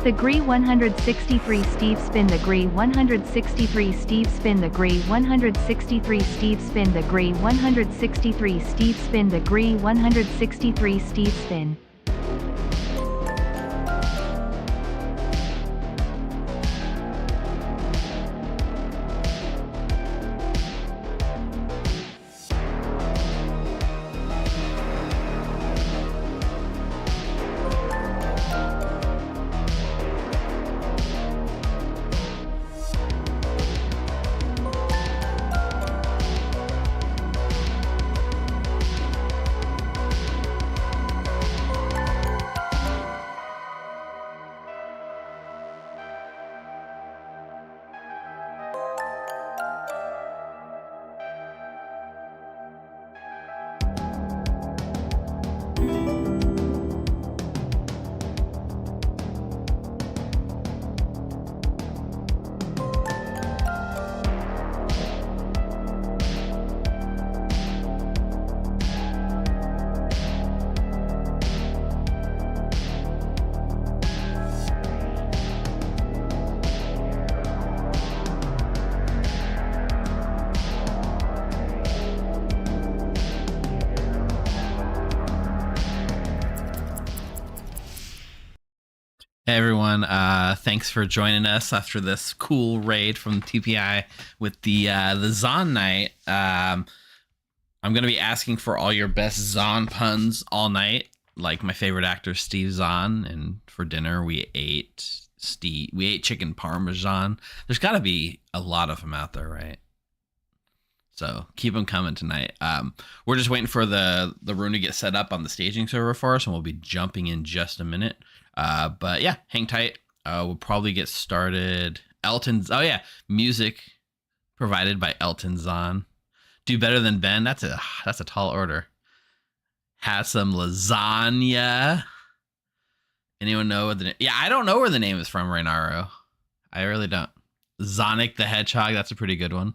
The Gree 163 Steve spin the Gree 163 Steve spin the Gree 163 Steve spin the Gree 163 Steve spin the Gree 163 Steve spin. Hey everyone, thanks for joining us after this cool raid from TPI with the Xaan night. I'm going to be asking for all your best Xaan puns all night, like my favorite actor Steve Xaan, and for dinner we ate chicken parmesan. There's got to be a lot of them out there, right? So keep them coming tonight. We're just waiting for the room to get set up on the staging server for us, and we'll be jumping in just a minute. But yeah, hang tight. We'll probably get started. Music provided by Elton Xaan. Do better than Ben. That's a tall order. Have some lasagna. Anyone know what the name? Yeah, I don't know where the name is from, Reynaro. I really don't. Sonic the Hedgehog. That's a pretty good one.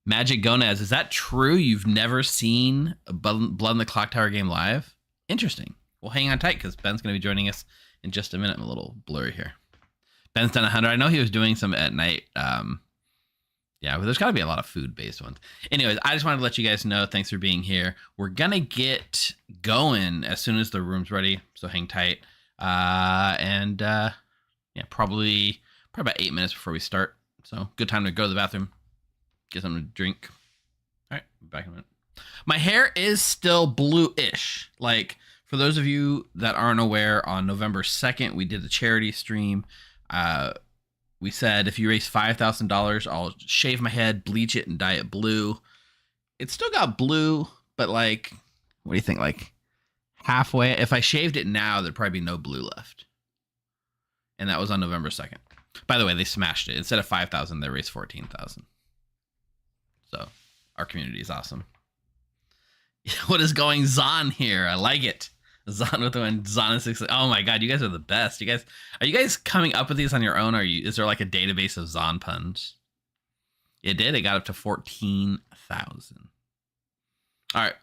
Magic Gonads. Is that true? You've never seen a Blood in the Clocktower game live? Interesting. Well, hang on tight because Ben's going to be joining us in just a minute. I'm a little blurry here. Ben's done 100. I know he was doing some at night. Yeah, but there's got to be a lot of food-based ones. Anyways, I just wanted to let you guys know. Thanks for being here. We're going to get going as soon as the room's ready, so hang tight. Yeah, probably about 8 minutes before we start. So good time to go to the bathroom, get something to drink. All right, back in a minute. My hair is still blue-ish. Like, for those of you that aren't aware, on November 2nd, we did a charity stream. We said if you raise $5,000, I'll shave my head, bleach it, and dye it blue. It's still got blue, but like, what do you think? Like halfway. If I shaved it now, there'd probably be no blue left. And that was on November 2nd. By the way, they smashed it. Instead of 5,000, they raised 14,000. So our community is awesome. What is going Xaan here? I like it. Xaan with one. Xaan is 6. Oh my god, you guys are the best. Are you guys coming up with these on your own? Is there like a database of Xaan puns? It did. It got up to 14,000. All right.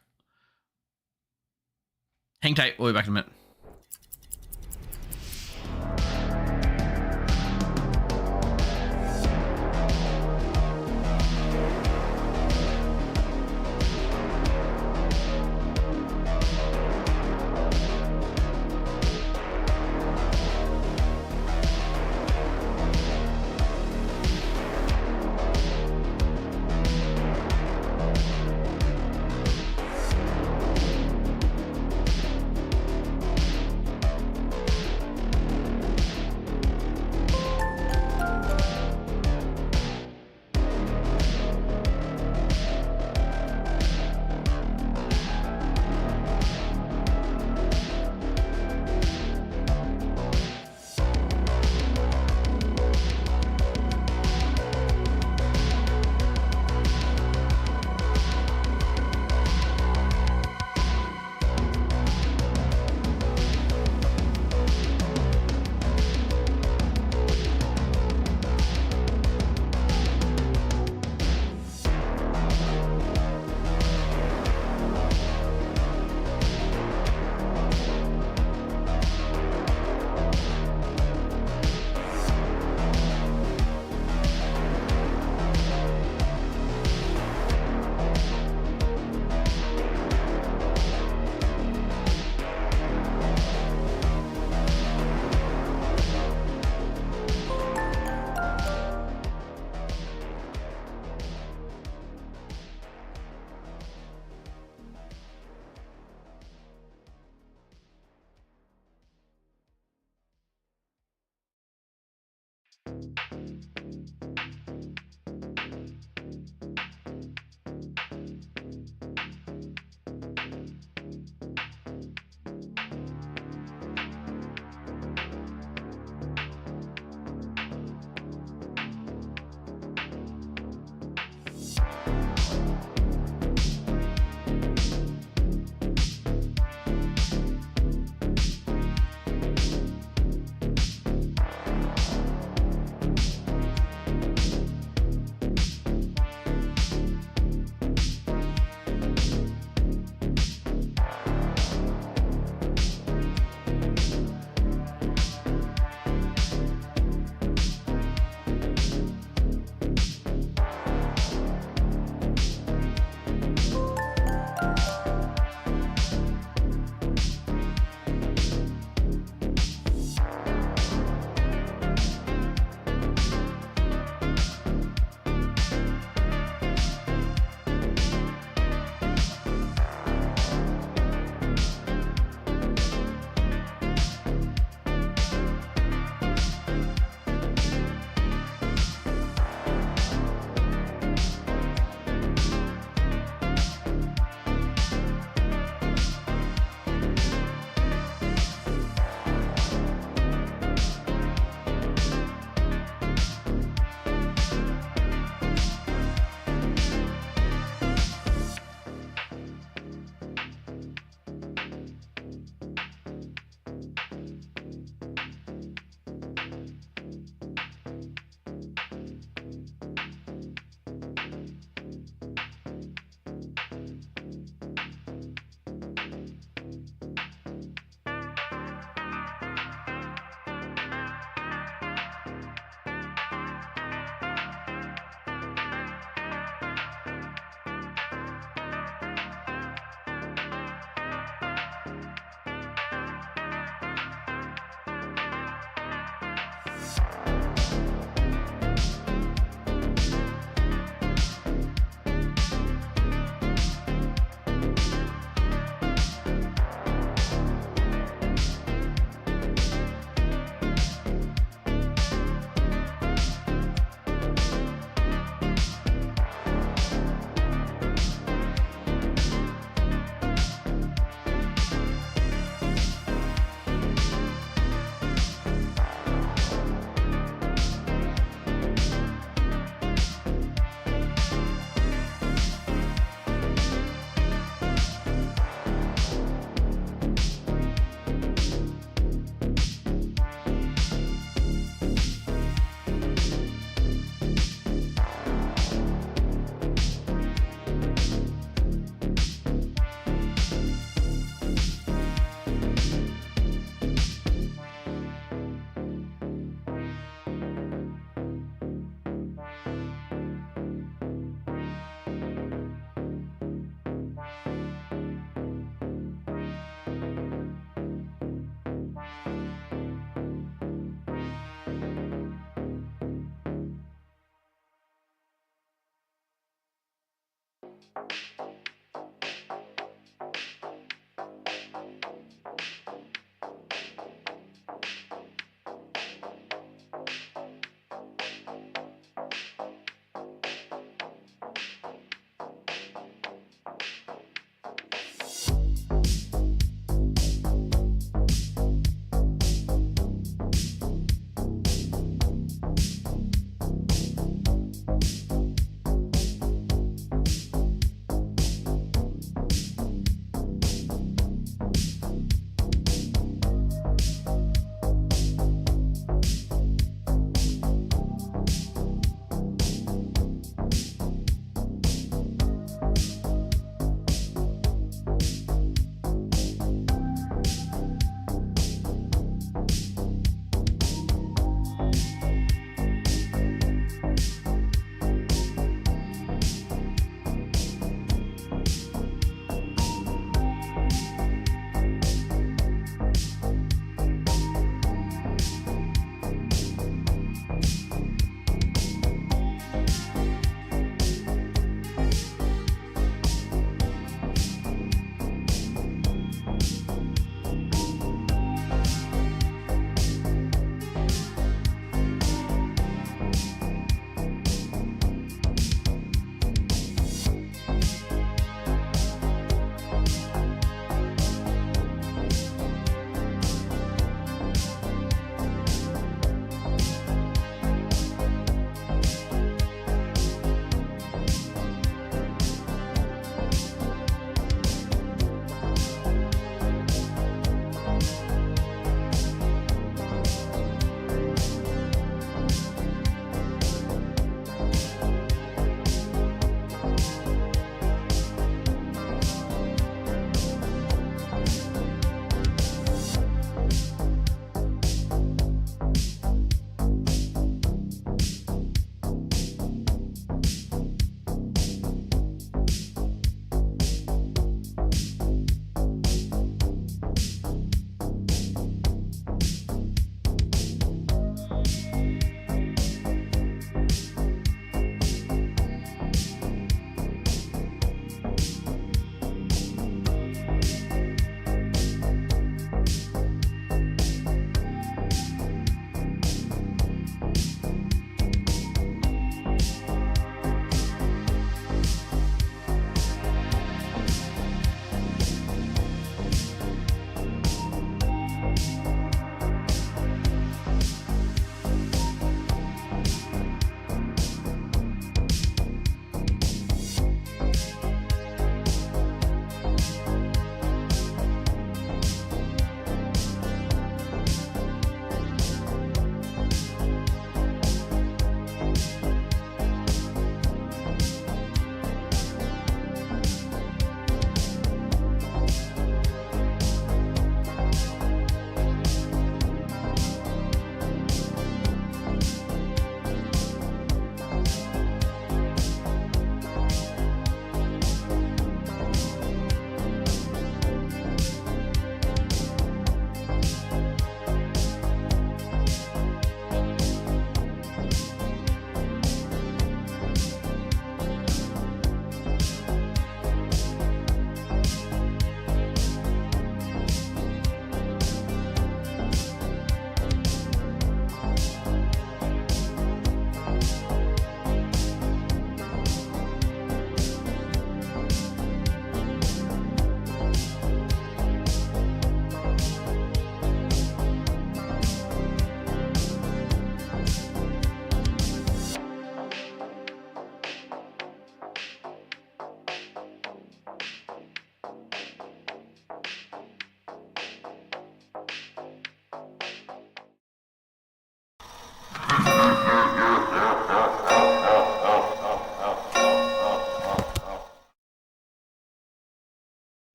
Hang tight. We'll be back in a minute.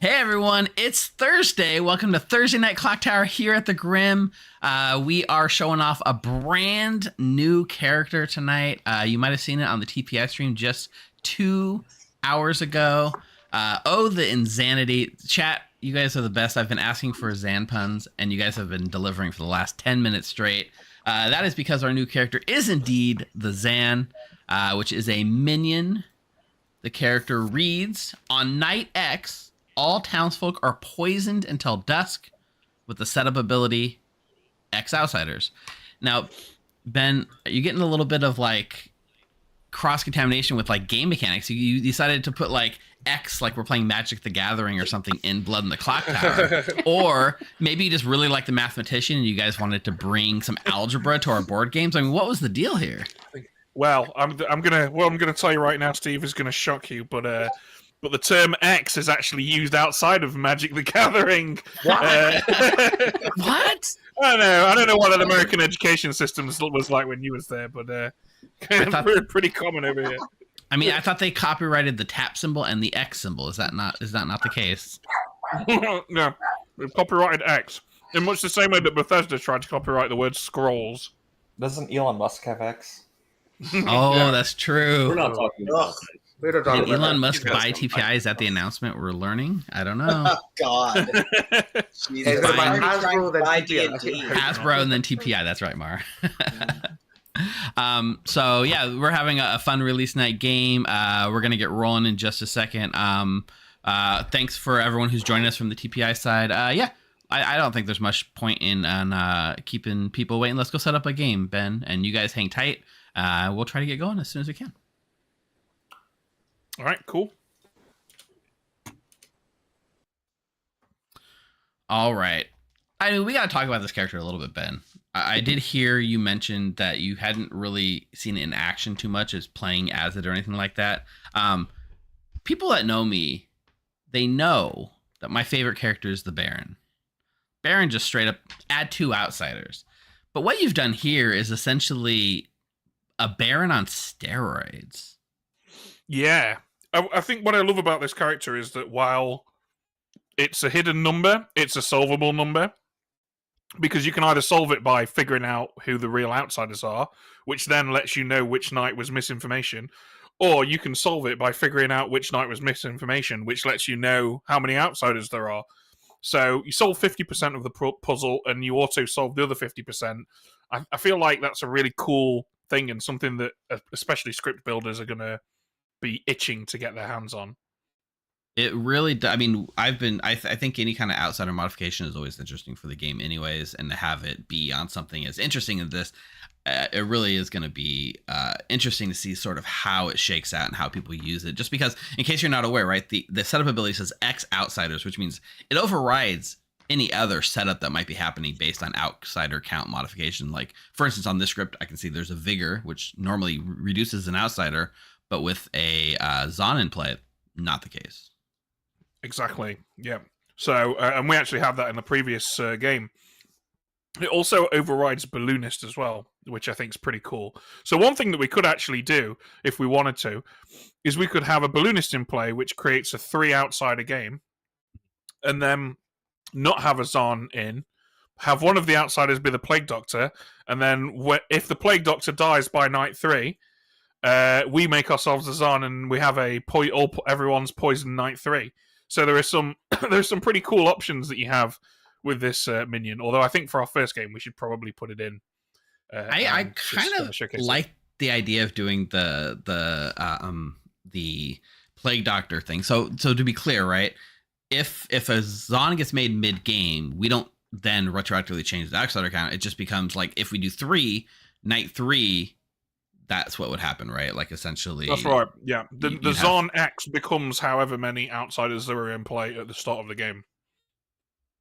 Hey everyone, it's Thursday. Welcome to Thursday Night Clocktower here at the Grim. We are showing off a brand new character tonight. You might have seen it on the TPI stream just 2 hours ago. The insanity. Chat, you guys are the best. I've been asking for Xaan puns, and you guys have been delivering for the last 10 minutes straight. That is because our new character is indeed the Xaan, which is a minion. The character reads, on night X, all townsfolk are poisoned until dusk with the setup ability X Outsiders. Now, Ben, you're getting a little bit of like cross-contamination with like game mechanics. You decided to put like X, like we're playing Magic the Gathering or something, in Blood in the Clocktower. Or maybe you just really like the mathematician and you guys wanted to bring some algebra to our board games. I mean, what was the deal here? Well, I'm gonna tell you right now, Steve, is gonna shock you, but the term X is actually used outside of Magic the Gathering. What? I don't know what an American education system was like when you was there, but pretty common over here. I mean, I thought they copyrighted the tap symbol and the X symbol. Is that not the case? No, they've copyrighted X in much the same way that Bethesda tried to copyright the word scrolls. Doesn't Elon Musk have X? Oh, yeah. That's true. We're not talking about that. We don't talk Did about Elon that. Musk buy TPI? Is that the announcement we're learning? I don't know. Oh, God. He's gonna buy Hasbro, then Buy TPI. D&D. Hasbro and then TPI. That's right, Mar. So yeah, we're having a fun release night game. We're gonna get rolling in just a second. Thanks for everyone who's joining us from the TPI side. I don't think there's much point in keeping people waiting. Let's go set up a game, Ben, and you guys hang tight. We'll try to get going as soon as we can. All right, cool. All right. I mean, we got to talk about this character a little bit, Ben. I did hear you mention that you hadn't really seen it in action too much as playing as it or anything like that. People that know me, they know that my favorite character is the Baron. Baron just straight up add 2 outsiders. But what you've done here is essentially a Baron on steroids. Yeah. I think what I love about this character is that while it's a hidden number, it's a solvable number. Because you can either solve it by figuring out who the real outsiders are, which then lets you know which knight was misinformation, or you can solve it by figuring out which knight was misinformation, which lets you know how many outsiders there are. So you solve 50% of the puzzle, and you auto solve the other 50%. I feel like that's a really cool thing, and something that especially script builders are going to be itching to get their hands on. It really, I mean, I think any kind of outsider modification is always interesting for the game anyways, and to have it be on something as interesting as this, it really is going to be interesting to see sort of how it shakes out and how people use it. Just because, in case you're not aware, right, the setup ability says X outsiders, which means it overrides any other setup that might be happening based on outsider count modification. Like, for instance, on this script, I can see there's a vigor, which normally reduces an outsider, but with a Xaan in play, not the case. Exactly, yeah. So, and we actually have that in the previous game. It also overrides Balloonist as well, which I think is pretty cool. So one thing that we could actually do, if we wanted to, is we could have a Balloonist in play, which creates a 3 outsider game, and then not have a Xaan in, have one of the outsiders be the Plague Doctor, and then if the Plague Doctor dies by night 3, we make ourselves a Xaan, and we have everyone's poison night 3. So there is there's some pretty cool options that you have with this minion. Although I think for our first game we should probably put it in. I kind of like the idea of doing the Plague Doctor thing. So to be clear, right? If a Xaan gets made mid game, we don't then retroactively change the outsider count. It just becomes like if we do 3 night 3. That's what would happen, right? Like essentially. That's right. Yeah, the Xaan X becomes however many outsiders there are in play at the start of the game.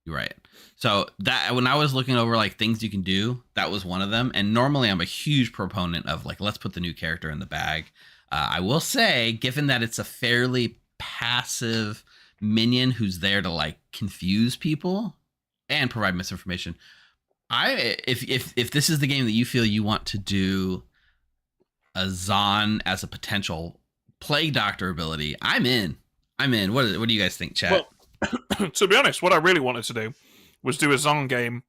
Right. So that when I was looking over like things you can do, that was one of them. And normally I'm a huge proponent of like let's put the new character in the bag. I will say, given that it's a fairly passive minion who's there to like confuse people and provide misinformation, if this is the game that you feel you want to do a Xaan as a potential Plague Doctor ability, I'm in. What do you guys think, chat? Well, To be honest, what I really wanted to do was do a Xaan game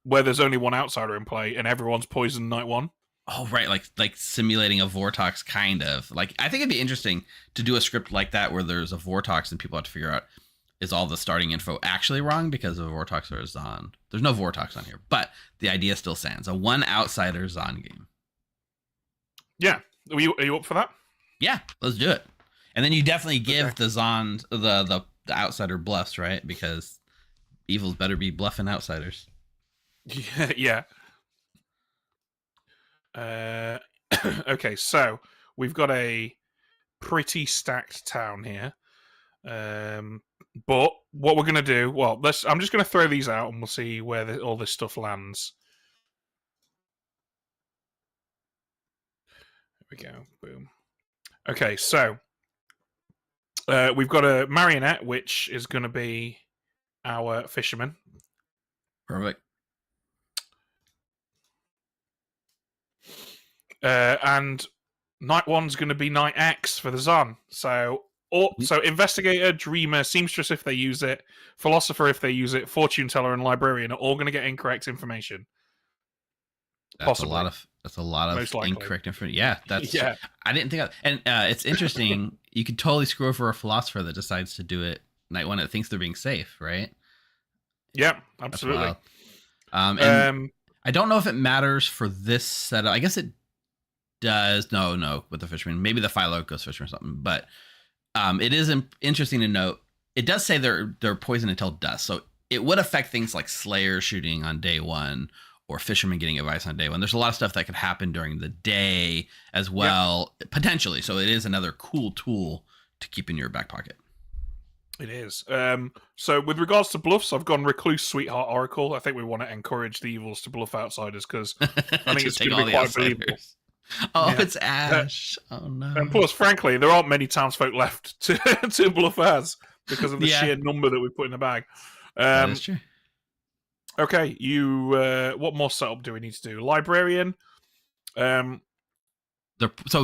where there's only one outsider in play and everyone's poisoned night one. Oh, right. Like simulating a Vortox, kind of. Like, I think it'd be interesting to do a script like that where there's a Vortox and people have to figure out, is all the starting info actually wrong because of a Vortox or a Xaan? There's no Vortox on here, but the idea still stands. A one outsider Xaan game. Yeah. Are you up for that? Yeah, let's do it. And then you definitely give the Xaan the outsider bluffs, right? Because evils better be bluffing outsiders. Yeah. Okay, so we've got a pretty stacked town here. But what we're going to do, I'm just going to throw these out and we'll see where all this stuff lands. There we go. Boom. Okay, so we've got a marionette, which is going to be our fisherman. Perfect. And night one's going to be night X for the Xaan. So investigator, dreamer, seamstress if they use it, philosopher if they use it, fortune teller, and librarian are all going to get incorrect information. That's a lot of incorrect information. Yeah, yeah. I didn't think of, and it's interesting. You could totally screw over a philosopher that decides to do it night one that thinks they're being safe, right? Yeah, absolutely. And I don't know if it matters for this setup. I guess it does. No, with the fisherman. Maybe the Philo goes fisherman or something. But it is interesting to note. It does say they're poisoned until dusk, so it would affect things like Slayer shooting on day one or fishermen getting advice on day one. There's a lot of stuff that could happen during the day as well, potentially. So it is another cool tool to keep in your back pocket. It is. So with regards to bluffs, I've gone Recluse, Sweetheart, Oracle. I think we want to encourage the evils to bluff outsiders because I think it's going to be quite believable. Oh, yeah. It's Ash. Oh, no. And plus, frankly, there aren't many townsfolk left to bluff as because of the sheer number that we put in the bag. That is true. Okay, what more setup do we need to do? Librarian. So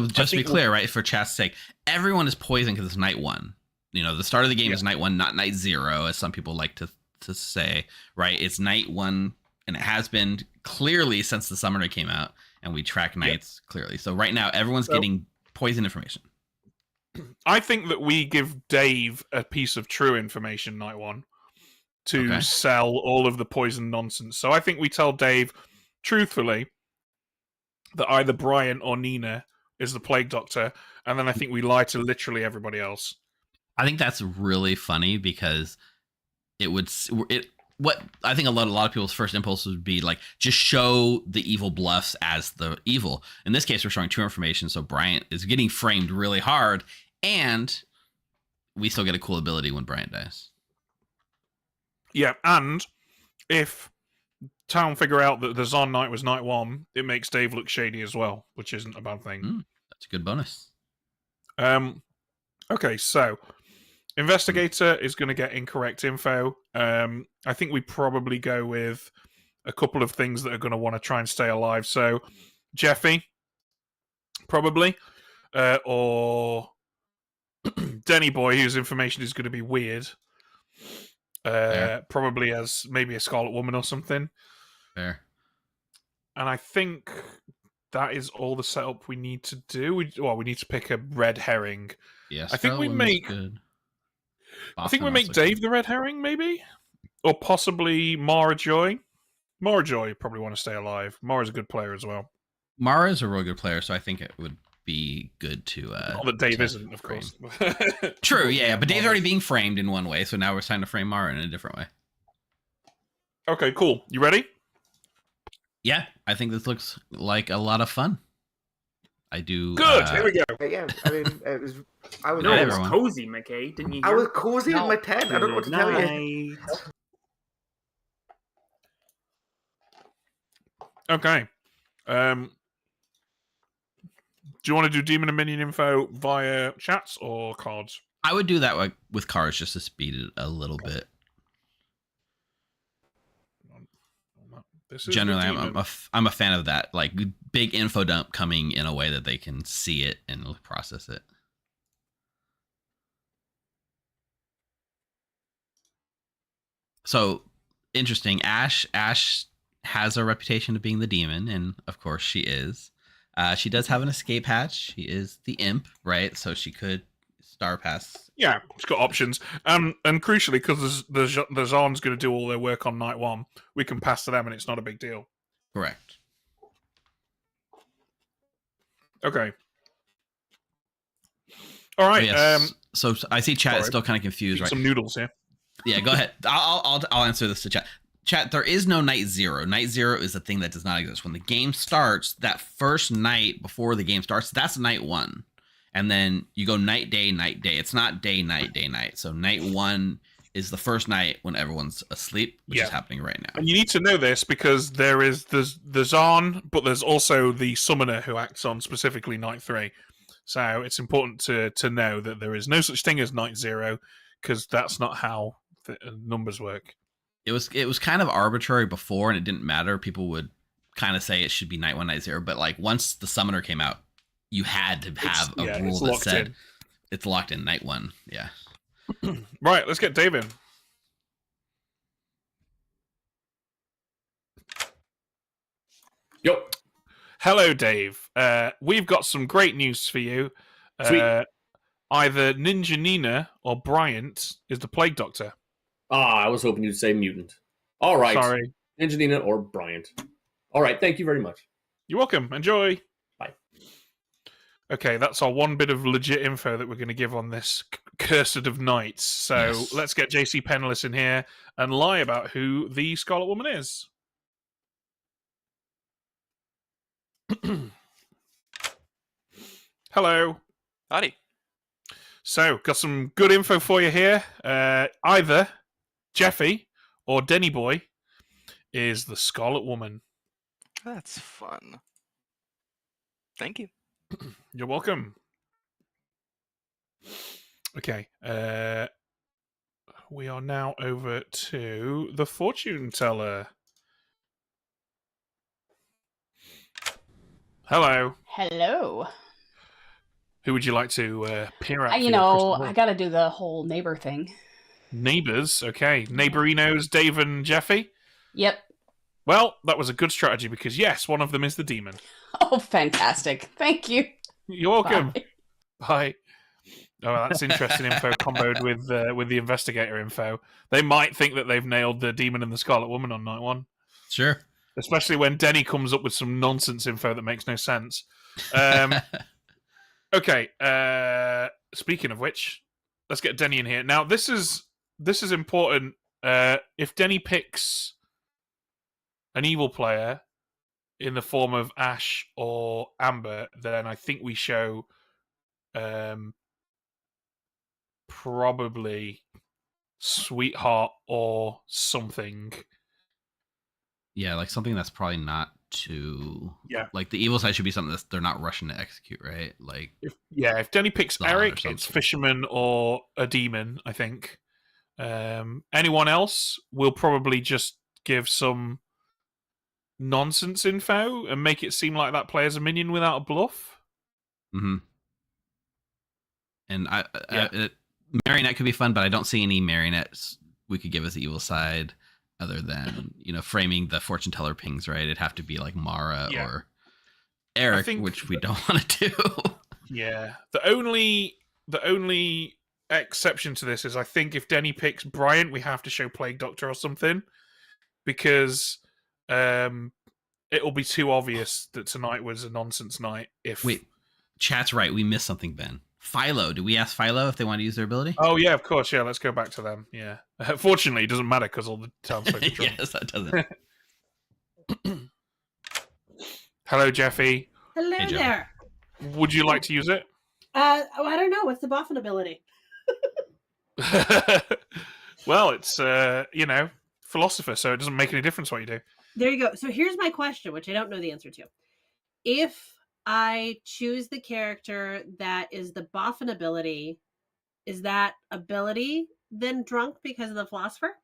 just to be clear, right, for chat's sake, everyone is poisoned because it's night one. You know, the start of the game is night one, not night zero, as some people like to say, right? It's night one, and it has been clearly since the summoner came out, and we track nights clearly. So right now, everyone's getting poison information. I think that we give Dave a piece of true information night one to sell all of the poison nonsense. So I think we tell Dave, truthfully, that either Brian or Nina is the plague doctor, and then I think we lie to literally everybody else. I think that's really funny because what I think a lot of people's first impulse would be like, just show the evil bluffs as the evil. In this case, we're showing true information, so Bryant is getting framed really hard, and we still get a cool ability when Bryant dies. Yeah, and if town figure out that the Xaan night was night one, it makes Dave look shady as well, which isn't a bad thing. That's a good bonus. Okay, so investigator is going to get incorrect info. I think we probably go with a couple of things that are going to want to try and stay alive. So Jeffy, probably, or Denny Boy, whose information is going to be weird. Probably as maybe a Scarlet Woman or something. Fair. And I think that is all the setup we need to do. We need to pick a red herring. Yes, I think we make. Good. I think we make Dave the red herring, maybe, or possibly Mara Joy. Mara Joy probably want to stay alive. Mara's a good player as well. Mara is a real good player, so I think it would be good to. Not that Dave isn't, of course. True, yeah, but Dave's already being framed in one way, so now we're trying to frame Mara in a different way. Okay, cool. You ready? Yeah, I think this looks like a lot of fun. I do. Good. Here we go. Yeah, I mean, it was cozy, McKay. Didn't you? I was cozy in my tent. I don't know what to tell you. Okay. Do you want to do demon and minion info via chats or cards? I would do that with cards just to speed it a little bit. Generally, I'm a fan of that, like big info dump coming in a way that they can see it and process it. So interesting. Ash has a reputation of being the demon, and of course she is. She does have an escape hatch. She is the imp, right? So she could star pass. Yeah, she's got options. And crucially, because the Xaan's going to do all their work on night one, we can pass to them, and it's not a big deal. Correct. Okay. All right. Yes. So I see chat is sorry. still kind of confused, right? Some noodles here. Yeah, go ahead. I'll answer this to chat. Chat, there is no night zero. Night zero is a thing that does not exist. When the game starts, that first night before the game starts, that's night one. And then you go night, day, night, day. It's not day, night, day, night. So night one is the first night when everyone's asleep, which is happening right now. And you need to know this because there is the Xaan, but there's also the summoner who acts on specifically night 3. So it's important to know that there is no such thing as night zero because that's not how the numbers work. It was kind of arbitrary before, and it didn't matter. People would kind of say it should be night 1, night 0, but like once the summoner came out, you had to have a rule that said it's locked in night 1. Yeah. Right, let's get Dave in. Yo. Hello, Dave. We've got some great news for you. Sweet. Either Ninja Nina or Bryant is the Plague Doctor. I was hoping you'd say mutant. All right. Sorry. Angelina or Bryant. All right, thank you very much. You're welcome. Enjoy. Bye. Okay, that's our one bit of legit info that we're going to give on this Cursed of Nights. So let's get JC Penniless in here and lie about who the Scarlet Woman is. Hello. Howdy. So, got some good info for you here. Either Jeffy or Denny Boy is the Scarlet Woman. That's fun. Thank you. You're welcome. Okay. We are now over to the fortune teller. Hello. Hello. Who would you like to peer at? I got to do the whole neighbor thing. Neighbors, okay. Neighborinos, Dave and Jeffy? Yep. Well, that was a good strategy because, yes, one of them is the demon. Oh, fantastic. Thank you. You're welcome. Bye. Oh, that's interesting info comboed with the investigator info. They might think that they've nailed the demon and the Scarlet Woman on night 1. Sure. Especially when Denny comes up with some nonsense info that makes no sense. Okay. Speaking of which, let's get Denny in here. Now, this is important. If Denny picks an evil player in the form of Ash or Amber, then I think we show probably Sweetheart or something. Yeah, like something that's probably not too... Yeah. Like the evil side should be something that they're not rushing to execute, right? Like if Denny picks Xaan Eric, it's Fisherman or a Demon, I think. Anyone else will probably just give some nonsense info and make it seem like that player's a minion without a bluff. Mm-hmm. And Marionette could be fun, but I don't see any marionettes we could give as the evil side other than, framing the fortune teller pings, right? It'd have to be like Mara or Eric, which we don't want to do. Yeah. The only exception to this is I think if Denny picks Bryant, we have to show Plague Doctor or something because it'll be too obvious that tonight was a nonsense night. Wait, chat's right. We missed something, Ben. Philo. Did we ask Philo if they want to use their ability? Oh, yeah, of course. Yeah, let's go back to them. Yeah. Fortunately, it doesn't matter because all the townsfolk are drunk. Yes, that doesn't. Hello, Jeffy. Hello there. Would you like to use it? I don't know. What's the boffin ability? Well, it's, philosopher, so it doesn't make any difference what you do. There you go. So here's my question, which I don't know the answer to. If I choose the character that is the boffin ability, is that ability then drunk because of the philosopher?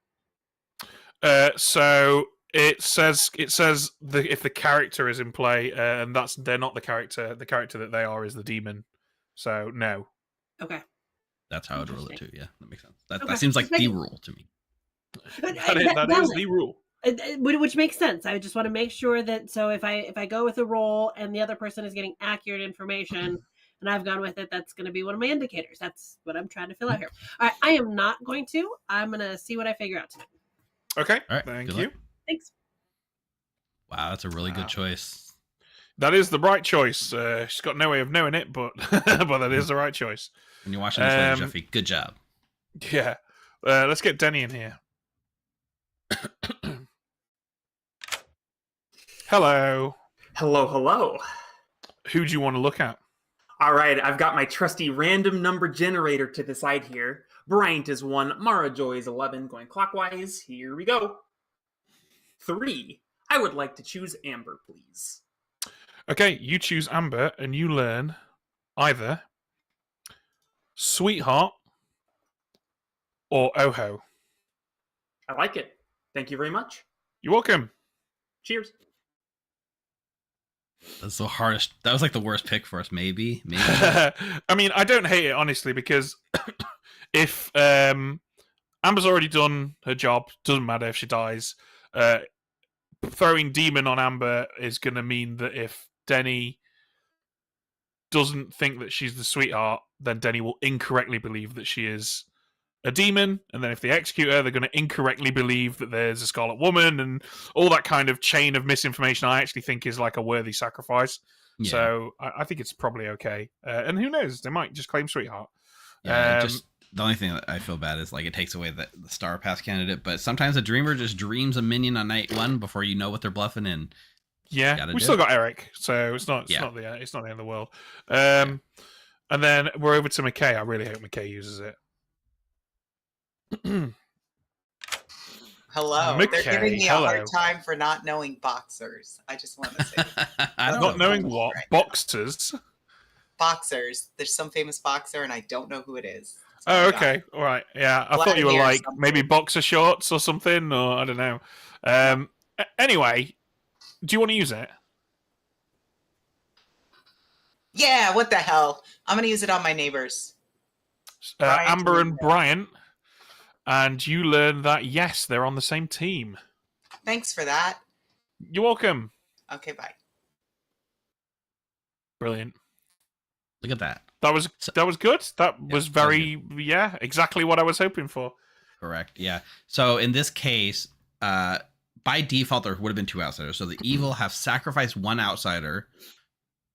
So it says if the character is in play, and they're not the character. The character that they are is the demon. So no. Okay. That's how I'd rule it too. Yeah, that makes sense. That seems like the rule to me. That is the rule. Which makes sense. I just want to make sure that if I go with a roll and the other person is getting accurate information and I've gone with it, that's going to be one of my indicators. That's what I'm trying to fill out here. All right, I am not going to. I'm going to see what I figure out tonight. Okay. All right, Thank good you. luck. Thanks. Wow, that's a really good choice. That is the right choice. She's got no way of knowing it, but but that is the right choice. When you're watching this later, Jeffy, good job. Yeah. Let's get Denny in here. Hello. Hello. Who do you want to look at? All right, I've got my trusty random number generator to the side here. Bryant is 1, Mara Joy is 11, going clockwise. Here we go. 3. I would like to choose Amber, please. Okay, you choose Amber, and you learn either Sweetheart or Oho. I like it. Thank you very much. You're welcome. Cheers. That's the hardest. That was like the worst pick for us. Maybe. I mean, I don't hate it, honestly, because if Amber's already done her job, doesn't matter if she dies, throwing Demon on Amber is going to mean that if Denny doesn't think that she's the sweetheart, then Denny will incorrectly believe that she is a demon, and then if they execute her, they're going to incorrectly believe that there's a Scarlet Woman, and all that kind of chain of misinformation I actually think is like a worthy sacrifice. Yeah. So I think it's probably okay. And who knows? They might just claim sweetheart. Yeah, the only thing that I feel bad is like it takes away the Star Pass candidate, but sometimes a dreamer just dreams a minion on night 1 before you know what they're bluffing in. Yeah, we still got Eric, so it's not the end of the world. And then we're over to McKay. I really hope McKay uses it. Hello. McKay, They're giving me a hard time for not knowing boxers. I just want to say not knowing what? Right, boxers? Boxers. There's some famous boxer and I don't know who it is. Oh, okay. All right. Yeah. I thought you were like maybe boxer shorts or something, or I don't know. Anyway, do you want to use it? Yeah, what the hell? I'm going to use it on my neighbors. Amber and Bryant. And you learn that, yes, they're on the same team. Thanks for that. You're welcome. Okay, bye. Brilliant. Look at that. That was good. That was very, exactly what I was hoping for. Correct, yeah. So in this case, by default, there would have been 2 outsiders. So the evil have sacrificed 1 outsider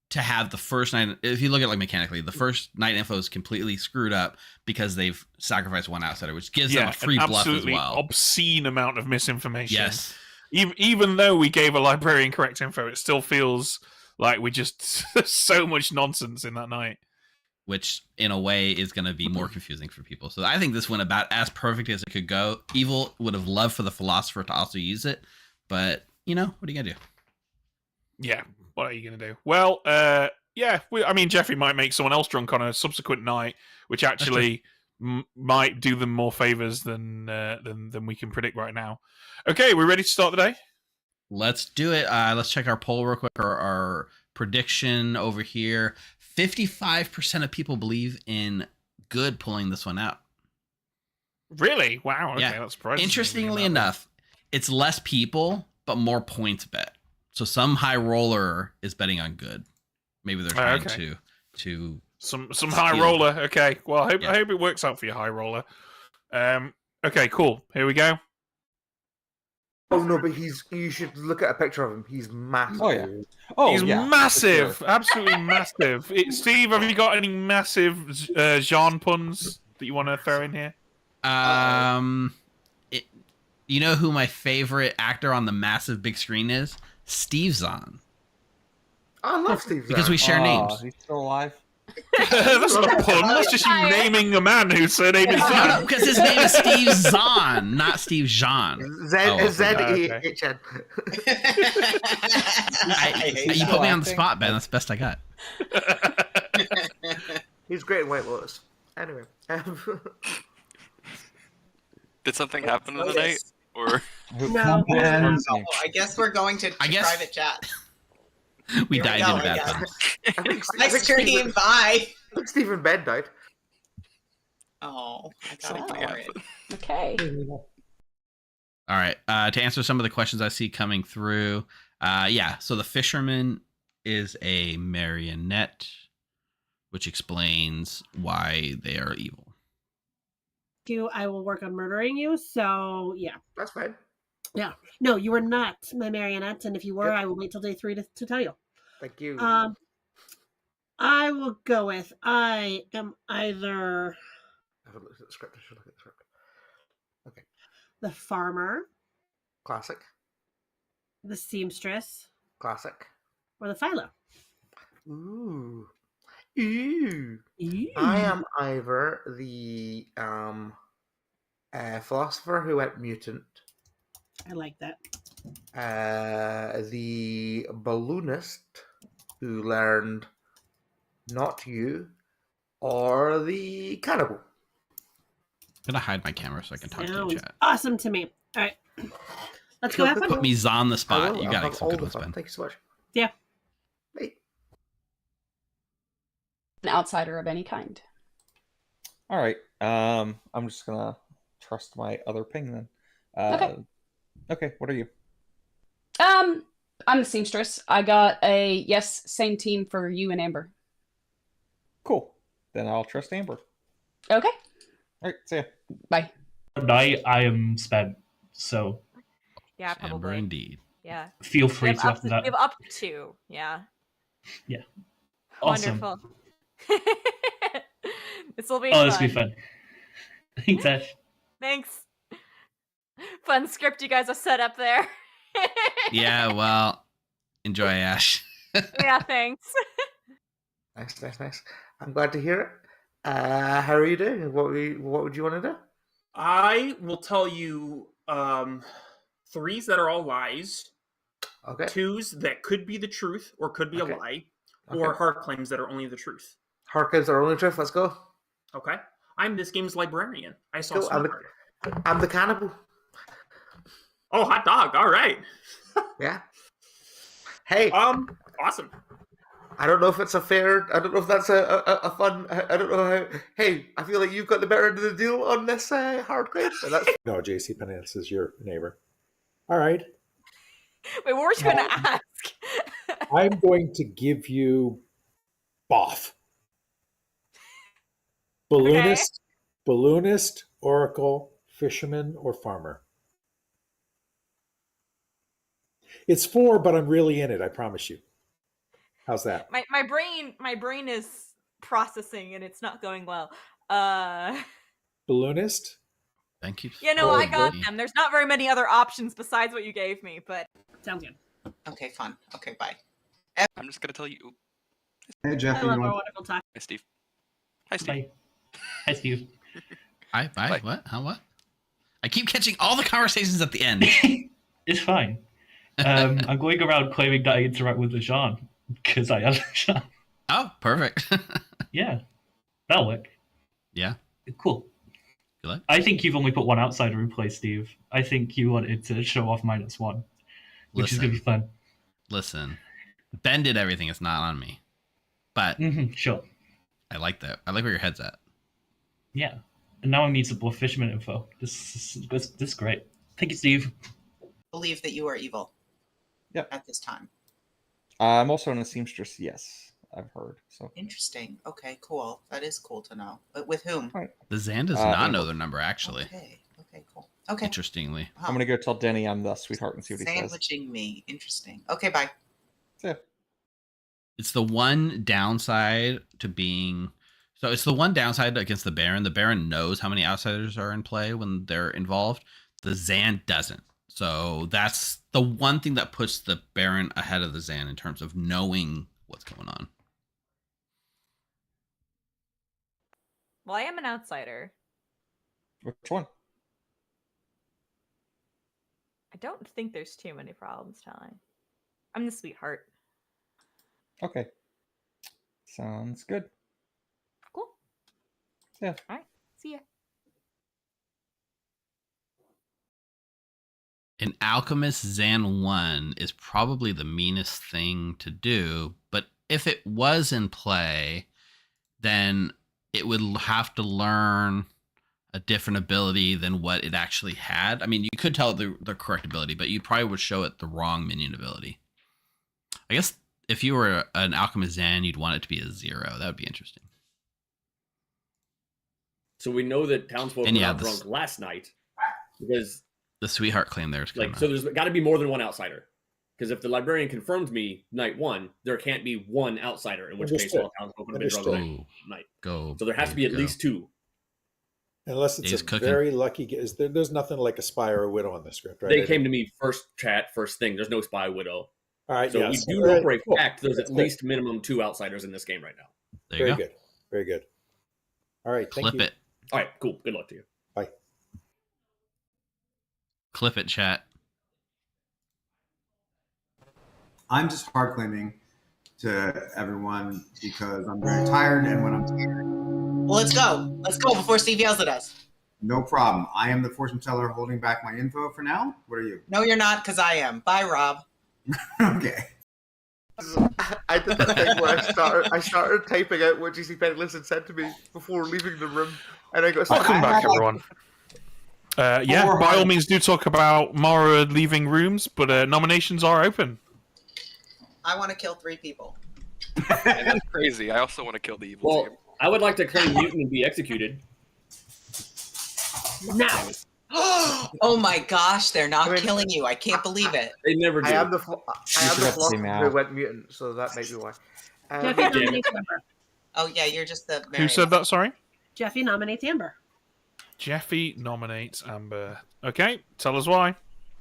to have the first night. If you look at it like mechanically, the first night info is completely screwed up because they've sacrificed 1 outsider, which gives them a free bluff as well. Obscene amount of misinformation. Yes. Even though we gave a librarian correct info, it still feels like we just so much nonsense in that night. Which, in a way, is going to be more confusing for people. So I think this went about as perfect as it could go. Evil would have loved for the philosopher to also use it, but what are you gonna do? Yeah. What are you going to do? Well, I mean, Jeffrey might make someone else drunk on a subsequent night, which actually might do them more favors than we can predict right now. Okay, we ready to start the day? Let's do it. Let's check our poll real quick. Our prediction over here. 55% of people believe in Good pulling this one out. Really? Wow. Okay, that's surprising. Interestingly enough, it's less people, but more points bet. So some high roller is betting on Good. Maybe they're trying to some high roller. Okay. Well, I hope it works out for your high roller. Okay, cool. Here we go. Oh no, but you should look at a picture of him. He's massive. Oh yeah. He's massive. Sure. Absolutely massive. Steve, have you got any massive Xaan puns that you want to throw in here? You know who my favorite actor on the massive big screen is? Steve Xaan. I love Steve Xaan. Because we share names. He's still alive. That's not a pun. That's just you naming a man whose surname is Xaan. No, because his name is Steve Xaan, not Steve Xaan. Z-E-H-N. You put me on the spot, Ben. That's the best I got. He's great in White Lotus. Anyway. Did something happen in the night? Or no. I guess we're going to private chat. We dived into that. Nice stream. Bye. Stephen Ben died. Oh, I gotta ignore it. Okay. All right. To answer some of the questions I see coming through, yeah. So the fisherman is a marionette, which explains why they are evil. I will work on murdering you. So yeah, That's fine. yeah. No, you are not my marionette, and if you were, Yep. I will wait till day 3 to tell you. Thank you. I will go with I am either I haven't looked at the script. I should look at the script. Okay. the farmer, Classic. the seamstress, Classic. or the philo. Ooh. Ooh. I am either the philosopher who went mutant, I like that. the balloonist who learned not you, or the cannibal. I'm gonna hide my camera so I can talk to you, Sounds chat. awesome to me. All right, let's go have fun. Put me on the I spot. will. You I'll got have some all good the ones, fun. Ben. Thank you so much. Yeah. Hey. An outsider of any kind. All right. I'm just gonna trust my other ping then. Okay. Okay. What are you? I'm the seamstress. I got a yes, same team for you and Amber. Cool. Then I'll trust Amber. Okay. All right. See ya. Bye. Tonight I am spent, so Yeah, Amber probably. indeed. Yeah. feel free We have to up after that. We have up to 2. Yeah. Yeah. Awesome. Wonderful. This will be Oh, fun. this will be fun. Thanks, Ash. Thanks. Fun script you guys have set up there. Yeah, well, enjoy, Ash. Yeah, thanks. Nice. I'm glad to hear it. How are you doing? What would you want to do? I will tell you 3s that are all lies, Okay. 2s that could be the truth or could be Okay. a lie, Okay. or hard claims that are only the truth. Harkins are only truth. Let's go. Okay? I'm this game's librarian. I saw Cool. Smart. I'm the cannibal. Oh, hot dog. All right. Yeah. Hey. Awesome. I don't know if it's a fair. I don't know if that's a fun. I don't know how. Hey, I feel like you've got the better end of the deal on this hard claim. So that's No, JC Penance is your neighbor. All right. Wait, what were you going to ask? I'm going to give you Boff. Balloonist, oracle, fisherman, or farmer. It's 4, but I'm really in it, I promise you. How's that? My brain is processing and it's not going well. Balloonist? Thank you. Yeah, no, I got them. There's not very many other options besides what you gave me, but sounds good. Okay, fun. Okay, bye. I'm just gonna tell you. Hey, Jeff. I love our wonderful talk. Hi, Steve. Hi, Steve. Hi, Steve. Bye. What? How? What? I keep catching all the conversations at the end. It's fine. I'm going around claiming that I interact with Xaan because I am Xaan. Oh, perfect. Yeah, that'll work. Yeah. Cool. Good luck. I think you've only put one outsider in place, Steve. I think you wanted to show off -1, which is going to be fun. Listen, Ben did everything. It's not on me. But sure. I like that. I like where your head's at. Yeah. And now I need some more fisherman info. This is great. Thank you, Steve. Believe that you are evil. Yep. At this time. I'm also in a seamstress. Yes, I've heard. So Interesting. Okay, cool. That is cool to know. But with whom? The Xaan does not know their number, actually. Okay, cool. Okay. Interestingly. I'm gonna go tell Denny I'm the sweetheart and see what he says. Sandwiching me. Interesting. Okay, bye. Yeah. It's the one downside to being... So it's the one downside against the Baron. The Baron knows how many outsiders are in play when they're involved. The Xaan doesn't. So that's the one thing that puts the Baron ahead of the Xaan in terms of knowing what's going on. well, I am an outsider. Which one? I don't think there's too many problems telling. I'm the sweetheart. Okay. Sounds good. Cool. Yeah. All right. See ya. An Alchemist Xaan 1 is probably the meanest thing to do, but if it was in play, then it would have to learn a different ability than what it actually had. I mean, you could tell the correct ability, but you probably would show it the wrong minion ability. I guess if you were an Alchemist Xan, you'd want it to be a 0. That would be interesting. So we know that Townsfolk And were yeah, not drunk last night because the sweetheart claim there is so there's got to be more than one outsider. Because if the librarian confirmed me night 1, there can't be one outsider, in which case all Townsfolk would have been drunk that night. Go. So there has to be at least 2. Unless it's Dave's a cooking. very lucky. There's nothing like a spy or a widow on the script, right? They came to me first thing. There's no spy widow. All right, so yes. we do know for a Cool. fact there's That's at good. least minimum 2 outsiders in this game right now. There you Very go. good. Very good. All right, thank Clip you. it. All right, cool. Good luck to you. Bye. Clip it, chat. I'm just hard claiming to everyone because I'm very tired, and when I'm tired, Well, let's go. Let's go before Steve yells at us. no problem. I am the fortune teller holding back my info for now. What are you? No, you're not, because I am. Bye, Rob. Okay. I did that thing where I started typing out what GC Penniless had said to me before leaving the room, and I got. Welcome back, everyone. Yeah, by all means, do talk about Mara leaving rooms, but nominations are open. I want to kill 3 people. And that's crazy. I also want to kill the evil Well, team. I would like to claim mutant and be executed. Now. Oh my gosh, they're not killing you. I can't believe it. They never do. I am the philosopher now. who went mutant, so that might be why. Jeffy nominates Amber. Oh yeah, you're just the. Who said that? Sorry. Jeffy nominates Amber. Jeffy nominates Amber. Okay, tell us why.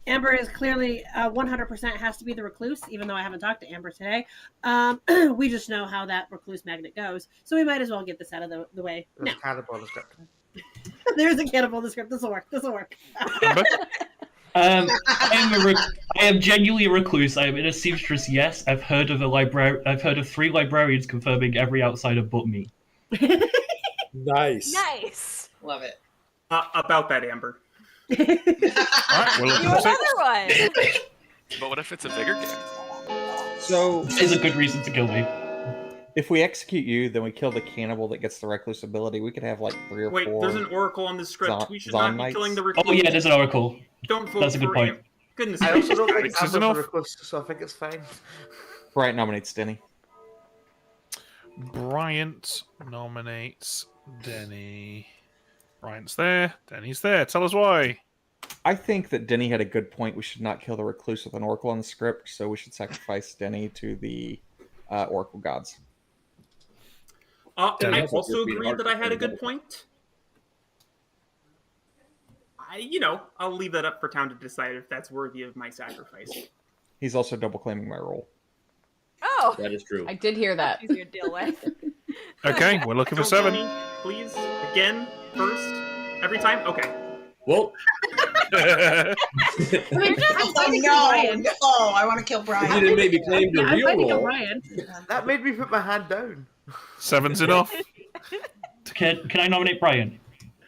Amber is clearly 100% has to be the recluse, even though I haven't talked to Amber today. We just know how that recluse magnet goes, so we might as well get this out of the way. There's Now, a cannibal in the script. there's a cannibal in the script. This will work. This will work. I am genuinely a recluse. I am in a seamstress. Yes, I've heard of I've heard of 3 librarians confirming every outsider but me. Nice. Nice. Love it. About that, Amber. All right, we're looking You for 6. another one. But what if it's a bigger game? So Is a good reason to kill me. if we execute you, then we kill the cannibal that gets the recluse ability. We could have like 3 or Wait, 4. there's an oracle on the script. Zon- We should Zon not be killing the Knights. recluse. Oh yeah, there's an oracle. Don't vote That's a good for point. him. Goodness I also gracious. don't think Six is Amber's enough. a recluse, so I think it's fine. Bryant nominates Denny. Bryant nominates Denny. Bryant's there. Denny's there. Tell us why. I think that Denny had a good point. We should not kill the recluse with an oracle on the script, so we should sacrifice Denny to the oracle gods. And I That's also what you're agreed being that I had a hard to good point. I'll leave that up for Town to decide if that's worthy of my sacrifice. He's also double claiming my role. Oh, That is true. I did hear that. easier to deal with. Okay, we're looking for Don't 7. kill me, please. Again, first, every time. Okay. Well, I mean, Oh fighting no! Brian. No, I want to kill you Brian. didn't make me claim Yeah, the I'm real fighting role. Brian. That made me put my hand down. 7's enough. Can I nominate Brian?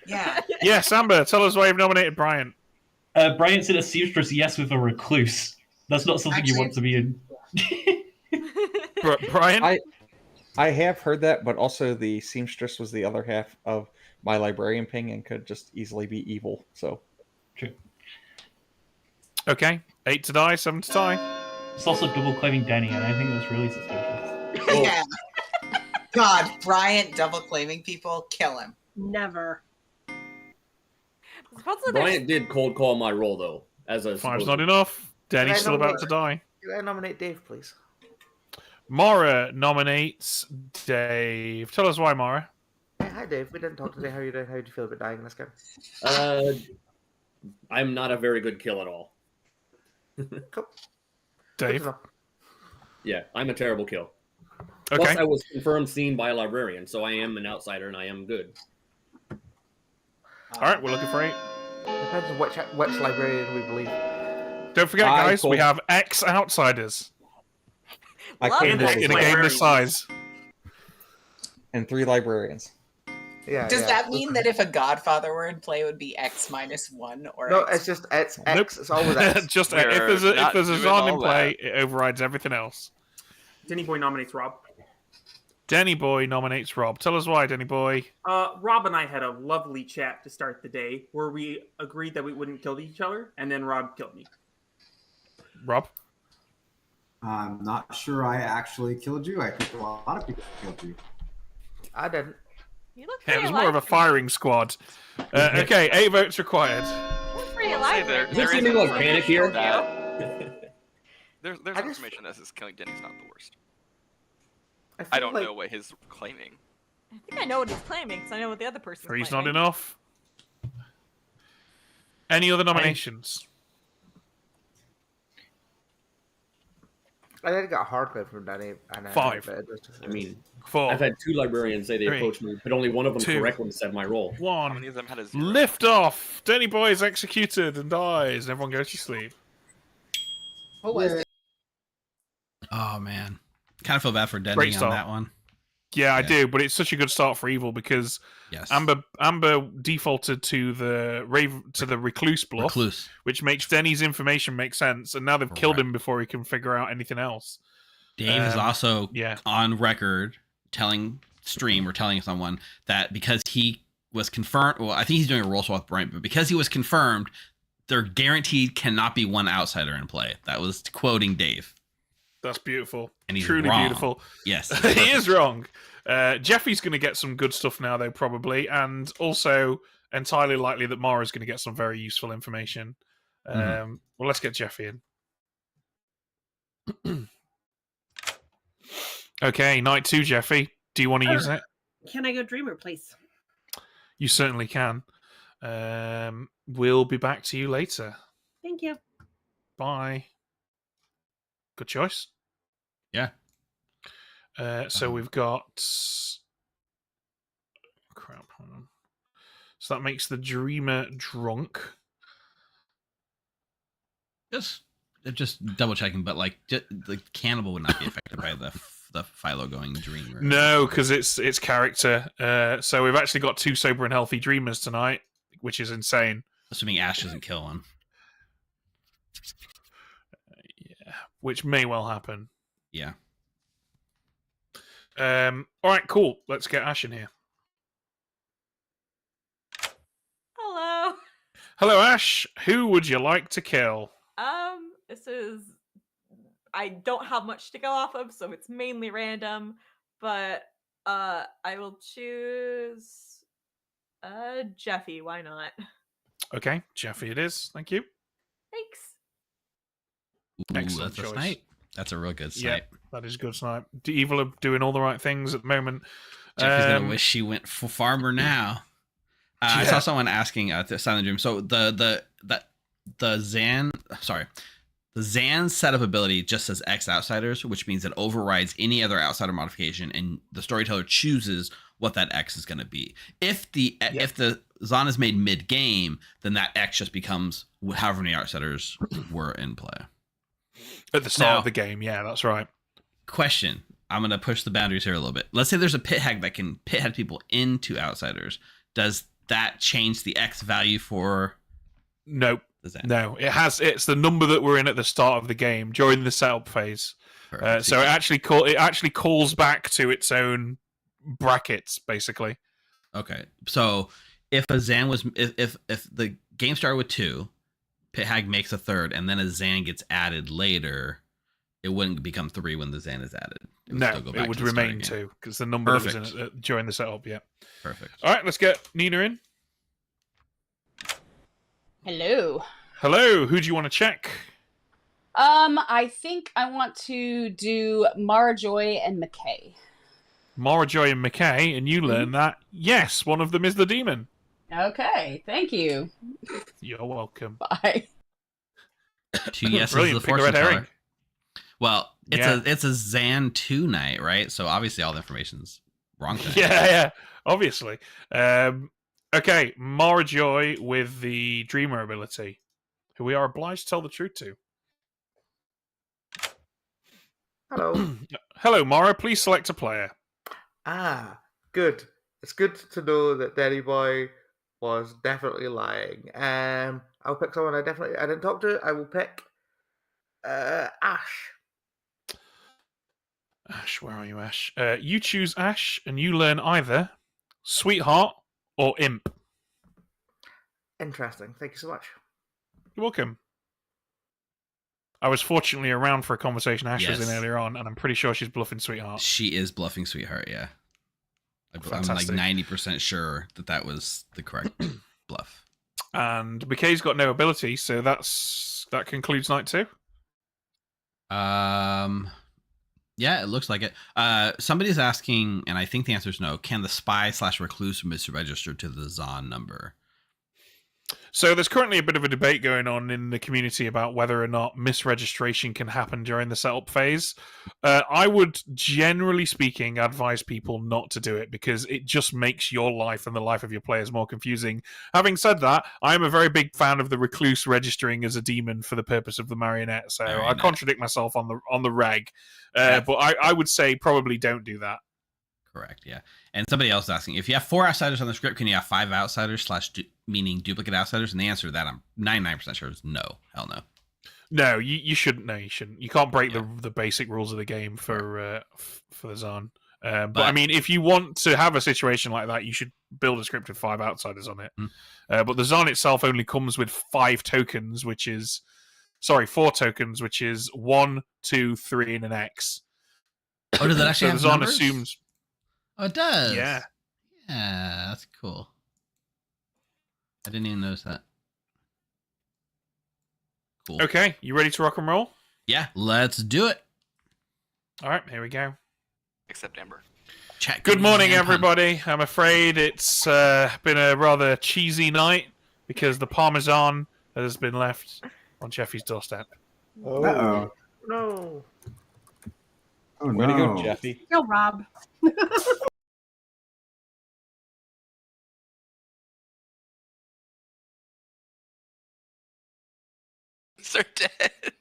Yeah. Yes, Amber, tell us why you've nominated Bryant. Bryant's in a seamstress. Yes, with a recluse. That's not something you want to be in. Brian? I have heard that, but also the seamstress was the other half of my librarian ping and could just easily be evil. So True. Okay, 8 to die, 7 to die. It's also double claiming Danny, and I think that's really suspicious. Yeah. God, Bryant double claiming people, kill him. Never. Supposedly Bryant did cold call my role though, as a 5's not enough. Danny's still about to die. Can I nominate Dave, please? Mara nominates Dave. Tell us why, Mara. Hey, hi, Dave. We didn't talk today. How you doing? How do you feel about dying in this game? I'm not a very good kill at all. Cool. Dave. Yeah, I'm a terrible kill. Okay. Plus, I was confirmed seen by a librarian, so I am an outsider and I am good. All right, we're looking for 8. Depends on which librarian we believe. Don't forget, guys, we have X outsiders. I Love claimed that. In a game this size. and 3 librarians. Yeah. Does yeah. that mean that if a Godfather were in play, it would be X-1 or No, X? it's just it's Nope. X. It's always X. Just We're if there's not a doing Xaan in all play, it overrides everything else. Denny Boy nominates Rob. Denny Boy nominates Rob. Tell us why, Denny Boy. Rob and I had a lovely chat to start the day where we agreed that we wouldn't kill each other, and then Rob killed me. Rob? I'm not sure I actually killed you. I think a lot of people killed you. I didn't. You look Yeah, it pretty was more of a firing squad. Okay, 8 votes required. pretty I'll say alive. there is seeming like panic here? There's information that says killing Denny's not the worst. I I don't like- know what he's claiming. I think I know what he's claiming because I know what the other person's Three's claiming. not enough. Any other nominations? I did get a hard clip from Danny. And 5. I mean, 4. I've had 2 librarians say they 3, approached me, but only one of them 2, correctly said my role. How 1. many of them had a 0? Lift off. Denny Boy is executed and dies, and everyone goes to sleep. What was it? Oh man, kind of feel bad for Denny Great on start. that one. Yeah, I do, but it's such a good start for Evil because Yes. Amber defaulted to the recluse bluff, Recluse. which makes Denny's information make sense, and now they've killed him before he can figure out anything else. Dave is also yeah. on record telling someone that because he was confirmed, well, I think he's doing a roll swap right, but because he was confirmed, there guaranteed cannot be one outsider in play. That was quoting Dave. That's beautiful. And he's truly wrong. beautiful. Yes. he is wrong. Jeffy's going to get some good stuff now, though, probably, and also entirely likely that Mara's going to get some very useful information. Well, let's get Jeffy in. Okay, night 2, Jeffy. Do you want to use it? Can I go Dreamer, please? You certainly can. We'll be back to you later. Thank you. Bye. Good choice. Yeah. So we've got... Crap, hold on. So that makes the Dreamer drunk. Just double checking, but like the cannibal would not be affected by the Philo going dreamer. No, because it's character. So we've actually got 2 sober and healthy dreamers tonight, which is insane. Assuming Ash doesn't kill one. Yeah, which may well happen. Yeah. All right, cool. Let's get Ash in here. Hello. Hello, Ash. Who would you like to kill? This is. I don't have much to go off of, so it's mainly random. But I will choose Jeffy. Why not? Okay, Jeffy it is. Thank you. Thanks. Ooh, Excellent that's choice. a snipe. That's a real good Yeah, snipe. that is a good snipe. Evil are doing all the right things at the moment. Jeffy's gonna wish she went for farmer now. I saw someone asking the Silent Dream. So the Xaan setup ability just says X outsiders, which means it overrides any other outsider modification, and the storyteller chooses what that X is going to be. If the Xaan is made mid game, then that X just becomes however many outsiders were in play at the start of the game. Yeah, that's right. Question: I'm going to push the boundaries here a little bit. Let's say there's a pit hag that can pit head people into outsiders. Does that change the X value for? Nope. No, it's the number that we're in at the start of the game during the setup phase. So it actually calls back to its own brackets, basically. Okay, so if a Xaan was if the game started with 2, pit hag makes a 3rd, and then a Xaan gets added later, it wouldn't become 3 when the Xaan is added. It would remain 2 because the number that was in it during the setup. Yeah. Perfect. All right, let's get Nina in. Hello. Hello. Who do you want to check? I think I want to do Mara Joy and McKay. Mara Joy and McKay, and you learn that yes, one of them is the demon. Okay, thank you. You're welcome. Bye. 2 yeses Brilliant. the Pick a fortune red herring. teller. Well, it's a Xaan 2 night, right? So obviously all the information's wrong. Yeah, obviously. Okay, Mara Joy with the Dreamer ability, who we are obliged to tell the truth to. Hello. Hello, Mara. Please select a player. Good. It's good to know that Danny Boy was definitely lying. I'll pick someone I didn't talk to. I will pick Ash. Ash, where are you, Ash? You choose Ash, and you learn either Sweetheart or Imp. Interesting. Thank you so much. You're welcome. I was fortunately around for a conversation Ash was in Yes. earlier on, and I'm pretty sure she's bluffing Sweetheart. She is bluffing Sweetheart, yeah. I'm like Fantastic. 90% sure that was the correct bluff. And McKay's got no ability, so that concludes night 2. Yeah, it looks like it. Somebody's asking, and I think the answer is no. Can the spy/recluse misregister to the Xaan number? So there's currently a bit of a debate going on in the community about whether or not misregistration can happen during the setup phase. I would, generally speaking, advise people not to do it because it just makes your life and the life of your players more confusing. Having said that, I am a very big fan of the recluse registering as a demon for the purpose of the marionette, so I contradict myself on the reg. But I would say probably don't do that. Correct, yeah. And somebody else is asking, if you have 4 outsiders on the script, can you have 5 outsiders meaning duplicate outsiders? And the answer to that, I'm 99% sure, is no. Hell no. No, you shouldn't. No, you shouldn't. You can't break the basic rules of the game for the Xaan. But I mean, if you want to have a situation like that, you should build a script with 5 outsiders on it. But the Xaan itself only comes with 4 tokens, which is 1, 2, 3, and an X. Oh, does that actually have the Xaan numbers? assumes. Oh, it does. Yeah. Yeah, that's cool. I didn't even notice that. Cool. Okay, you ready to rock and roll? Yeah, let's do it. All right, here we go. Except Amber. Good morning, everybody. I'm afraid it's been a rather cheesy night because the Parmesan has been left on Jeffy's doorstep. Oh. Uh-oh. No. Oh, Way to go, no. Jeffy. Go, Rob. They're dead.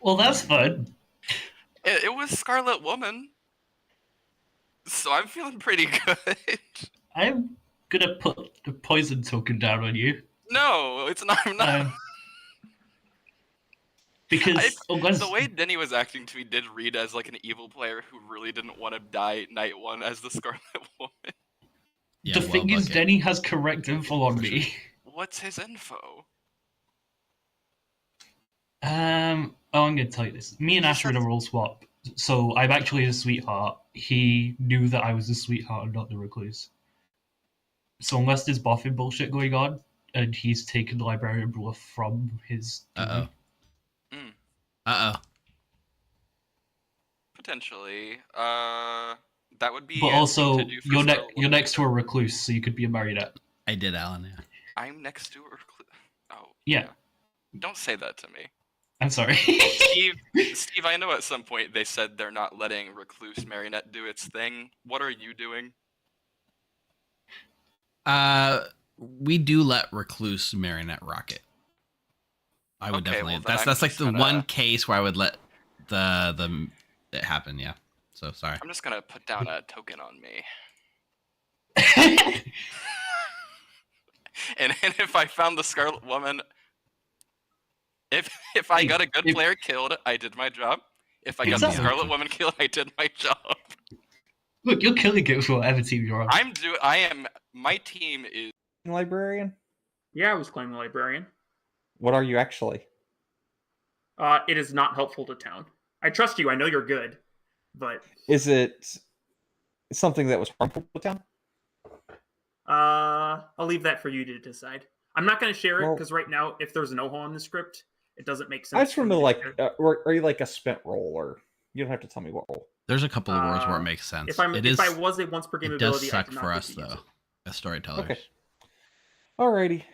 Well, that's fun. It was Scarlet Woman. So I'm feeling pretty good. I'm gonna put the poison token down on you. No, it's not. I'm not. Because the way Denny was acting to me did read as like an evil player who really didn't want to die night 1 as the Scarlet Woman. Yeah, the thing is, Denny has correct info on me. What's his info? I'm gonna tell you this. Me and Ash are in a role swap, so I'm actually the sweetheart. He knew that I was the sweetheart and not the recluse. So unless there's buffing bullshit going on, and he's taken the librarian bluff from his. Potentially. That would be. But also, to do for you're Scarlet you're next to a recluse, so you could be a marionette. I did, Alan. Yeah. I'm next to her. Oh. Yeah. Don't say that to me. I'm sorry. Steve, I know at some point they said they're not letting Recluse Marionette do its thing. What are you doing? We do let Recluse Marionette rock it. I would definitely. Well, that's like the one case where I would let the it happen. Yeah. So sorry. I'm just gonna put down a token on me. and if I found the Scarlet Woman. If I got a good player killed, I did my job. If I got the Scarlet Woman killed, I did my job. Look, you're killing it for whatever team you're on. My team is Librarian? Yeah, I was claiming librarian. What are you actually? It is not helpful to town. I trust you. I know you're good, but Is it something that was harmful to town? I'll leave that for you to decide. I'm not going to share it Well- because right now, if there's no hole in the script, it doesn't make sense. I just for me remember, to like, share. are you like a spent roll, or you don't have to tell me what roll? There's a couple of words where it makes sense. If I was a once per game it does ability, suck I did for not us get to use though, it. as storytellers. Okay. Alrighty.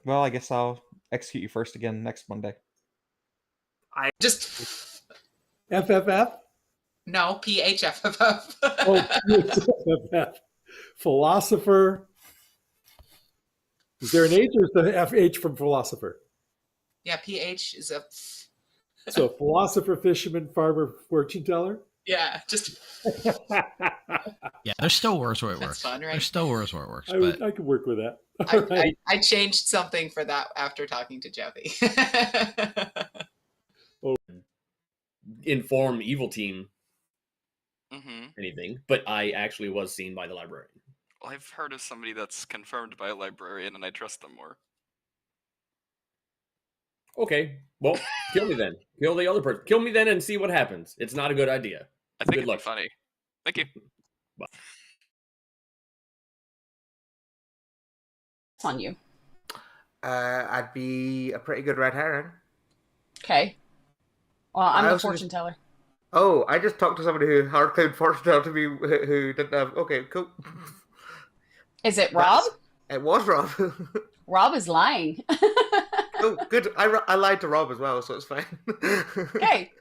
Well, I guess I'll execute you first again next Monday. I just FFF? no PHFFF. Oh, FFF. Philosopher. Is there an H or is the FH from philosopher? Yeah, PH is a So philosopher, fisherman, farmer, fortune teller? yeah, just Yeah, there's still words where it That's works. fun, right? There's still words where it works, I, but I could work with that. All right. I changed something for that after talking to Jeffy. inform Evil Team Mm-hmm. anything, but I actually was seen by the librarian. Well, I've heard of somebody that's confirmed by a librarian, and I trust them more. Okay, well, kill me then. Kill the other person. Kill me then and see what happens. It's not a good idea. I think Good it'd luck. be funny. Thank you. Bye. It's on you. I'd be a pretty good red herring. Okay. Well, I'm I the also fortune just- teller. Oh, I just talked to somebody who hard claimed fortune teller to me who didn't have. Okay, cool. Is it Rob? It was Rob. Rob is lying. Oh, good. I lied to Rob as well, so it's fine. Okay.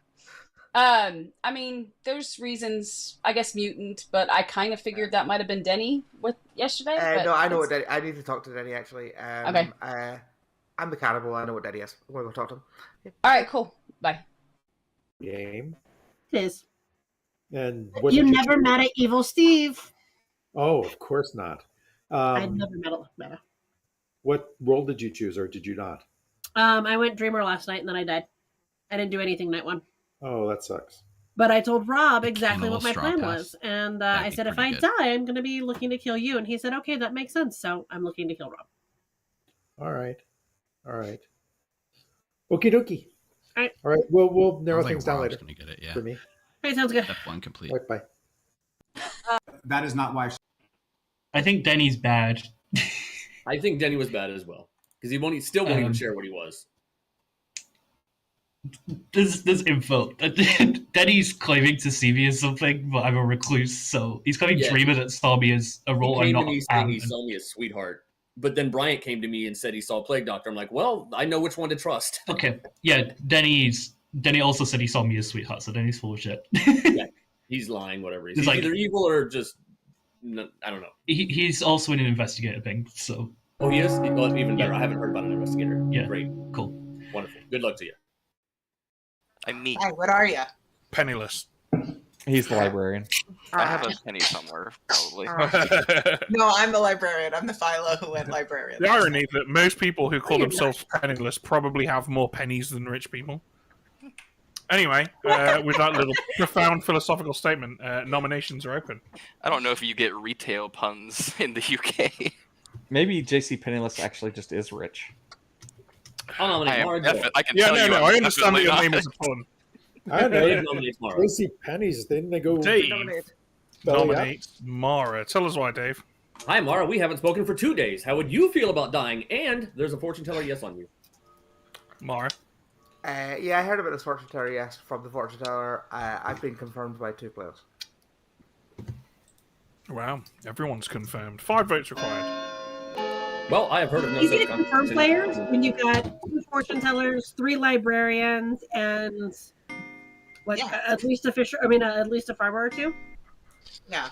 I mean, there's reasons. I guess mutant, but I kind of figured that might have been Denny with yesterday. But No, I know what it's- Denny. I need to talk to Denny actually. Okay. I'm the cannibal. I know what Denny is. We're going to talk to him. All right, cool. Bye. Game. It is. And what You did never choose? met an evil Steve. Oh, of course not. I never met a. What role did you choose, or did you not? I went Dreamer last night and then I died. I didn't do anything night one. Oh, that sucks. But I told Rob exactly a what my straw plan pass. was. And That'd I be said, if pretty I good. die, I'm going to be looking to kill you. And he said, okay, that makes sense. So I'm looking to kill Rob. All right. All right. Okie dokie. All right. All right. We'll narrow Sounds like things down Rob's later. gonna get it, yeah. For me. Okay, sounds good. Step 1 complete. All right, bye. That is not why. I think Denny's bad. I think Denny was bad as well because he still won't even share what he was. There's info. Denny's claiming to see me as something, but I'm a recluse, so he's claiming Yeah. Dreamer that saw me as a role He I'm came to not. me saying he am. saw me as Sweetheart, but then Bryant came to me and said he saw Plague Doctor. I'm like, well, I know which one to trust. Okay, yeah, Denny also said he saw me as Sweetheart, so Denny's full of shit. Yeah, he's lying. Whatever. He's It's like- either evil or just I don't know. He's also in an investigator thing, so Oh, he is. Well, even better. I haven't heard about an investigator. yeah, Great, cool. wonderful. Good luck to you. I'm me. Hi, what are you? Penniless. He's the librarian. I have a penny somewhere, probably. No, I'm the librarian. I'm the Philo who went librarian. The irony that most people who call themselves penniless probably have more pennies than rich people. Anyway, with that little profound philosophical statement, nominations are open. I don't know if you get retail puns in the UK. Maybe JC Penniless actually just is rich. I'll nominate Mara Joy. I can Yeah, tell you. no, I'm I understand that definitely your not. name is a pun. I don't Dave know. nominates Mara. Tracy Pennies, didn't they go? Dave belly up? nominates Mara. Tell us why, Dave. Hi, Mara. We haven't spoken for 2 days. How would you feel about dying? And there's a fortune teller yes on you. Mara. Yeah, I heard about this fortune teller. Yes, from the fortune teller. I've been confirmed by 2 players. Wow, everyone's confirmed. 5 votes required. Well, I have heard of no You such get confirmed players when you got 2 fortune tellers, 3 librarians, and like at least a fisher. I mean, at least a farmer or 2. Yeah.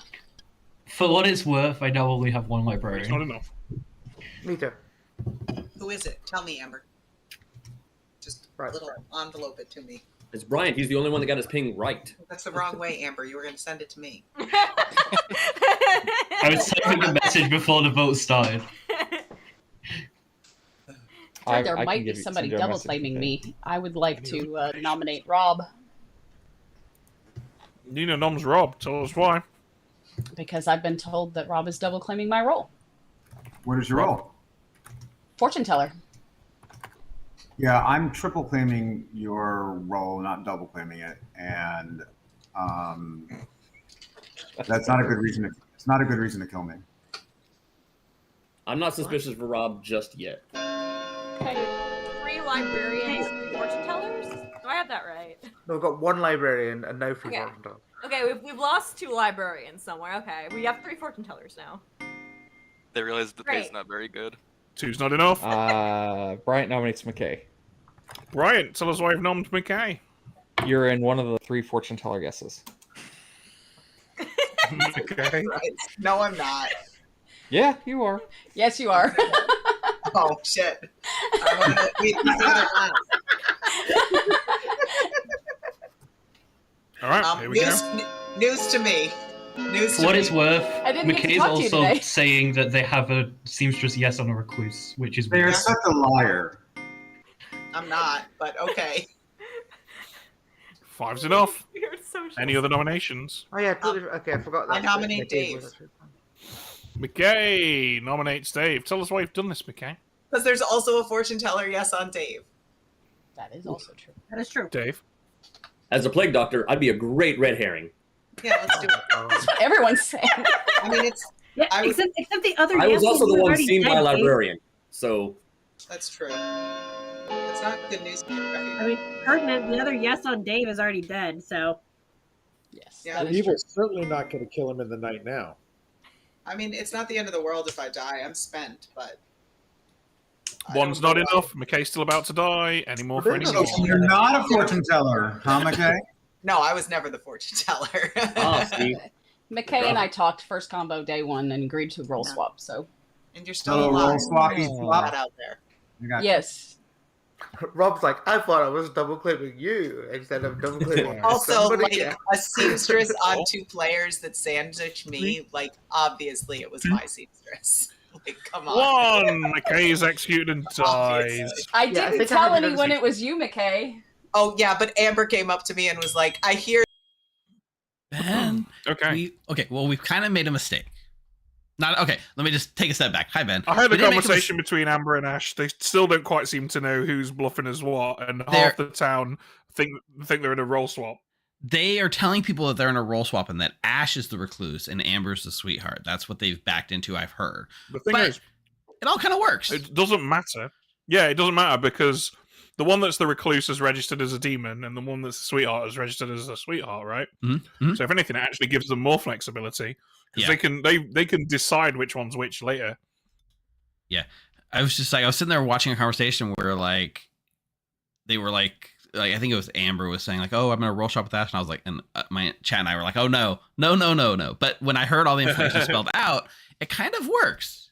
For what it's worth, I now only have one It's not librarian. enough. Me too. Who is it? Tell me, Amber. Just a little envelope it to me. It's Brian. He's the only one that got his ping right. That's the wrong way, Amber. You were going to send it to me. I was typing a message before the vote started. There might be somebody double claiming me. I would like to nominate Rob Nina noms Rob. Tell us why. because I've been told that Rob is double claiming my role. What is your role? Fortune teller. Yeah, I'm triple claiming your role, not double claiming it, and that's not a good reason. It's not a good reason to kill me. I'm not suspicious for Rob just yet. 3 librarians, 3 fortune tellers? Do I have that right? No, we've got 1 librarian and now 3 Okay. fortune tellers. Okay, we've lost 2 librarians somewhere. Okay, we have 3 fortune tellers now. They realize the pay's Great. not very good. 2's not enough. Bryant nominates McKay. Bryant, tell us why you've nominated McKay. You're in one of the 3 fortune teller guesses. Okay. Right. No, I'm not. Yeah, you are. Yes, you are. Oh, shit. I want to beat these other ones. All right, here we go. News to me. News For to what me. it's worth, I didn't get to McKay's talk to you also today. saying that they have a seamstress yes on a recluse, which is They are weird. such a liar. I'm not, but okay. 5's enough. You're so Any other nominations? Oh yeah, totally. Okay, I forgot that. I nominate Like, Dave. was- McKay nominates Dave. Tell us why you've done this, McKay. Because there's also a fortune teller yes on Dave. That is also true. That is true. Dave. As a plague doctor, I'd be a great red herring. Yeah, let's do it. That's what everyone's saying. I mean, it's Yeah, I was- except the other. I was yeses also the were one already seen by a dead, Dave. librarian. So that's true. It's not good news. I mean, pertinent. The other yes on Dave is already dead. So Yes. Yeah. that Well, is he true. was certainly not going to kill him in the night now. I mean, it's not the end of the world if I die. I'm spent, but I One's don't not know enough. McKay's still about to die. Any more for any So more? you're not a fortune teller, huh, McKay? No, I was never the fortune teller. see, McKay and I talked first combo day one and agreed to roll swap. So And you're still So alive. roll swappy Put swap. that out there. I got you. yes, Rob's like, I thought I was double claiming you instead of double claiming Also, somebody like else." a seamstress on 2 players that sandwiched me, like obviously it was my seamstress. Like, come on. 1. McKay is executed and dies. I Yeah, I didn't think I tell had to go to anyone sleep. it was you, McKay. Oh yeah, but Amber came up to me and was like, I hear Ben. Okay. Well, we've kind of made a mistake. Not okay. Let me just take a step back. Hi, Ben. I heard We a didn't make conversation between Amber and Ash. They still don't quite seem to know who's bluffing as what, and They're- half the town think they're in a roll swap. They are telling people that they're in a roll swap and that Ash is the recluse and Amber's the sweetheart. That's what they've backed into. I've heard. The thing But is, it all kind of works. it doesn't matter. Yeah, it doesn't matter because the one that's the recluse is registered as a demon, and the one that's the sweetheart is registered as a sweetheart, right? Mm-hmm. So if anything, it actually gives them more flexibility because Yeah. they can decide which one's which later. Yeah. I was sitting there watching a conversation where they were like I think it was Amber was saying like, oh, I'm going to roll shop with Ash. And I was like, and my chat and I were like, oh no. But when I heard all the information spelled out, it kind of works.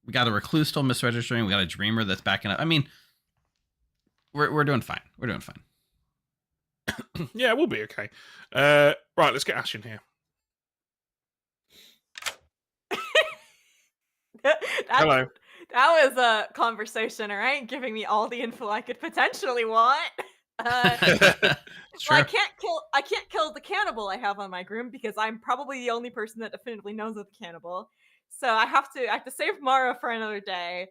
We got a recluse still misregistering. We got a dreamer that's backing up. I mean, we're doing fine. We're doing fine. Yeah, we'll be okay. Right, let's get Ash in here. Hello. That was a conversation, all right? Giving me all the info I could potentially want. Well, I can't kill the cannibal I have on my groom because I'm probably the only person that definitively knows of the cannibal. So I have to save Mara for another day.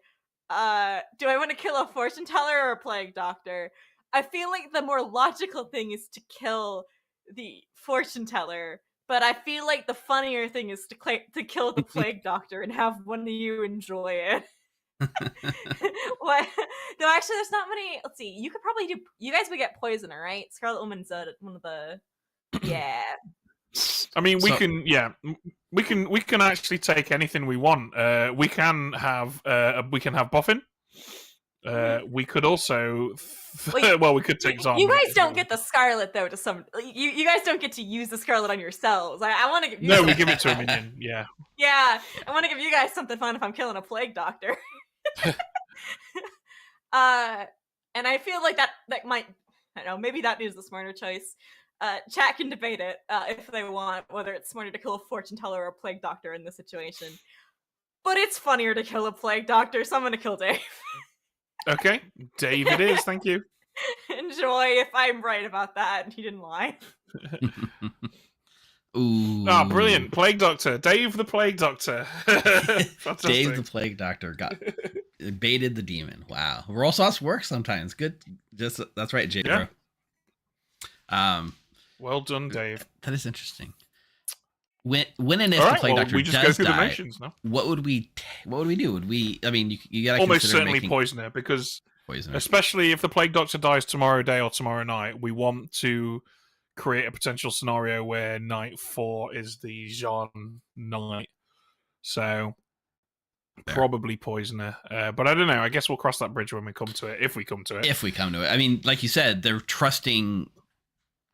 Do I want to kill a fortune teller or a plague doctor? I feel like the more logical thing is to kill the fortune teller, but I feel like the funnier thing is to kill the plague doctor and have one of you enjoy it. What? No, actually, there's not many. Let's see. You could probably do. You guys would get poisoner, right? Scarlet Woman's one of the. Yeah. I mean, we can actually take anything we want. We can have buffing. We could also, Well, we could take Xaan. You guys don't get the Scarlet though. To some, you guys don't get to use the Scarlet on yourselves. I want to give you. No, we give it to a minion. Yeah. Yeah, I want to give you guys something fun if I'm killing a plague doctor. And I feel like that might, I don't know, maybe that is the smarter choice. Chat can debate it if they want, whether it's smarter to kill a fortune teller or a plague doctor in this situation. But it's funnier to kill a plague doctor, so I'm gonna kill Dave. Okay, Dave it is. Thank you. Enjoy if I'm right about that and he didn't lie. Ooh. Ah, brilliant. Plague Doctor. Dave the Plague Doctor. Dave the Plague Doctor baited the demon. Wow. Roll sauce works sometimes. Good. That's right, J. Yeah. Bro. Well done, Dave. That is interesting. When and if All the right, Plague well, Doctor we just does go through the die, motions now. what would we do? Would we? I mean, you gotta Almost consider certainly making poisoner, because poisoner. especially if the Plague Doctor dies tomorrow day or tomorrow night, we want to create a potential scenario where night 4 is the Xaan night. So probably poisoner. But I don't know. I guess we'll cross that bridge when we come to it, if we come to it. If we come to it. I mean, like you said, they're trusting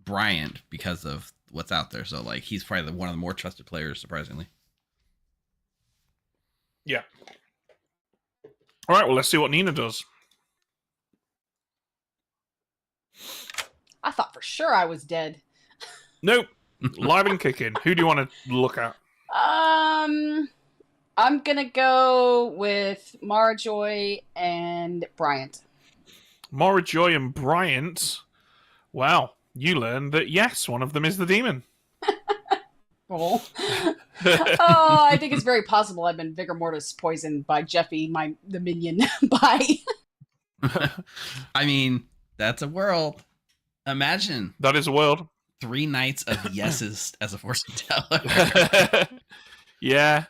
Bryant because of what's out there. So, like, he's probably one of the more trusted players, surprisingly. Yeah. All right, well, let's see what Nina does. I thought for sure I was dead. Nope. Live and kicking. Who do you want to look at? I'm gonna go with Mara Joy and Bryant. Mara Joy and Bryant. Wow. you learn that yes, one of them is the demon. Oh. Oh, I think it's very possible I've been vigor mortis poisoned by Jeffy, the minion. By. I mean, that's a world. Imagine that is a world. 3 nights of yeses as a fortune teller. Yeah.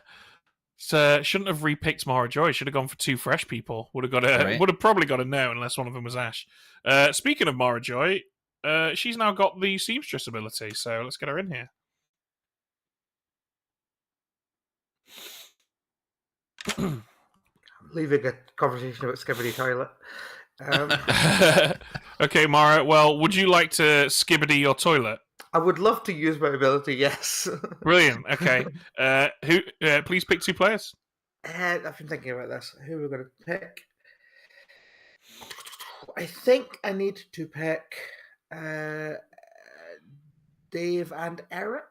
So shouldn't have repicked Mara Joy. Should have gone for 2 fresh people. Would have Right. would have probably got a no unless one of them was Ash. Speaking of Mara Joy, she's now got the seamstress ability. So let's get her in here. Leaving a conversation about Skibbity Toilet. Okay, Mara. Well, would you like to skibbity your toilet? I would love to use my ability. Yes. Brilliant. Okay. Who? Please pick 2 players. I've been thinking about this. Who are we going to pick? I think I need to pick Dave and Eric.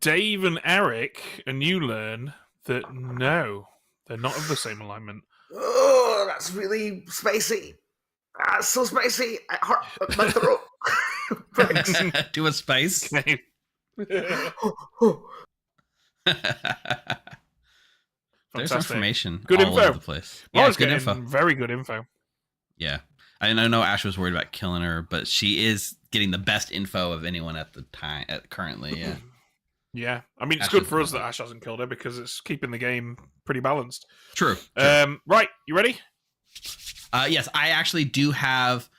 Dave and Eric, and you learn that no, they're not of the same alignment. Oh, that's really spicy. That's so spicy. It hurt my throat. Do a spice. Okay. There's information Good all info. over the place. Well, Yeah, good info. Very good info. Yeah. I know Ash was worried about killing her, but she is getting the best info of anyone at the time, currently, yeah. Yeah. I mean, it's Ash good is for us that Ash hasn't killed her because it's keeping the game pretty balanced. True. Right. You ready? Yes, I actually do have...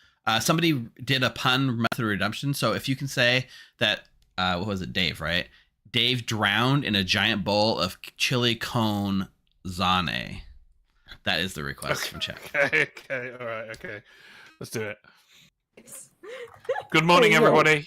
somebody did a pun method of redemption, so if you can say that... what was it? Dave, right? Dave drowned in a giant bowl of chili con Xaan-der. That is the request from chat. Okay. All right. Okay. Let's do it. Good morning, everybody.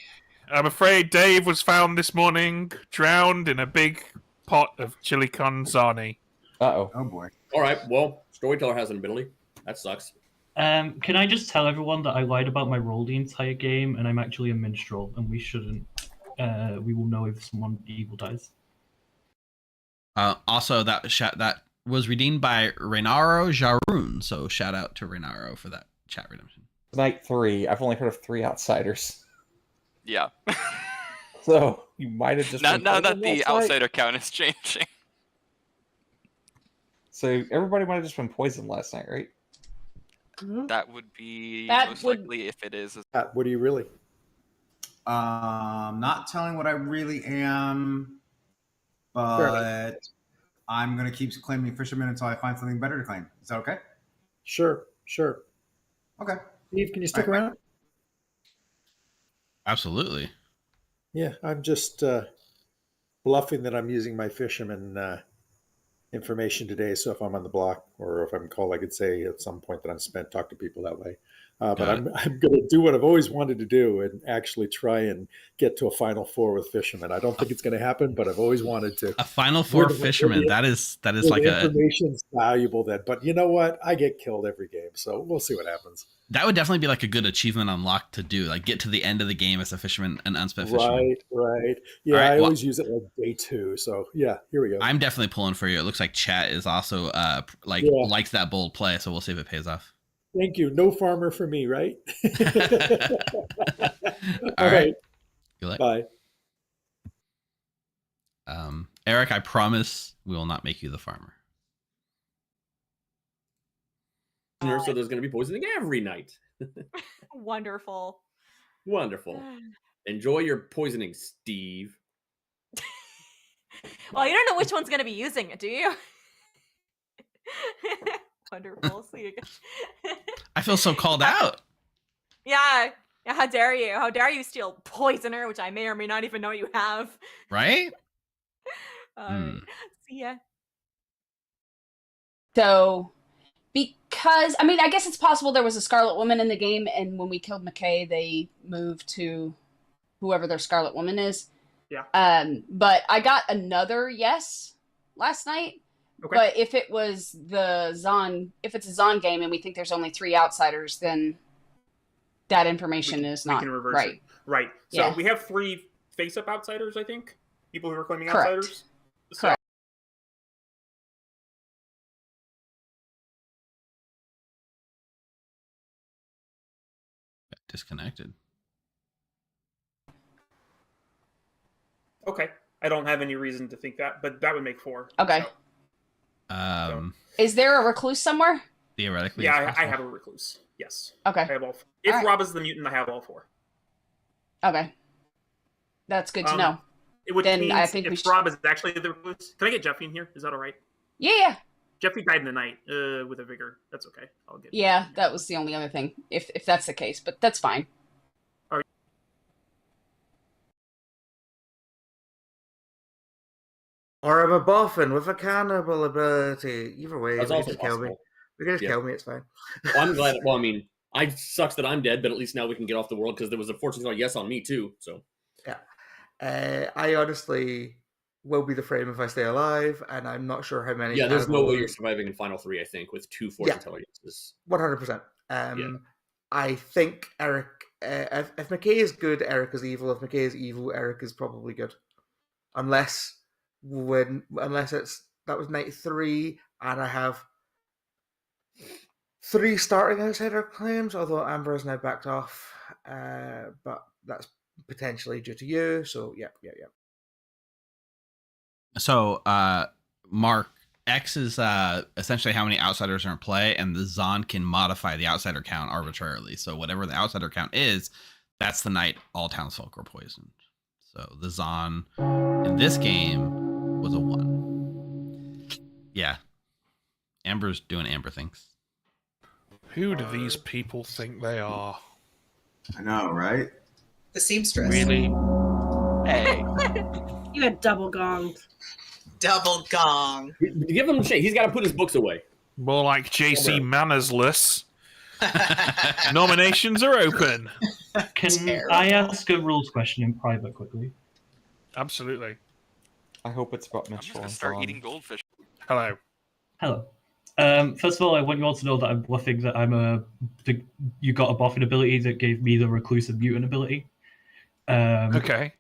I'm afraid Dave was found this morning drowned in a big pot of chili con Xaan-der. Uh-oh. Oh, boy. All right. Well, Storyteller has an ability. That sucks. Can I just tell everyone that I lied about my role the entire game, and I'm actually a minstrel, and we shouldn't. We will know if someone evil dies. Also, that was redeemed by Reynaro Jarun, so shout out to Reynaro for that chat redemption. Night 3. I've only heard of 3 outsiders. Yeah. So you might have just now been that poisoned the last night? outsider count is changing. So everybody might have just been poisoned last night, right? That would be That most would- likely if it is. What are you really? Not telling what I really am, but I'm going to keep claiming fisherman until I find something better to claim. Is that okay? Sure. Okay. Steve, can you stick around? Absolutely. Yeah, I'm just bluffing that I'm using my fisherman information today. So if I'm on the block or if I'm called, I could say at some point that I'm spent, talk to people that way. But I'm going to do what I've always wanted to do and actually try and get to a Final Four with fishermen. I don't think it's going to happen, but I've always wanted to. A Final Four fisherman. That is like a... Information's valuable then. But you know what? I get killed every game, so we'll see what happens. That would definitely be like a good achievement unlocked to do. Like get to the end of the game as a fisherman, an unspent fisherman. Right. Yeah, All right, I always use it like day 2. So yeah, here we go. I'm definitely pulling for you. It looks like chat is also likes that bold play, so we'll see if it pays off. Thank you. No farmer for me, right? All right. Good luck. Bye. Eric, I promise we will not make you the farmer. So there's going to be poisoning every night. Wonderful. Wonderful. Enjoy your poisoning, Steve. Well, you don't know which one's going to be using it, do you? Wonderful. See you again. I feel so called out. Yeah. How dare you? How dare you steal poisoner, which I may or may not even know you have. Right? See ya. So, because, I mean, I guess it's possible there was a Scarlet Woman in the game, and when we killed McKay, they moved to whoever their Scarlet Woman is. Yeah. But I got another yes last night. Okay. But if it was if it's a Xaan game and we think there's only 3 outsiders, then that information is not reverse right. it. Right. So Yeah. we have 3 face-up outsiders, I think. People who are claiming Correct. outsiders. So Correct. Disconnected. Okay. I don't have any reason to think that, but that would make 4. Okay. Is there a recluse somewhere? Theoretically, Yeah, I have a recluse. Yes. Okay. I have all 4. If All right. Rob is the mutant, I have all 4. Okay. That's good to know. Which Then means I think if we should... Rob is actually the recluse, can I get Jeffy in here? Is that all right? Yeah. Jeffy died in the night with a vigor. That's okay. I'll get. Yeah, that was the only other thing, if that's the case, but that's fine. Or I'm a boffin with a cannibal ability. Either way, That's we can also just kill me. possible. We can just Yeah. kill me. It's fine. Well, I'm glad. Well, I mean, I sucks that I'm dead, but at least now we can get off the world because there was a fortune yes on me too. So Yeah. I honestly will be the frame if I stay alive, and I'm not sure how many. Yeah, there's no way cannibal- you're surviving in Final 3. I think with 2 fortune teller yeses. 100%. I think Eric. If McKay is good, Eric is evil. If McKay is evil, Eric is probably good. Unless it's that was night 3, and I have 3 starting outsider claims. Although Amber has now backed off, but that's potentially due to you. So yeah. So, Mark, X is essentially how many outsiders are in play, and the Xaan can modify the outsider count arbitrarily. So whatever the outsider count is, that's the night all townsfolk are poisoned. So the Xaan in this game was a 1. Yeah. Amber's doing Amber things. Who do these people think they are? I know, right? The seamstress. Really? Hey. You got double gonged. Double gong. Give him a shake. He's got to put his books away. More like JC Mannersless. Nominations are open. Can I ask a rules question in private quickly? Absolutely. I hope it's about Mitchell. I'm start eating goldfish. Hello. Hello. First of all, I want you all to know that I'm bluffing that you got a buffing ability that gave me the reclusive mutant ability. Okay.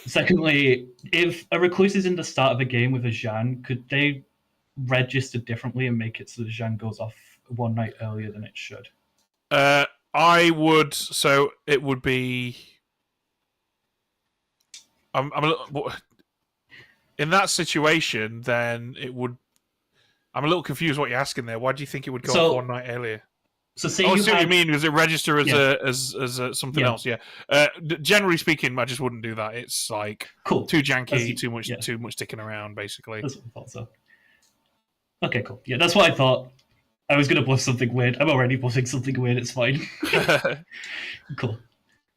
Secondly, if a recluse is in the start of a game with a Xaan, could they register differently and make it so the Xaan goes off one night earlier than it should? I would. So it would be. I'm a little, in that situation, then it would. I'm a little confused what you're asking there. Why do you think it would go off one night earlier? So say I you see what you mean. Does it register as a something Yeah. else? Yeah. Generally speaking, I just wouldn't do that. It's like cool. too janky, That's- too much sticking around, basically. That's what I thought so. Okay, cool. Yeah, that's what I thought. I was going to bluff something weird. I'm already bluffing something weird. It's fine. Cool.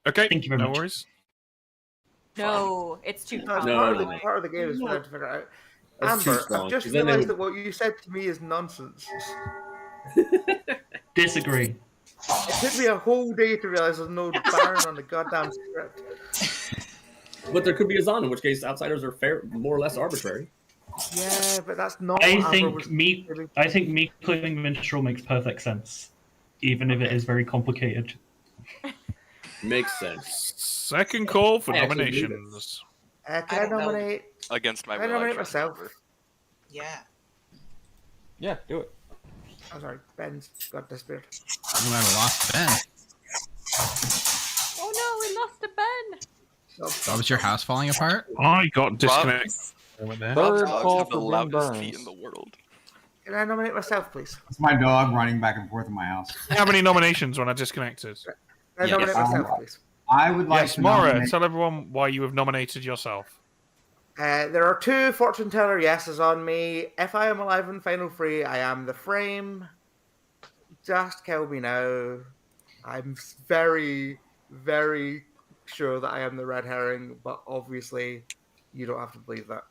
Okay. Thank you very no much. worries. No, it's too No, it's strong. part of the game is for them to figure out. That's too Amber, strong, I've just 'cause then they realised would- that what you said to me is nonsense. Disagree. It took me a whole day to realise there's no Baron on the goddamn script. But there could be a Xaan, in which case outsiders are more or less arbitrary. Yeah, but that's not I what Amber think was me claiming minstrel makes perfect sense, even if it is very complicated. Makes sense. Second call for I actually believe it. nominations. Can I don't know. nominate? Against my Can I will, I nominate trust myself? Amber. Yeah. Yeah, do it. I'm sorry, Ben's got disappeared. You might have lost Ben. Oh no, we lost a Ben. Oh, was your house falling apart? I got disconnected. Rob's Third dogs call have the for Ben loudest Burns. feet in the world. Can I nominate myself, please? It's my dog running back and forth in my house. How many nominations when I disconnected? Can I Yes. nominate myself, please? I would like Yes, to Mara, nominate- tell everyone why you have nominated yourself. There are 2 fortune teller yeses on me. If I am alive in Final 3, I am the frame. Just kill me now. I'm very, very sure that I am the red herring, but obviously you don't have to believe that.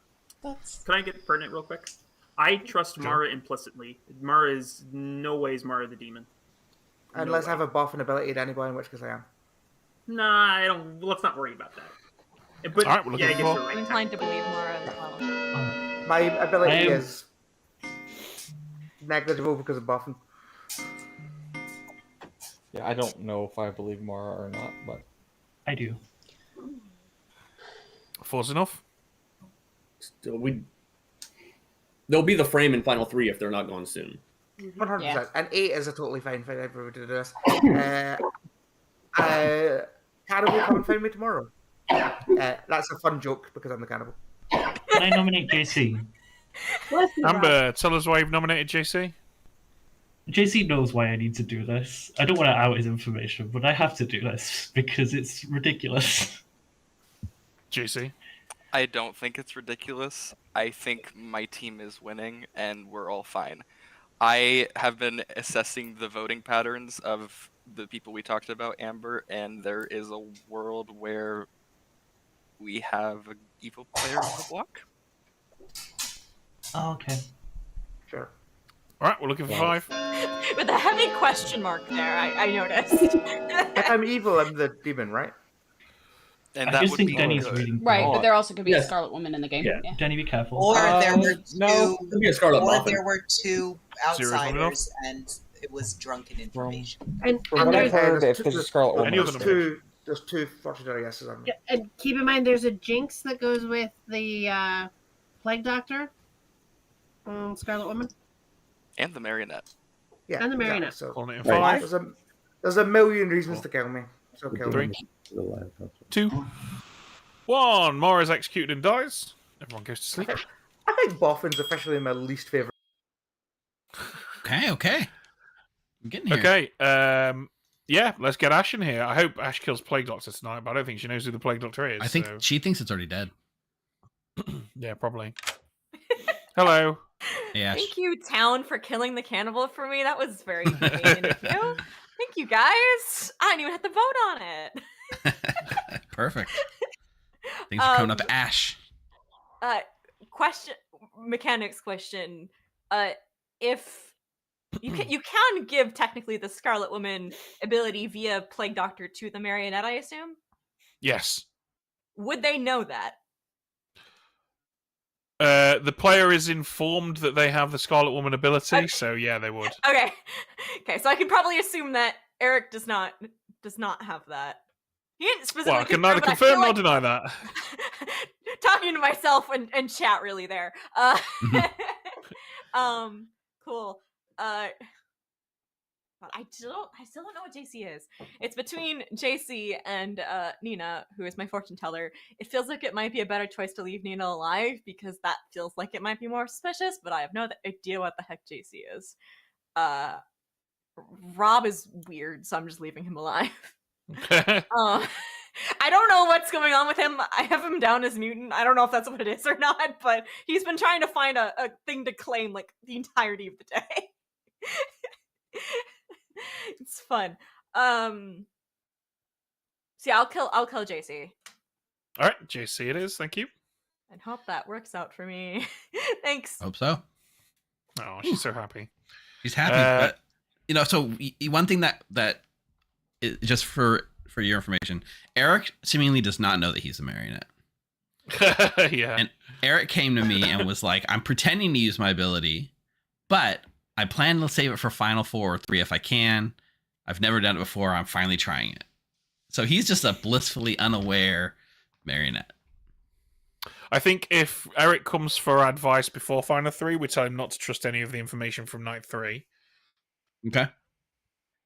Can I get pertinent real quick? I trust Mara implicitly. Mara is no ways Mara the demon. Unless No I have a buff and ability at anybody, in which case I am. Nah, I don't. Let's not worry about that. But All right, we're looking yeah, I guess for- you're I'm right. inclined to believe Mara as well. My ability I am- is negligible because of buffing. Yeah, I don't know if I believe Mara or not, but I do. Four's enough. Still, they'll be the frame in Final 3 if they're not gone soon. 100%. And 8 is a totally fine for everybody to do this. Cannibal, come and find me tomorrow. That's a fun joke because I'm the cannibal. Can I nominate JC? Amber, tell us why you've nominated JC. JC knows why I need to do this. I don't want to out his information, but I have to do this because it's ridiculous. JC? I don't think it's ridiculous. I think my team is winning and we're all fine. I have been assessing the voting patterns of the people we talked about, Amber, and there is a world where we have an evil player on the block. Oh, okay. Sure. All right, we're looking for 5. With a heavy question mark there, I noticed. If I'm evil, I'm the demon, right? And I that just would think be Denny's good. reading. Right, but there also could be a Yes. Scarlet Woman in the game. Yeah, Denny, be careful. Or there were two. no, could be a Scarlet Or Moffat. there were 2 Zero coming off. outsiders, and it was drunken information. And, From what I've there's, heard, if there's a Scarlet Woman, Any other there's two fortune teller yeses on me. and keep in mind, there's a jinx that goes with the Plague Doctor, Scarlet Woman, And the marionette. Yeah, and the Marionette. exactly. So Calling it Right. 5. there's a million reasons to kill me. So kill me. 3, 2, 1. Mora's executed and dies. Everyone goes to sleep. I think Boffin's officially my least favorite. Okay. I'm getting here. Okay. Yeah, let's get Ash in here. I hope Ash kills Plague Doctor tonight, but I don't think she knows who the Plague Doctor is. I think so... she thinks it's already dead. Yeah, probably. Hello. Hey, Ash. Thank you, Town, for killing the cannibal for me. That was very humane of you. Thank you, guys. I didn't even have to vote on it. Perfect. Things are coming up Ash. Mechanics question. If you can give technically the Scarlet Woman ability via Plague Doctor to the Marionette, I assume? Yes. Would they know that? The player is informed that they have the Scarlet Woman ability, so yeah, they would. Okay. Okay, so I can probably assume that Eric does not have that. He didn't specifically. Well, I can neither but I confirm feel nor like- deny that. Talking to myself and chat really there. Cool. But I still don't know what JC is. It's between JC and Nina, who is my fortune teller. It feels like it might be a better choice to leave Nina alive because that feels like it might be more suspicious, but I have no idea what the heck JC is. Rob is weird, so I'm just leaving him alive. I don't know what's going on with him. I have him down as mutant. I don't know if that's what it is or not, but he's been trying to find a thing to claim like the entirety of the day. It's fun. So yeah, I'll kill JC. All right, JC it is. Thank you. And hope that works out for me. Thanks. Hope so. Oh, she's so happy. She's happy. But, so one thing that just for your information, Eric seemingly does not know that he's a marionette. Yeah. And Eric came to me and was like, I'm pretending to use my ability, but I plan to save it for Final 4 or 3 if I can. I've never done it before. I'm finally trying it. So he's just a blissfully unaware marionette. I think if Eric comes for advice before Final 3, we tell him not to trust any of the information from Night 3. Okay.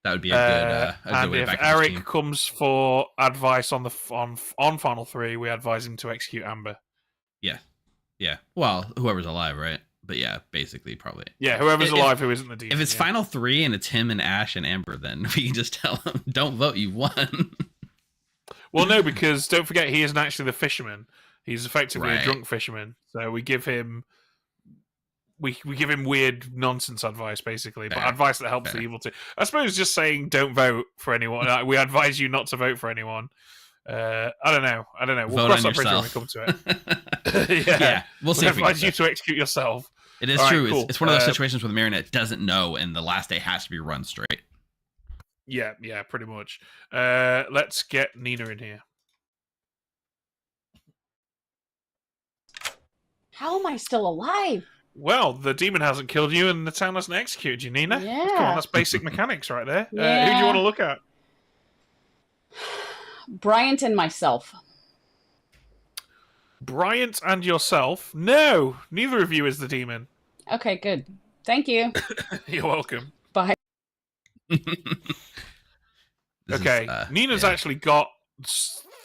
That would be a good and way if back into the Eric team. comes for advice on Final 3, we advise him to execute Amber. Yeah. Well, whoever's alive, right? But yeah, basically, probably. Yeah, whoever's alive who isn't the demon. If it's Final 3 and it's him and Ash and Amber, then we can just tell him, don't vote, you won. Well, no, because don't forget, he isn't actually the fisherman. He's effectively Right. a drunk fisherman. So we give him... We give him weird nonsense advice, basically, but Fair. advice that helps the evil too. I suppose just saying don't vote for anyone. We advise you not to vote for anyone. I don't know. We'll Vote cross on that bridge when we yourself. come to it. Yeah, we'll see if we advise get you there. to execute yourself. It is All right, true. cool. It's one of those situations where the marionette doesn't know, and the last day has to be run straight. Yeah, pretty much. Let's get Nina in here. How am I still alive? Well, the demon hasn't killed you, and the town hasn't executed you, Nina. Yeah. Come on, that's basic mechanics right there. Who do Yeah. you want to look at? Bryant and myself. Bryant and yourself? No, neither of you is the demon. Okay, good. Thank you. You're welcome. Bye. Okay, Nina's actually got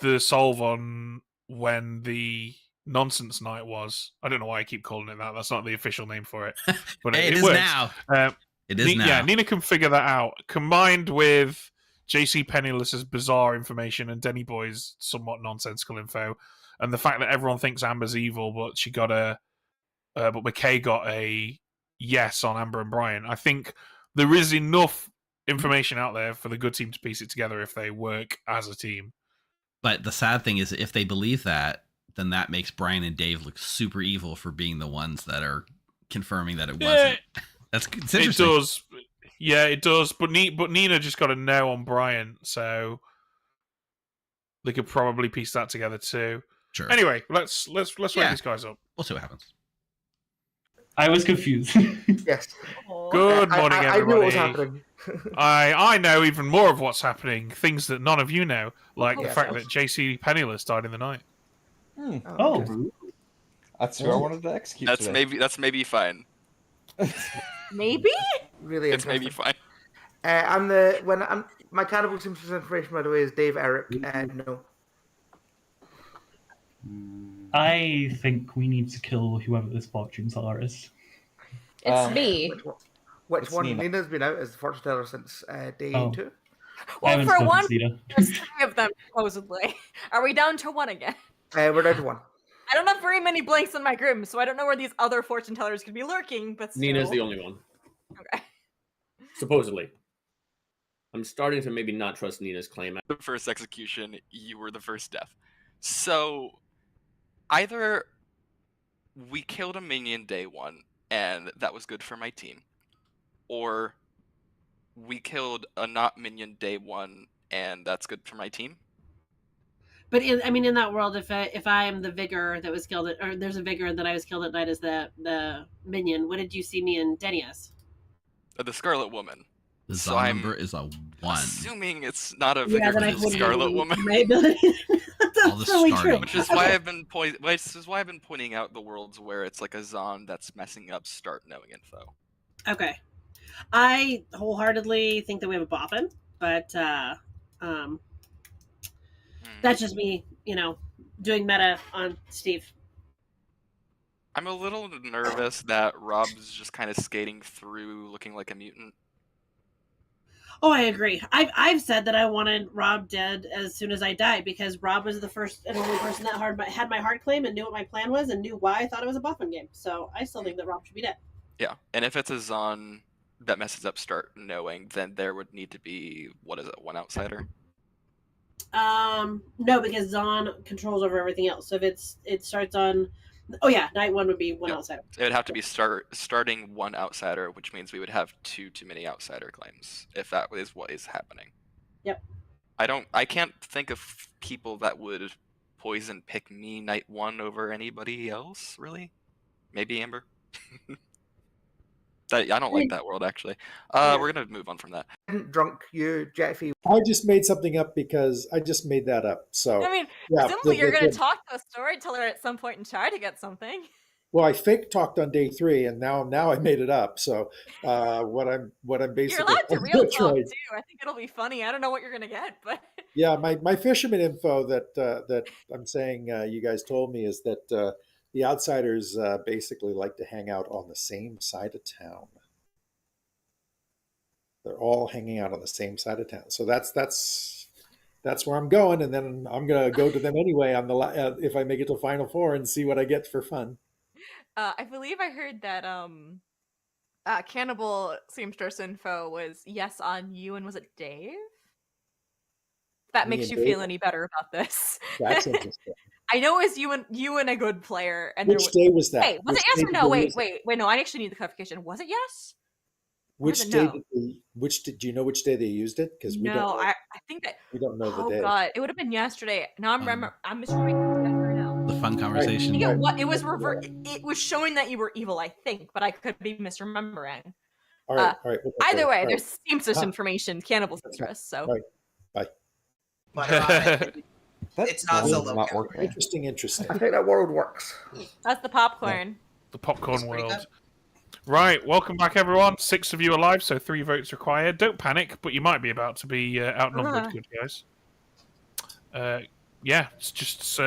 the solve on when the nonsense night was. I don't know why I keep calling it that. That's not the official name for it. But Hey, it is works. now. It is now. Yeah, Nina can figure that out. Combined with JC Penniless's bizarre information and Denny Boy's somewhat nonsensical info, and the fact that everyone thinks Amber's evil, but but McKay got a yes on Amber and Brian. I think there is enough information out there for the good team to piece it together if they work as a team. But the sad thing is, if they believe that, then that makes Brian and Dave look super evil for being the ones that are confirming that it wasn't. It's interesting. It does. Yeah, it does. But Nina just got a no on Brian, so they could probably piece that together too. Sure. Anyway, let's wake these guys up. We'll see what happens. I was confused. Yes. Good morning, I everybody. knew what was happening. I know even more of what's happening. Things that none of you know, like the Yes. fact that JC Penniless died in the night. Oh, that's who I wanted to execute. That's maybe fine. Maybe? Really It's maybe interesting. fine. My cannibal symptoms information, by the way, is Dave Eric. No. I think we need to kill whoever this fortune teller is. It's me. Which It's one? Nina. Nina's been out as the fortune teller since day Oh. 2. I Well, haven't for spoken one, to Zeta. there's 3 of them, supposedly. Are we down to 1 again? We're down to 1. I don't have very many blanks in my grim, so I don't know where these other fortune tellers could be lurking, but still. Nina's the only one. Okay. Supposedly. I'm starting to maybe not trust Nina's claim. The first execution, you were the first death. So either we killed a minion day 1, and that was good for my team, or we killed a not minion day 1, and that's good for my team. But in that world, if I am the vigor that was killed, or there's a vigor that I was killed at night as the minion, what did you see me and Denny as? The Scarlet Woman. The So Zon I'm number is a 1. Assuming it's not a Yeah, vigor then I for the wouldn't Scarlet use Woman. my ability. All the That's really starting. true. Which is why I've been pointing out the worlds where it's like a Xaan that's messing up start knowing info. Okay. I wholeheartedly think that we have a boffin, but that's just me, doing meta on Steve. I'm a little nervous that Rob's just kind of skating through looking like a mutant. Oh, I agree. I've said that I wanted Rob dead as soon as I died because Rob was the first and only person that had my heart claim and knew what my plan was and knew why I thought it was a boffin game. So I still think that Rob should be dead. Yeah, and if it's a Xaan that messes up start knowing, then there would need to be, what is it, 1 outsider? No, because Xaan controls over everything else. So if it starts on, oh yeah, night 1 would be 1 outsider. It would have to be starting 1 outsider, which means we would have 2 too many outsider claims, if that is what is happening. Yep. I can't think of people that would poison pick me night 1 over anybody else, really. Maybe Amber. I don't like that world, actually. We're gonna move on from that. Drunk, you, Jeffy. I just made something up because I just made that up. So I mean, yeah, presumably you're going to talk to a storyteller at some point and try to get something. Well, I fake talked on day 3, and now I made it up. So what I'm basically You're allowed to real That's talk right. too. I think it'll be funny. I don't know what you're going to get, but Yeah, my fisherman info that I'm saying you guys told me is that the outsiders basically like to hang out on the same side of town. They're all hanging out on the same side of town. So that's where I'm going, and then I'm gonna go to them anyway on the if I make it to Final 4 and see what I get for fun. I believe I heard that Cannibal Seamstress info was yes on you, and was it Dave? If that Me makes and you Dave? feel any better about this. That's interesting. I know it was you and a good player. And Which day was that? Wait, was it Which yes day or did no? they Wait, use it? wait. No, I actually need the clarification. Was it yes? Which was it day no? did they? Do you know which day they used it? Because we No, don't. Know, I think that. we don't know the Oh day. god, it would have been yesterday. Now I'm misremembering right now. The fun conversation. Yeah, what it was it was showing that you were evil, I think, but I could be misremembering. All right, all right. we'll go Either for it. way, All there's right. seamstress information, cannibal seamstress. So All right. Bye. But it's not That so is low not count. working. Interesting. I think that world works. that's the popcorn. The popcorn That's pretty world. good. Right, welcome back, everyone. 6 of you alive, so 3 votes required. Don't panic, but you might be about to be outnumbered, good guys. yeah, it's just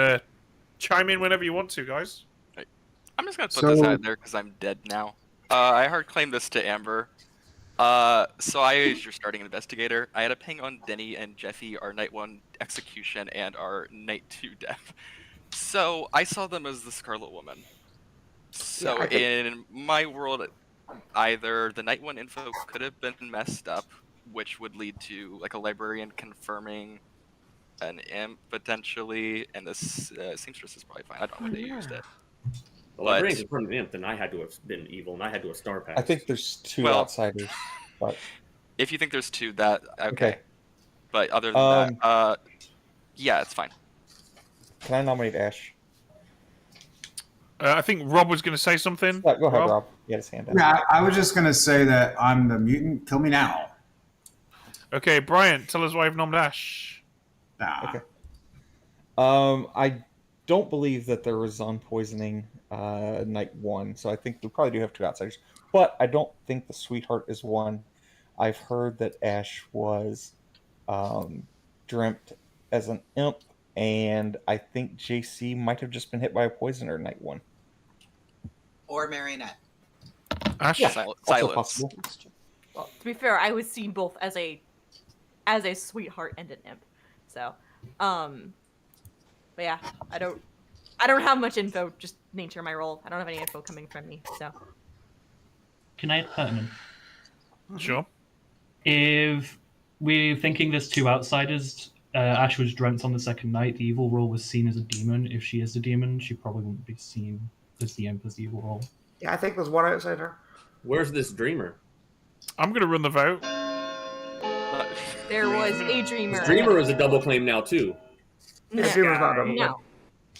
chime in whenever you want to, guys. I'm just gonna put this out there because I'm dead now. I hard claim this to Amber. So I is your starting investigator. I had a ping on Denny and Jeffy, our night 1 execution and our night 2 death. So I saw them as the Scarlet Woman. So in my world, either the night 1 info could have been messed up, which would lead to like a librarian confirming an imp potentially, and this seamstress is probably fine. I don't know why they used it. The librarian confirmed an imp, then I had to have been evil, and I had to have star pass. I think there's 2 outsiders. But if you think there's 2, that okay. But other than that, yeah, it's fine. Can I nominate Ash? I think Rob was going to say something. Yeah, go ahead, Rob. He had his hand up. Yeah, I was just going to say that I'm the mutant. Kill me now. Okay, Brian, tell us why you've nominated Ash. Okay. I don't believe that there was on poisoning night 1, so I think we probably do have 2 outsiders. But I don't think the sweetheart is one. I've heard that Ash was dreamt as an imp, and I think JC might have just been hit by a poisoner night 1. Or marionette. Ash, yeah, silence. Possible. Well, to be fair, I was seen both as a sweetheart and an imp. So, but yeah, I don't have much info. Just nature my role. I don't have any info coming from me. So, Can I add pertinent? Sure. If we're thinking there's 2 outsiders, Ash was dreamt on the second night. The evil role was seen as a demon. If she is a demon, she probably wouldn't be seen as the imp as the evil role. Yeah, I think there's 1 outsider. Where's this dreamer? I'm going to run the vote. there was a dreamer. This dreamer is a double claim now too. Yeah, dreamer's not a double claim.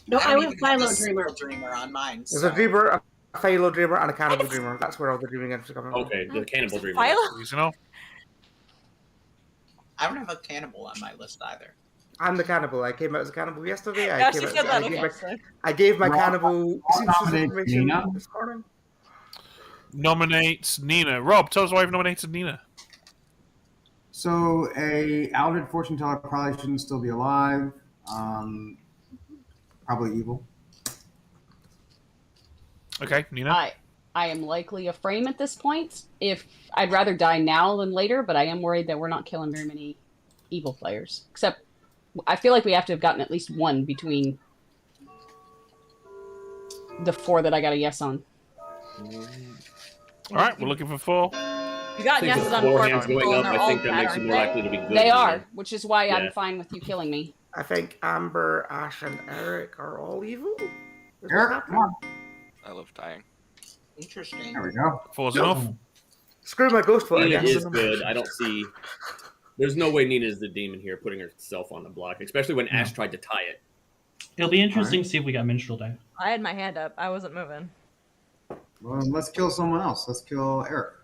No, I went Philo Dreamer. Dreamer on mine. There's a dreamer, a Philo dreamer, and a cannibal dreamer. That's where all the dreaming entries are coming from. Okay, the cannibal dreamer. Philo? I don't have a cannibal on my list either. I'm the cannibal. I came out as a cannibal yesterday. Yeah, she said that. I gave my cannibal information this morning. Nominates Nina. Rob, tell us why you've nominated Nina. So a outed fortune teller probably shouldn't still be alive. Probably evil. Okay, Nina. I am likely a frame at this point. If I'd rather die now than later, but I am worried that we're not killing very many evil players. Except, I feel like we have to have gotten at least 1 between the 4 that I got a yes on. All right, we're looking for 4. You got yeses on 4 4 hands people, going and up. they're I all think that bad, makes you aren't more they? likely to be good. They are, which is why I'm Yeah. fine with you killing me. I think Amber, Ash, and Eric are all evil. Is what Eric, happened? come on. I love dying. Interesting. There we go. 4's enough. Screw my ghost foot. I Nina guess. is good. I don't see. There's no way Nina is the demon here, putting herself on the block, especially when Ash tried to tie it. It'll be interesting to see if we get a minstrel down. I had my hand up. I wasn't moving. Well, let's kill someone else. Let's kill Eric.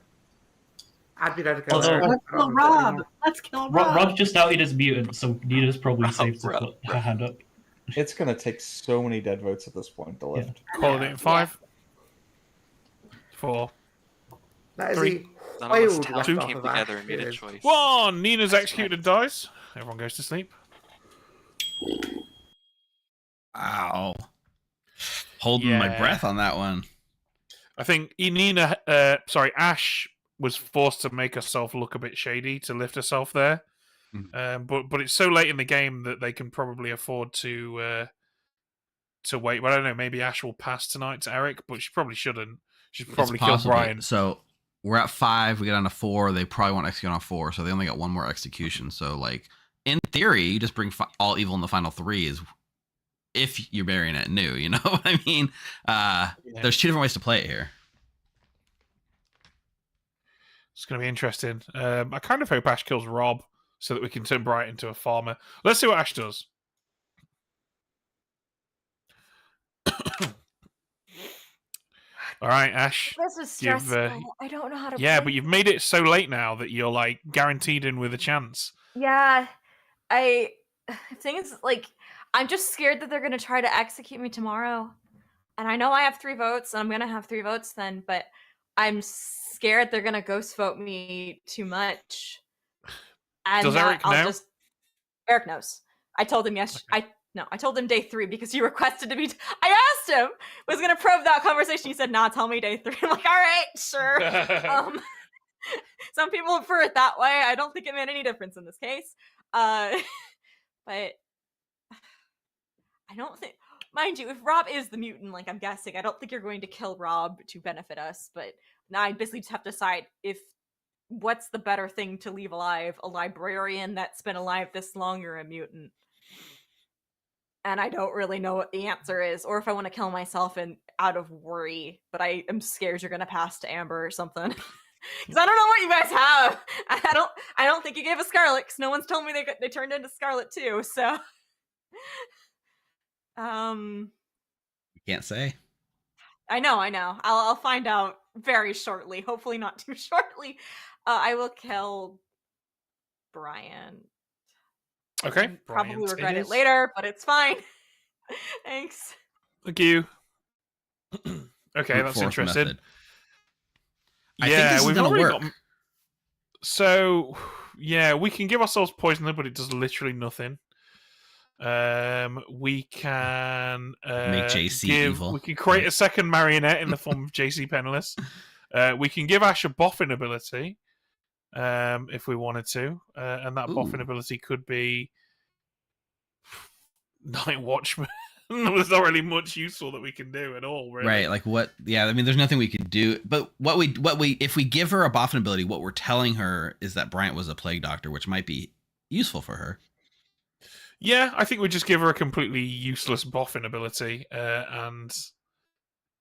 I'd be there to kill Although- Eric. Let's kill Rob. Let's kill Rob. Rob's just outed as mutant, so Nina's probably safe to put her hand up. It's going to take so many dead votes at this point to lift. Calling it in 5. 4. That is 3. a None of us wild town left came off of together Ash. and made a It is. choice. 1. Nina's executed and dies. Everyone goes to sleep. Ow. Holding my Yeah. breath on that one. I think Ash was forced to make herself look a bit shady to lift herself there. But it's so late in the game that they can probably afford to wait. But I don't know. Maybe Ash will pass tonight to Eric, but she probably shouldn't. She'd probably It's kill possible. Brian. So we're at 5. We get on to 4. They probably won't execute on 4, so they only got 1 more execution. So, like, in theory, you just bring all evil in the final 3 is if you're burying it new. You know what I mean? There's 2 different ways to play it here. It's going to be interesting. I kind of hope Ash kills Rob so that we can turn Brian into a farmer. Let's see what Ash does. All right, Ash. This is stressful. I don't know how to. Yeah, play. but you've made it so late now that you're like guaranteed in with a chance. Yeah, things like I'm just scared that they're gonna try to execute me tomorrow, and I know I have 3 votes, and I'm gonna have 3 votes then, but I'm scared they're gonna ghost vote me too much. And Does Eric know? Eric knows. I told him yesterday. No, I told him day 3 because you requested to be. I asked him, was going to probe that conversation. He said, nah, tell me day 3. I'm like, all right, sure. Some people prefer it that way. I don't think it made any difference in this case. But I don't think, mind you, if Rob is the mutant, like I'm guessing, I don't think you're going to kill Rob to benefit us. But now I basically just have to decide what's the better thing to leave alive, a librarian that's been alive this long or a mutant. And I don't really know what the answer is, or if I want to kill myself and out of worry, but I am scared you're gonna pass to Amber or something. Because I don't know what you guys have. I don't think you gave us Scarlet, because no one's told me they turned into Scarlet too. So, Can't say. I know. I'll find out very shortly. Hopefully not too shortly. I will kill Brian. Okay. Probably regret it later, but it's fine. Thanks. Thank you. Okay, that's interesting. I think this is gonna work. So, yeah, we can give ourselves poison, but it does literally nothing. We can make JC evil. We can create a second marionette in the form of JC Penniless. We can give Ash a boffin ability. If we wanted to, and that boffin ability could be Night Watchman. There's not really much useful that we can do at all, really. Right? Like what? Yeah, I mean, there's nothing we could do. But if we give her a boffin ability, what we're telling her is that Bryant was a plague doctor, which might be useful for her. Yeah, I think we just give her a completely useless boffin ability, and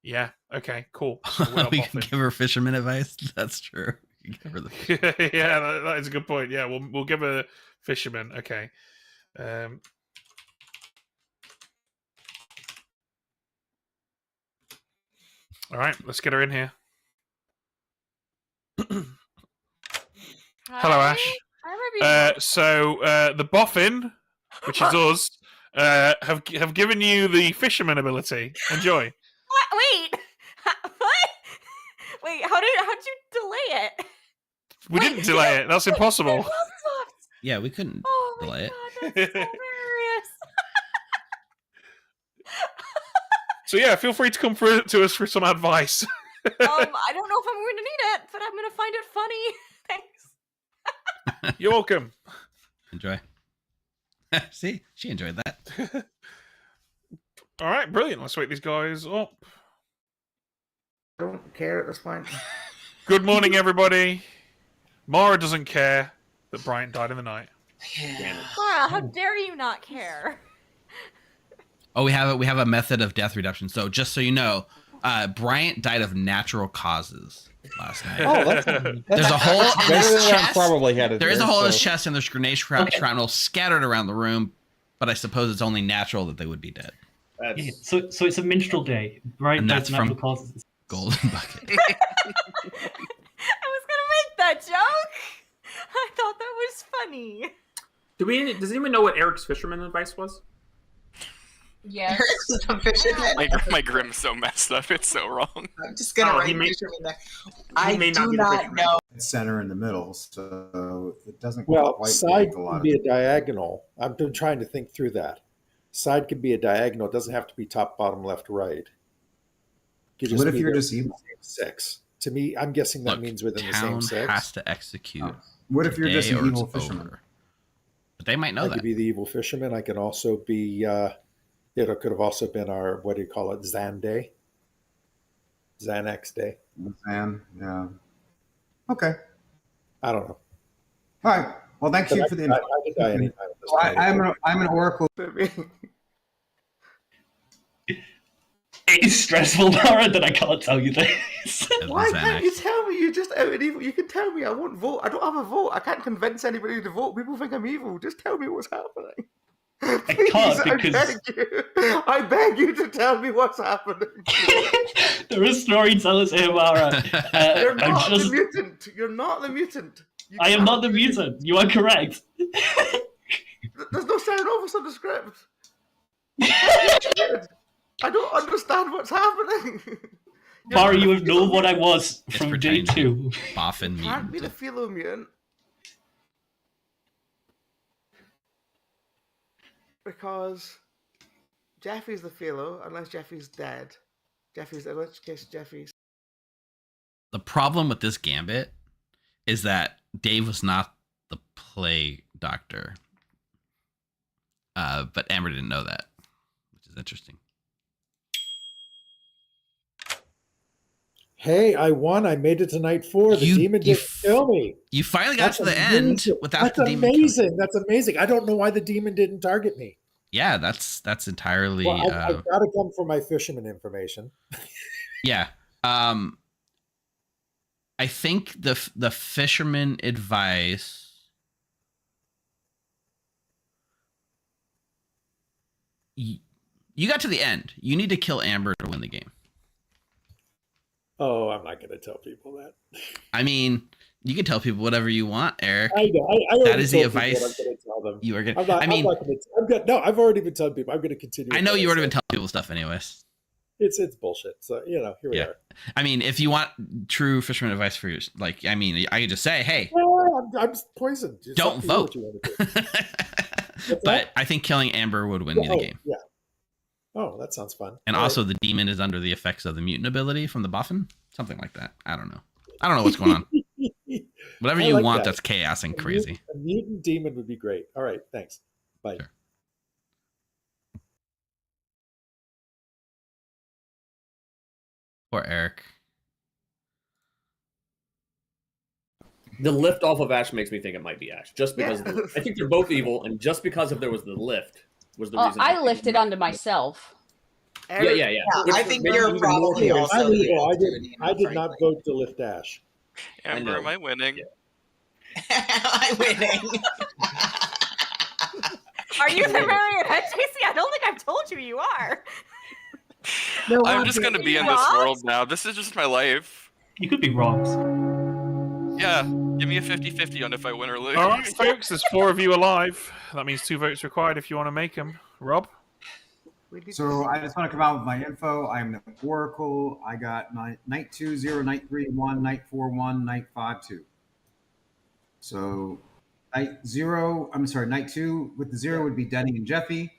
yeah, okay, cool. So we can give her fisherman advice. That's true. Give her the... yeah, that is a good point. Yeah, we'll give her fisherman. Okay. All right, let's get her in here. Hello, Ash. So the boffin, which is us, have given you the fisherman ability. Enjoy. What? Wait. What? Wait. How'd you delay it? We didn't delay it. That's impossible. Yeah, we couldn't delay it. That's so hilarious. So yeah, feel free to come through to us for some advice. I don't know if I'm going to need it, but I'm going to find it funny. Thanks. You're welcome. Enjoy. See, she enjoyed that. All right, brilliant. Let's wake these guys up. I don't care at this point. Good morning, everybody. Mara doesn't care that Bryant died in the night. Mara, how dare you not care? Oh, we have a method of death reduction. So just so you know, Bryant died of natural causes last night. Oh, there's a hole in his chest. Probably had it. There is a hole in his chest, and there's grenade shrapnel scattered around the room. But I suppose it's only natural that they would be dead. Yeah, so it's a minstrel day, right? And that's from causes. Golden Bucket. I was gonna make that joke. I thought that was funny. Does anyone know what Eric's fisherman advice was? Yes. My Grim's so messed up. It's so wrong. I'm just gonna write fisherman there. I do not know. It's center in the middle, so it doesn't Well, quite side make a lot can of be a diagonal. I've been trying to think through that. Side can be a diagonal. It doesn't have to be top, bottom, left, right. What if you're just evil? 6. To me, I'm guessing that means within the same 6. Has to execute. What if you're just an evil it's fisherman? over. But they might know I that. could be the evil fisherman. I can also be. It could have also been our, what do you call it, Xaan Day? Xanax Day. Xan, yeah. Okay. I don't know. All right. Well, thank you for the. I could die anytime at this point. I'm an oracle. It's stressful, Mara, that I can't tell you this. Why can't you tell me you're just out and evil? You can tell me I won't vote. I don't have a vote. I can't convince anybody to vote. People think I'm evil. Just tell me what's happening. I can't because I beg you to tell me what's happening. there are storytellers here, Mara. You're not the mutant. You're not the mutant. I am not the mutant. You are correct. There's no sign office on the script. I don't understand what's happening. Mara, you have known what I was from day 2. Boffin mutant. Can't be the philo mutant. Because Jeffy's the Philo, unless Jeffy's dead. In which case Jeffy's. The problem with this gambit is that Dave was not the plague doctor. But Amber didn't know that, which is interesting. Hey, I won. I made it to night 4. The demon didn't kill me. You finally got to the end without the demon. That's amazing. That's amazing. I don't know why the demon didn't target me. Yeah, that's entirely. Well, I've got to come for my fisherman information. Yeah. I think the fisherman advice. You got to the end. You need to kill Amber to win the game. Oh, I'm not going to tell people that. I mean, you can tell people whatever you want, Eric. I know. That is the advice I'm going to tell them. you are going. I've already been telling people. I'm going to continue. I know you already been telling people stuff, anyways. It's bullshit. So here we are. I mean, if you want true fisherman advice for you, like, I mean, I could just say, hey, I'm poisoned. Don't vote. But I think killing Amber would win you the game. Yeah. Oh, that sounds fun. And also, the demon is under the effects of the mutant ability from the Boffin, something like that. I don't know what's going on. Whatever you want, that's chaos and crazy. A mutant demon would be great. All right, thanks. Bye. Sure. Or Eric. The lift off of Ash makes me think it might be Ash, just because I think they're both evil, and just because if there was the lift was the reason. I lifted onto myself. Yeah. I think you're probably also. I did not vote to lift Ash. Amber, am I winning? I'm winning. Are you the marionette, JC? I don't think I've told you are. No, I'm just gonna be in this world now. This is just my life. You could be wrong. Yeah, give me a 50-50 on if I win or lose. All right, folks, there's 4 of you alive. That means 2 votes required if you want to make them. Rob? So I just want to come out with my info. I'm the Oracle. I got night 2, 0, night 3, 1, night 4, 1, night 5, 2. So night 2 with the 0 would be Denny and Jeffy.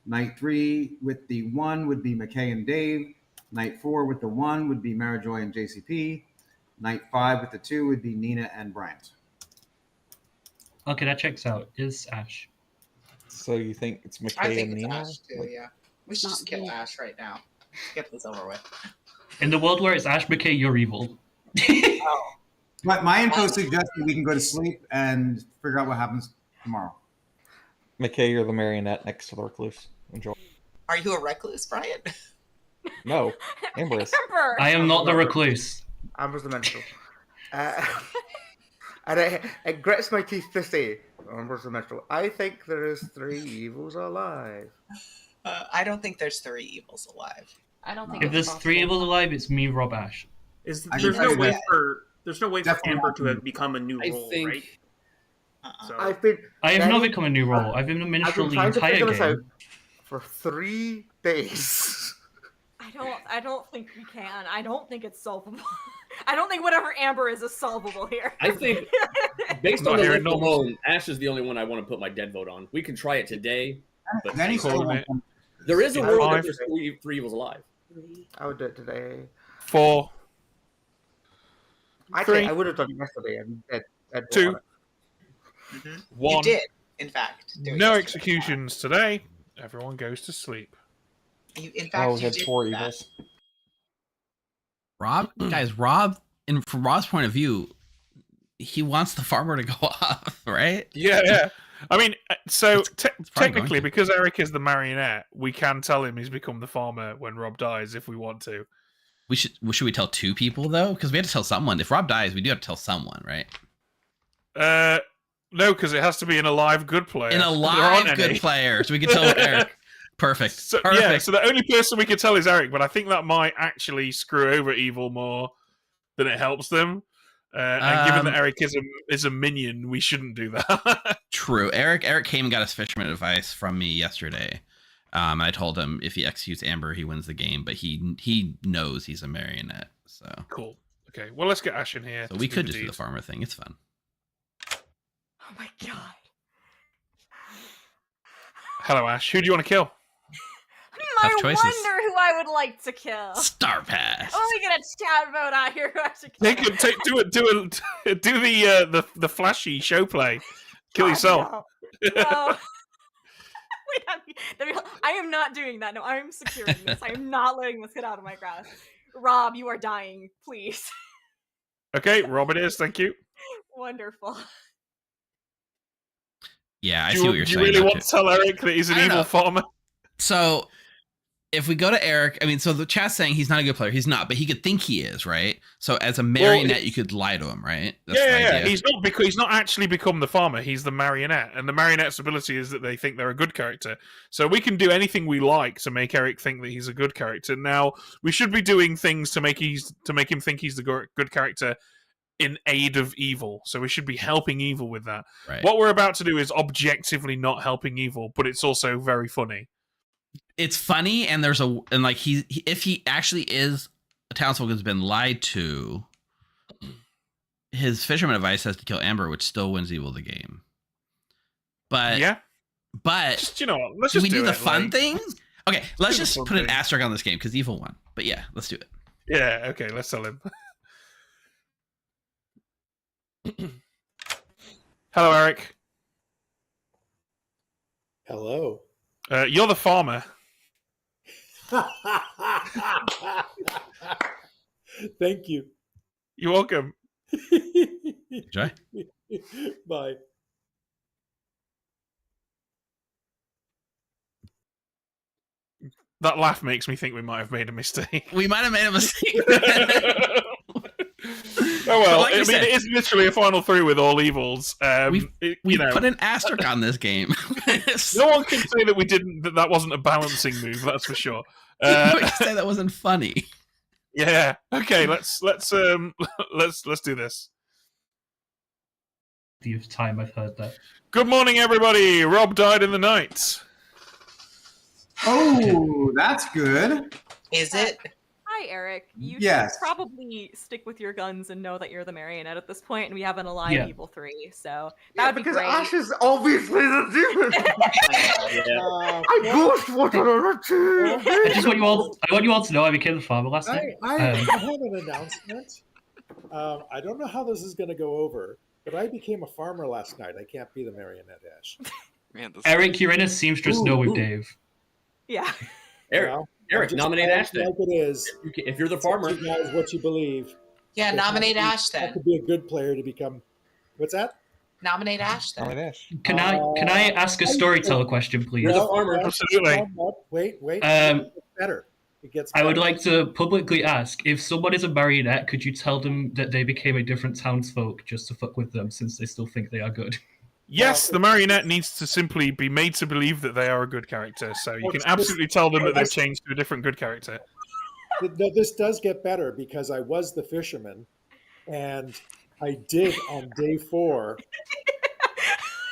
Night 3 with the 1 would be McKay and Dave. Night 4 with the 1 would be Marijoy and JCP. Night 5 with the 2 would be Nina and Bryant. Okay, that checks out. Is Ash. So you think it's I McKay think and it's Nina? Ash too. Yeah, we should just kill Ash right now. Get this over with. In the world where it's Ash McKay, you're evil. My info suggests that we can go to sleep and figure out what happens tomorrow. McKay, you're the marionette next to the recluse. Enjoy. Are you a recluse, Brian? No, Amber is. I am not the recluse. Amber's the mental. And it grits my teeth to say, Amber's the mental. I think there is 3 evils alive. I don't think there's 3 evils alive. I don't think. If there's 3 evils alive, it's me, Rob, Ash. There's no way for Amber to have become a new role, right? So, I have not become a new role. I've been a minstrel the entire game. For 3 days. I don't think we can. I don't think it's solvable. I don't think whatever Amber is solvable here. I think, based on the list alone, Ash is the only one I want to put my dead vote on. We can try it today, but there is a world where there's 3 evils alive. I would do it today. 4. Actually, I would have done it yesterday. And 2. 1. You did, in fact. No executions today. Everyone goes to sleep. In fact, we had 4 evils. Rob, guys, Rob, and from Rob's point of view, he wants the farmer to go off, right? Yeah. I mean, so technically, because Eric is the marionette, we can tell him he's become the farmer when Rob dies if we want to. Should we tell 2 people though? Because we have to tell someone. If Rob dies, we do have to tell someone, right? No, because it has to be an alive good player. An alive good player, so we can tell Eric. Perfect. So, Perfect. Yeah, so the only person we can tell is Eric, but I think that might actually screw over evil more than it helps them. And given that Eric is a minion, we shouldn't do that. True. Eric came and got his fisherman advice from me yesterday. And I told him if he executes Amber, he wins the game, but he knows he's a marionette. So cool. Okay, well, let's get Ash in here. So we could just do the farmer thing. It's fun. Oh my god. Hello, Ash. Who do you want to kill? Tough choices. wonder who I would like to kill. Star Pass. Oh, we get a chat vote out here who I should kill. Do the flashy show play. Kill yourself. No. Wait, I am not doing that. No, I am securing this. I am not letting this get out of my grasp. Rob, you are dying. Please. Okay, Rob it is. Thank you. Wonderful. Yeah, I see what you're saying. Do you really want to tell Eric that he's an evil farmer? So, if we go to Eric, I mean, so the chat's saying he's not a good player. He's not, but he could think he is, right? So, as a marionette, you could lie to him, right? That's the idea. He's not, because he's not actually become the farmer. He's the marionette, and the marionette's ability is that they think they're a good character. So we can do anything we like to make Eric think that he's a good character. Now, we should be doing things to make him think he's the good character in aid of evil. So we should be helping evil with that. Right. What we're about to do is objectively not helping evil, but it's also very funny. It's funny, and if he actually is a Townsfolk has been lied to, his fisherman advice says to kill Amber, which still wins evil the game. But just, let's do just we do the it, fun like, things? Okay, let's do the just fun put an thing. asterisk on this game because evil won. But yeah, let's do it. Yeah, okay, let's tell him. Hello, Eric. Hello. You're the farmer. Thank you. You're welcome. Enjoy. Bye. That laugh makes me think we might have made a mistake. We might have made a mistake. Oh well, Like you said, it is literally a final three with all evils. We put an asterisk on this game. No one can say that we didn't. That wasn't a balancing move. That's for sure. We say that wasn't funny. Yeah. Okay. Let's do this. The time I've heard that. Good morning, everybody. Rob died in the night. Oh, that's good. Is it? Hi, Eric. You Yes. should probably stick with your guns and know that you're the marionette at this point, and we have an alive Yeah. evil 3. So that would be because great. Ash is obviously the demon. I ghost wanted her too. I want you all to know I became the farmer last night. I have an announcement. I don't know how this is going to go over, but I became a farmer last night. I can't be the marionette, Ash. Man, Eric, you're in a seamstress no with Dave. Yeah. Eric, nominate Ash then. Like it is. If you're the farmer. You guys, what you believe. Yeah, nominate Ash That then. could be a good player to become. What's that? Nominate Ash then. Can I ask a storyteller question, please? You're the farmer. Absolutely. Wait. It gets better. It gets I would better. like to publicly ask, if someone is a marionette, could you tell them that they became a different townsfolk just to fuck with them since they still think they are good? Yes, the marionette needs to simply be made to believe that they are a good character. So you can absolutely tell them that they've changed to a different good character. No, this does get better because I was the fisherman, and I did on day 4,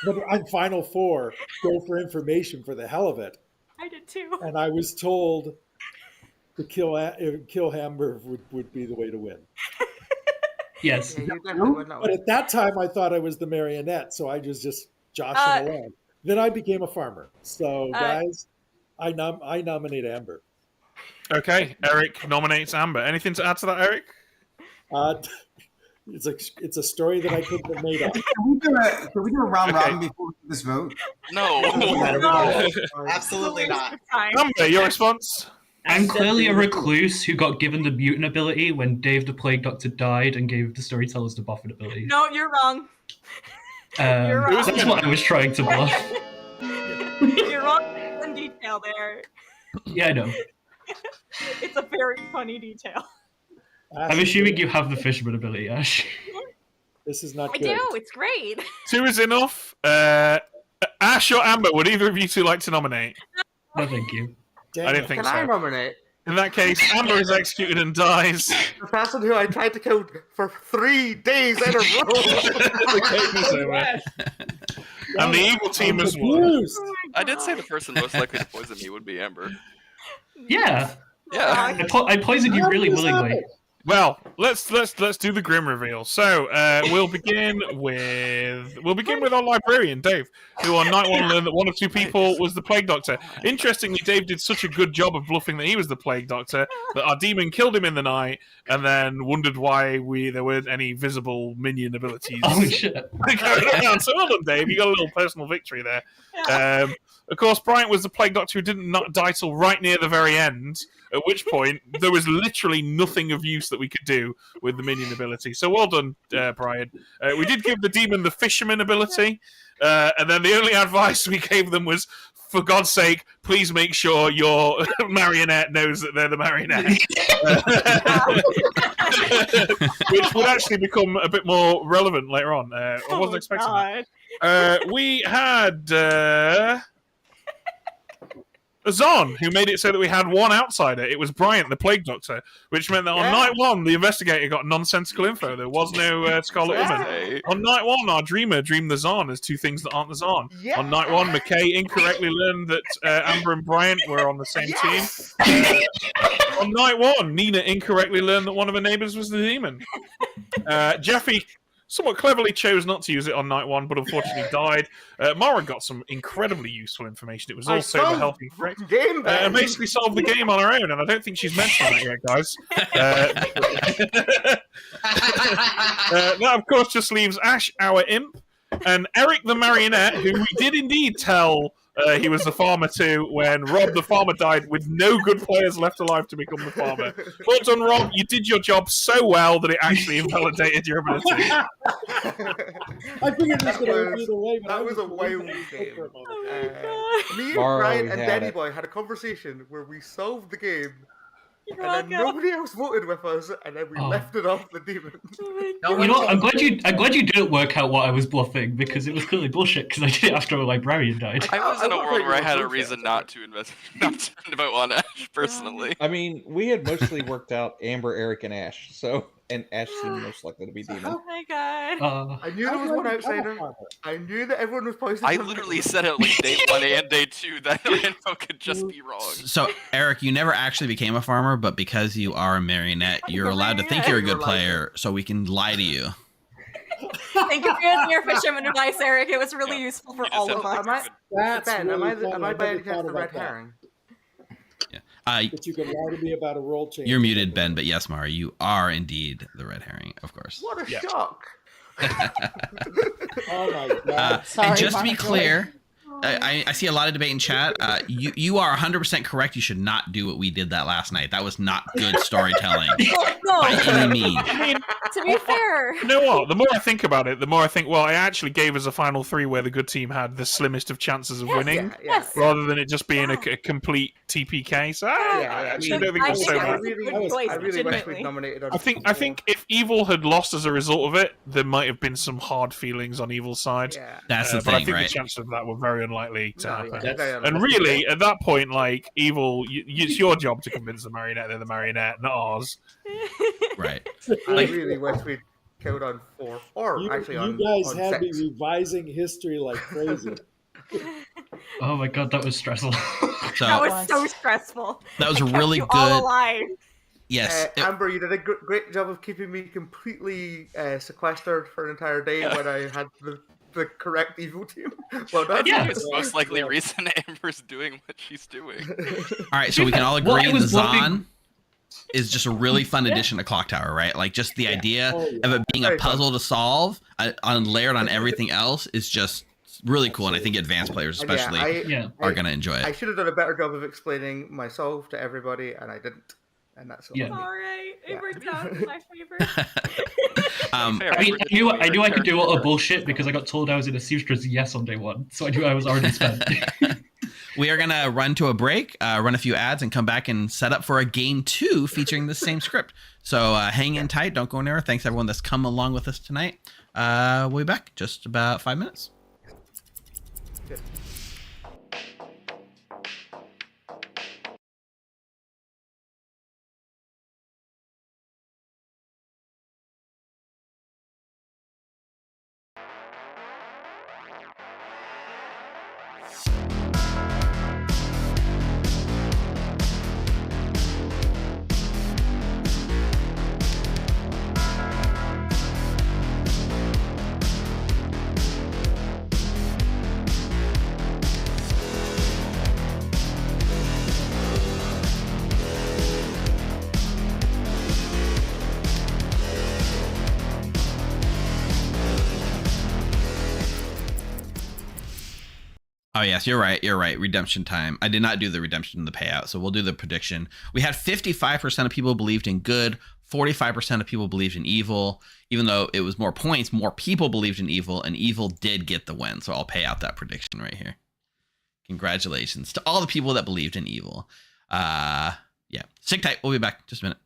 but on final 4, go for information for the hell of it. I did too. And I was told to kill Hamber would be the way to win. Yes. But at that time, I thought I was the marionette, so I was just joshing along. Then I became a farmer. So, guys, I nominate Amber. Okay, Eric nominates Amber. Anything to add to that, Eric? It's a story that I couldn't have made up. Can we do a round robin before we do this vote? No. Absolutely not. Amber, your response? I'm clearly a recluse who got given the mutant ability when Dave the Plague Doctor died and gave the Storytellers the buffing ability. No, you're wrong. You're wrong. That's what I was trying to bluff. You're wrong in detail there. Yeah, I know. It's a very funny detail. I'm assuming you have the fisherman ability, Ash. This is not I good. do. It's great. 2 is enough. Ash or Amber, would either of you two like to nominate? No, thank you. I didn't think Can so. I nominate? In that case, Amber is executed and dies. The person who I tried to kill for 3 days in a row. The game is over. And the evil team as well. I did say the person most likely to poison me would be Amber. Yeah. Yeah. I poisoned you really willingly. Well, let's do the grim reveal. So we'll begin with our librarian Dave, who on night one learned that one of two people was the plague doctor. Interestingly, Dave did such a good job of bluffing that he was the plague doctor that our demon killed him in the night, and then wondered why there weren't any visible minion abilities. Oh shit! So well done, Dave. You got a little personal victory there. Of course, Bryant was the plague doctor who didn't die till right near the very end. At which point, there was literally nothing of use that we could do with the minion ability. So well done, Brian. We did give the demon the fisherman ability, and then the only advice we gave them was, for God's sake, please make sure your marionette knows that they're the marionette. Which would actually become a bit more relevant later on. I wasn't expecting that. We had... Xaan, who made it so that we had one outsider. It was Bryant, the plague doctor, which meant that on night one, the investigator got nonsensical info. There was no Scarlet Woman. On night one, our dreamer dreamed the Xaan as two things that aren't the Xaan. On night one, McKay incorrectly learned that Amber and Bryant were on the same team. On night one, Nina incorrectly learned that one of her neighbors was the demon. Jeffy somewhat cleverly chose not to use it on night one, but unfortunately died. Mara got some incredibly useful information. It was also the healthy correct. And basically solved the game on her own, and I don't think she's mentioned that yet, guys. That, of course, just leaves Ash, our imp, and Eric the marionette, who we did indeed tell he was the farmer too when Rob the farmer died with no good players left alive to become the farmer. Well done, Rob. You did your job so well that it actually invalidated your ability. I figured this was going to be the way, but that was a wild game. Me and Tomorrow Brian we and had Danny it. Boy had a conversation where we solved the game. You're and then welcome. nobody else voted with us, and then we left it off the demon. You know what? I'm glad you didn't work out what I was bluffing, because it was clearly bullshit. Because I did it after a librarian died. I was in a world where I had a reason not to vote on Ash personally. I mean, we had mostly worked out Amber, Eric, and Ash. And Ash seemed most likely to be demon. Oh my god. I knew there was one outsider. I knew that everyone was poisoned. I literally said it like day 1 and day 2 that info could just be wrong. So, Eric, you never actually became a farmer, but because you are a marionette, you're allowed to think you're a good player, so we can lie to you. Thank you for using your fisherman advice, Eric. It was really useful for all of us. Am I by any chance the red herring? But you can lie to me about a role change. You're muted, Ben, but yes, Mara, you are indeed the red herring, of course. What a shock! Oh my god! And just to be clear, I see a lot of debate in chat. You are 100% correct. You should not do what we did that last night. That was not good storytelling by any means. I mean, to be fair, you know what? The more I think about it, the more I think, well, I actually gave us a final 3 where the good team had the slimmest of chances of winning, rather than it just being a complete TPK. So I actually don't think it was so bad. I really wish we'd nominated. I think if Evil had lost as a result of it, there might have been some hard feelings on Evil's side. That's the but I thing, think right? the chances of that were very unlikely to happen. very And really, at that point, like Evil, it's your job to convince the marionette they're the marionette, not ours. Right. I really wish we'd killed on 4, or actually on you guys on had 6. me revising history like crazy. Oh my god, that was stressful. So that was so stressful. That was I kept really you good. all alive. Yes. Amber, you did a great job of keeping me completely sequestered for an entire day when I had the correct evil team. Well done. Yeah, it's the most likely reason Amber's doing what she's doing. All right, so we can all agree the Xaan is just a really fun addition to Clocktower, right? Like just the idea of it being a puzzle to solve, layered on everything else, is just really cool. And I think advanced players especially are going to enjoy it. I should have done a better job of explaining my solve to everybody, and I didn't. And that's all. All right, it worked out in my favor. I mean, I knew I could do a lot of bullshit because I got told I was in a seamstress yes on day 1, so I knew I was already spent. We are going to run to a break, run a few ads, and come back and set up for a game 2 featuring the same script. So hang in tight. Don't go anywhere. Thanks, everyone that's come along with us tonight. We'll be back just about 5 minutes. Oh, yes, you're right. You're right. Redemption time. I did not do the redemption in the payout, so we'll do the prediction. We had 55% of people believed in good, 45% of people believed in evil. Even though it was more points, more people believed in evil, and evil did get the win. So I'll pay out that prediction right here. Congratulations to all the people that believed in evil. Yeah. Stick tight. We'll be back in just a minute.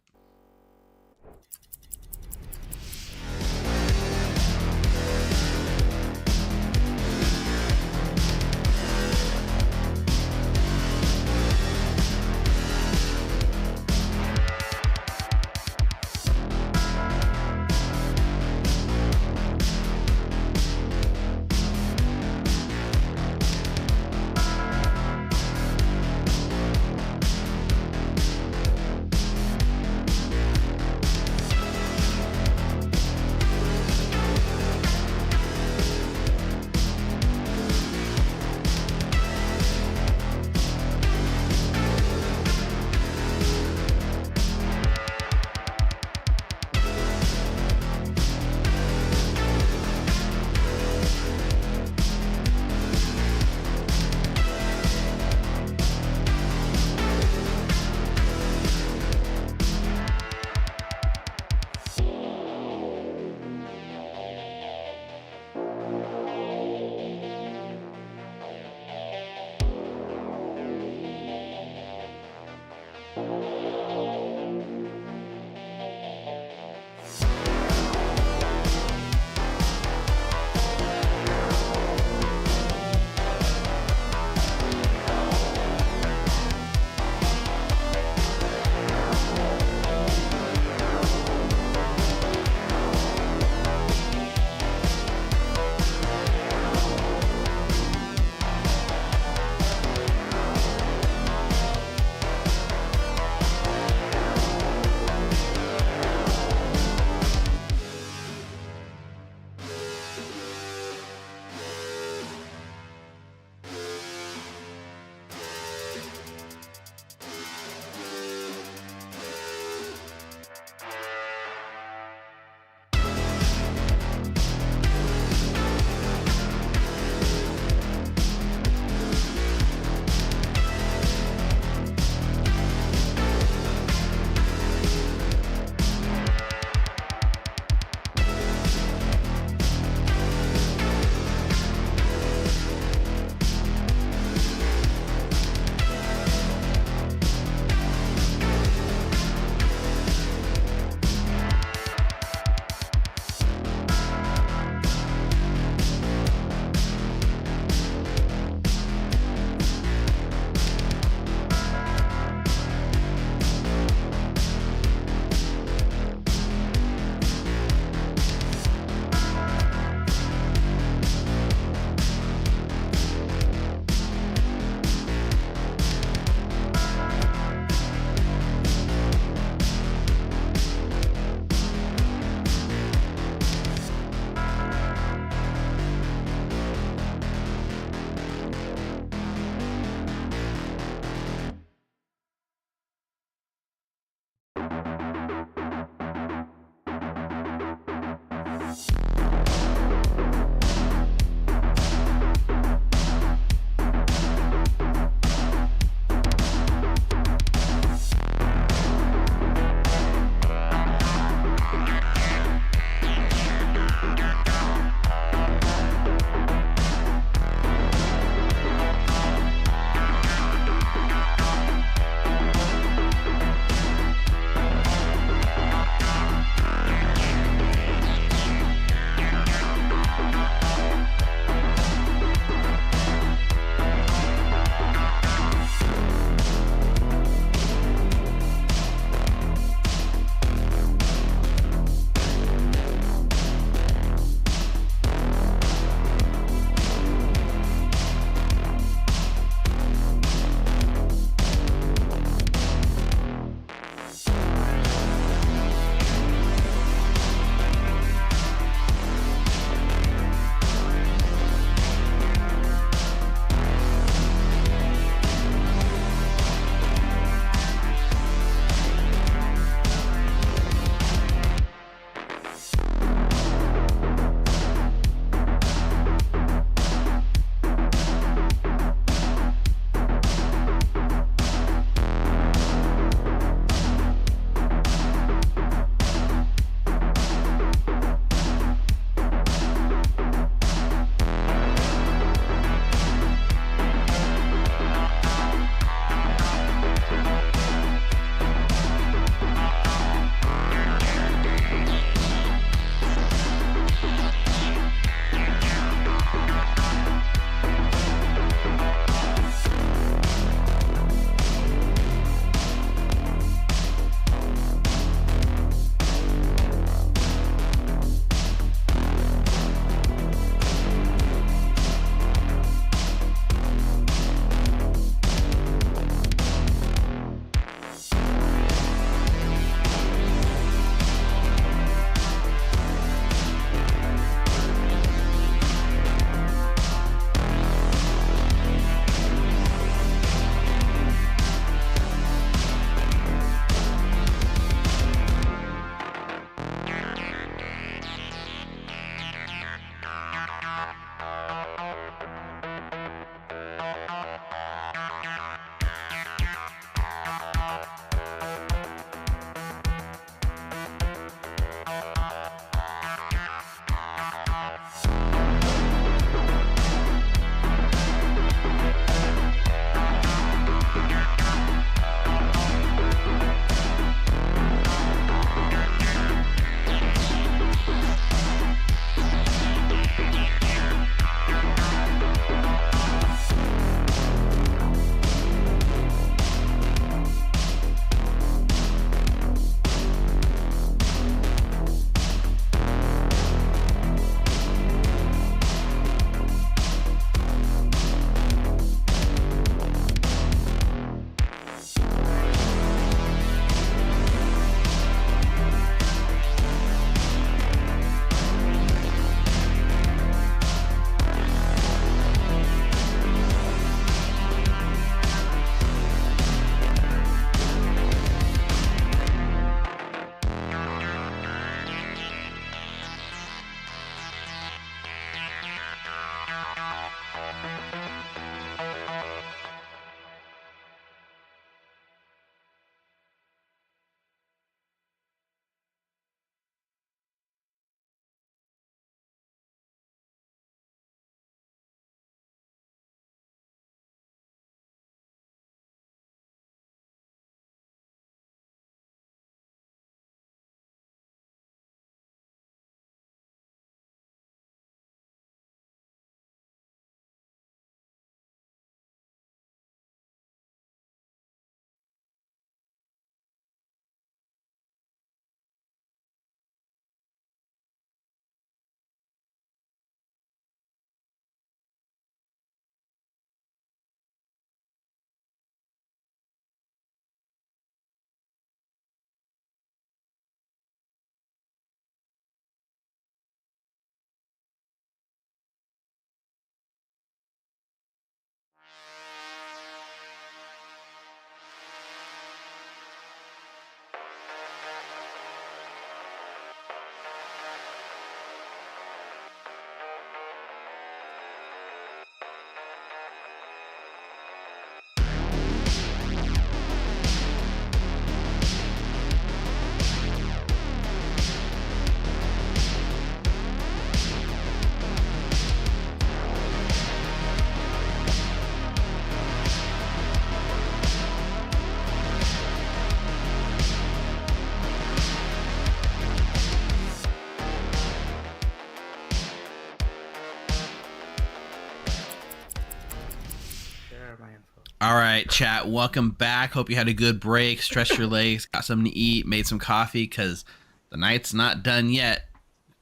All right, chat. Welcome back. Hope you had a good break. Stretched your legs, got something to eat, made some coffee, because the night's not done yet.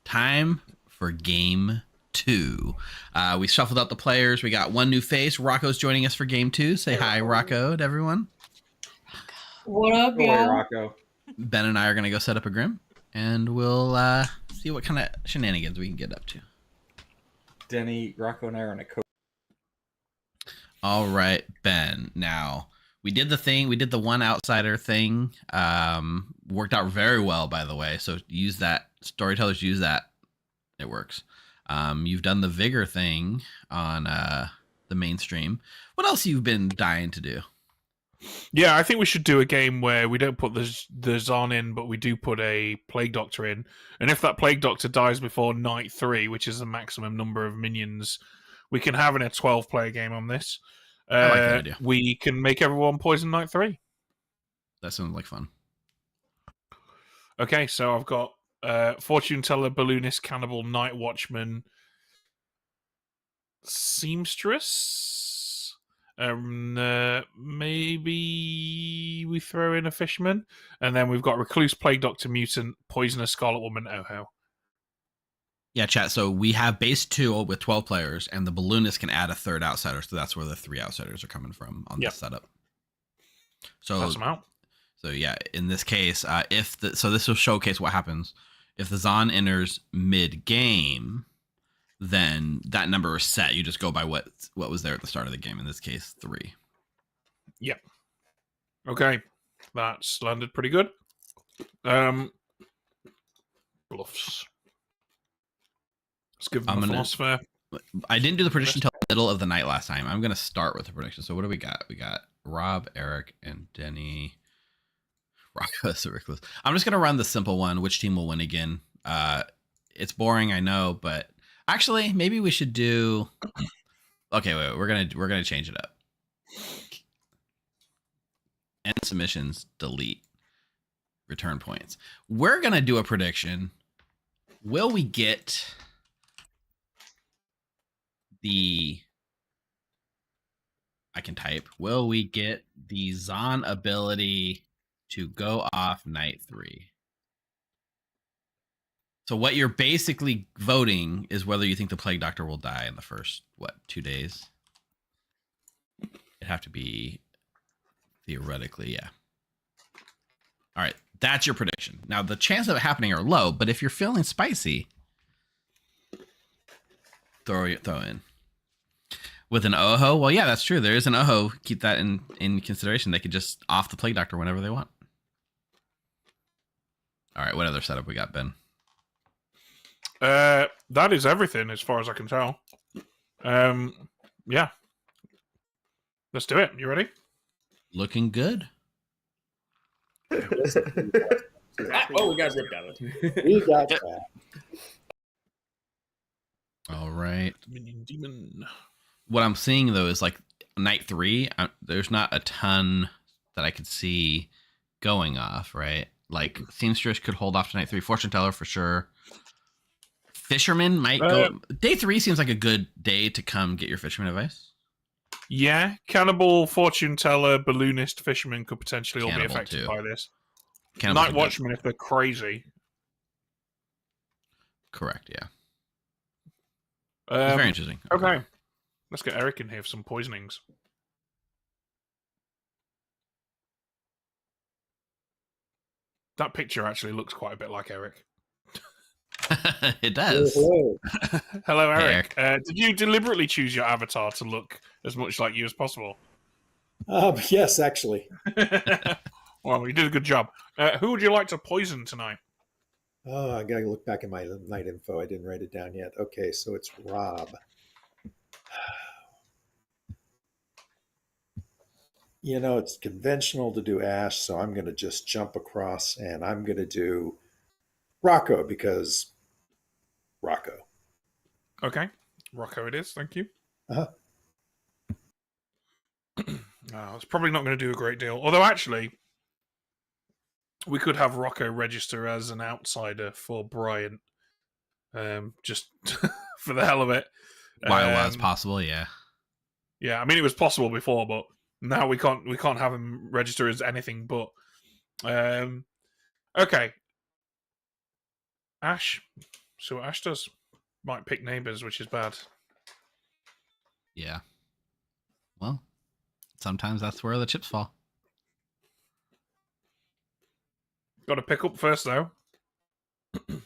Time for game 2. We shuffled out the players. We got one new face. Rocco's joining us for game 2. Say hi, Rocco, to everyone. What up, y'all? Rocco. Ben and I are going to go set up a Grim, and we'll see what kind of shenanigans we can get up to. Denny, Rocco, and I are on a coach. All right, Ben. Now, we did the thing. We did the one outsider thing. Worked out very well, by the way. So use that. Storytellers use that. It works. You've done the vigor thing on the mainstream. What else you've been dying to do? Yeah, I think we should do a game where we don't put the Xaan in, but we do put a Plague Doctor in. And if that Plague Doctor dies before night 3, which is the maximum number of minions, we can have in a 12-player game on this. I like that idea. We can make everyone poison night 3. That sounds like fun. Okay, so I've got Fortune Teller, Balloonist, Cannibal, Night Watchman, Seamstress. Maybe we throw in a Fisherman. And then we've got Recluse, Plague Doctor, Mutant, Poisoner, Scarlet Woman, Oho. Yeah, chat. So we have base 2 with 12 players, and the balloonist can add a third outsider. So that's where the 3 outsiders are coming from on this setup. So that's them out. So yeah, in this case, so this will showcase what happens if the Xaan enters mid game. Then that number is set. You just go by what was there at the start of the game. In this case, 3. Yep. Okay, that's landed pretty good. Bluffs. Let's give them a philosopher. I didn't do the prediction until the middle of the night last time. I'm going to start with the prediction. So what do we got? We got Rob, Eric, and Denny. Rocco, so reckless. I'm just going to run the simple one. Which team will win again? It's boring, I know, but actually, maybe we should do. Okay, wait. We're gonna change it up. End submissions. Delete. Return points. We're gonna do a prediction. Will we get the? I can type. Will we get the Xaan ability to go off night 3? So what you're basically voting is whether you think the Plague Doctor will die in the first, 2 days? It'd have to be theoretically, yeah. All right, that's your prediction. Now, the chances of it happening are low, but if you're feeling spicy, throw in. With an Oho, well, yeah, that's true. There is an Oho. Keep that in consideration. They could just off the Plague Doctor whenever they want. All right, what other setup we got, Ben? That is everything as far as I can tell. Yeah. Let's do it. You ready? Looking good. We got ripped out of it. We got that. All right. Minion Demon. What I'm seeing, though, is like night 3, there's not a ton that I could see going off, right? Like Seamstress could hold off to night 3. Fortune Teller for sure. Fisherman might go. Day 3 seems like a good day to come get your fisherman advice. Yeah, Cannibal, Fortune Teller, Balloonist, Fisherman could potentially all be affected by this. Cannibal's Night Watchman if they're crazy. Correct, yeah. It's very interesting. Okay. Let's get Eric in here for some poisonings. That picture actually looks quite a bit like Eric. It does. Hello, Eric. Did you deliberately choose your avatar to look as much like you as possible? Yes, actually. Well, you did a good job. Who would you like to poison tonight? Oh, I gotta look back at my night info. I didn't write it down yet. Okay, so it's Rob. You know, it's conventional to do Ash, so I'm going to just jump across and I'm going to do Rocco because Rocco. Okay. Rocco it is. Thank you. Uh-huh. It's probably not going to do a great deal. Although, actually, we could have Rocco register as an outsider for Bryant. Just for the hell of it. While it was possible, yeah. Yeah, I mean, it was possible before, but Now we can't have him register as anything but. Okay. Ash. See what Ash does. Might pick neighbors, which is bad. Yeah. Well, sometimes that's where the chips fall. Got to pick up first, though. You're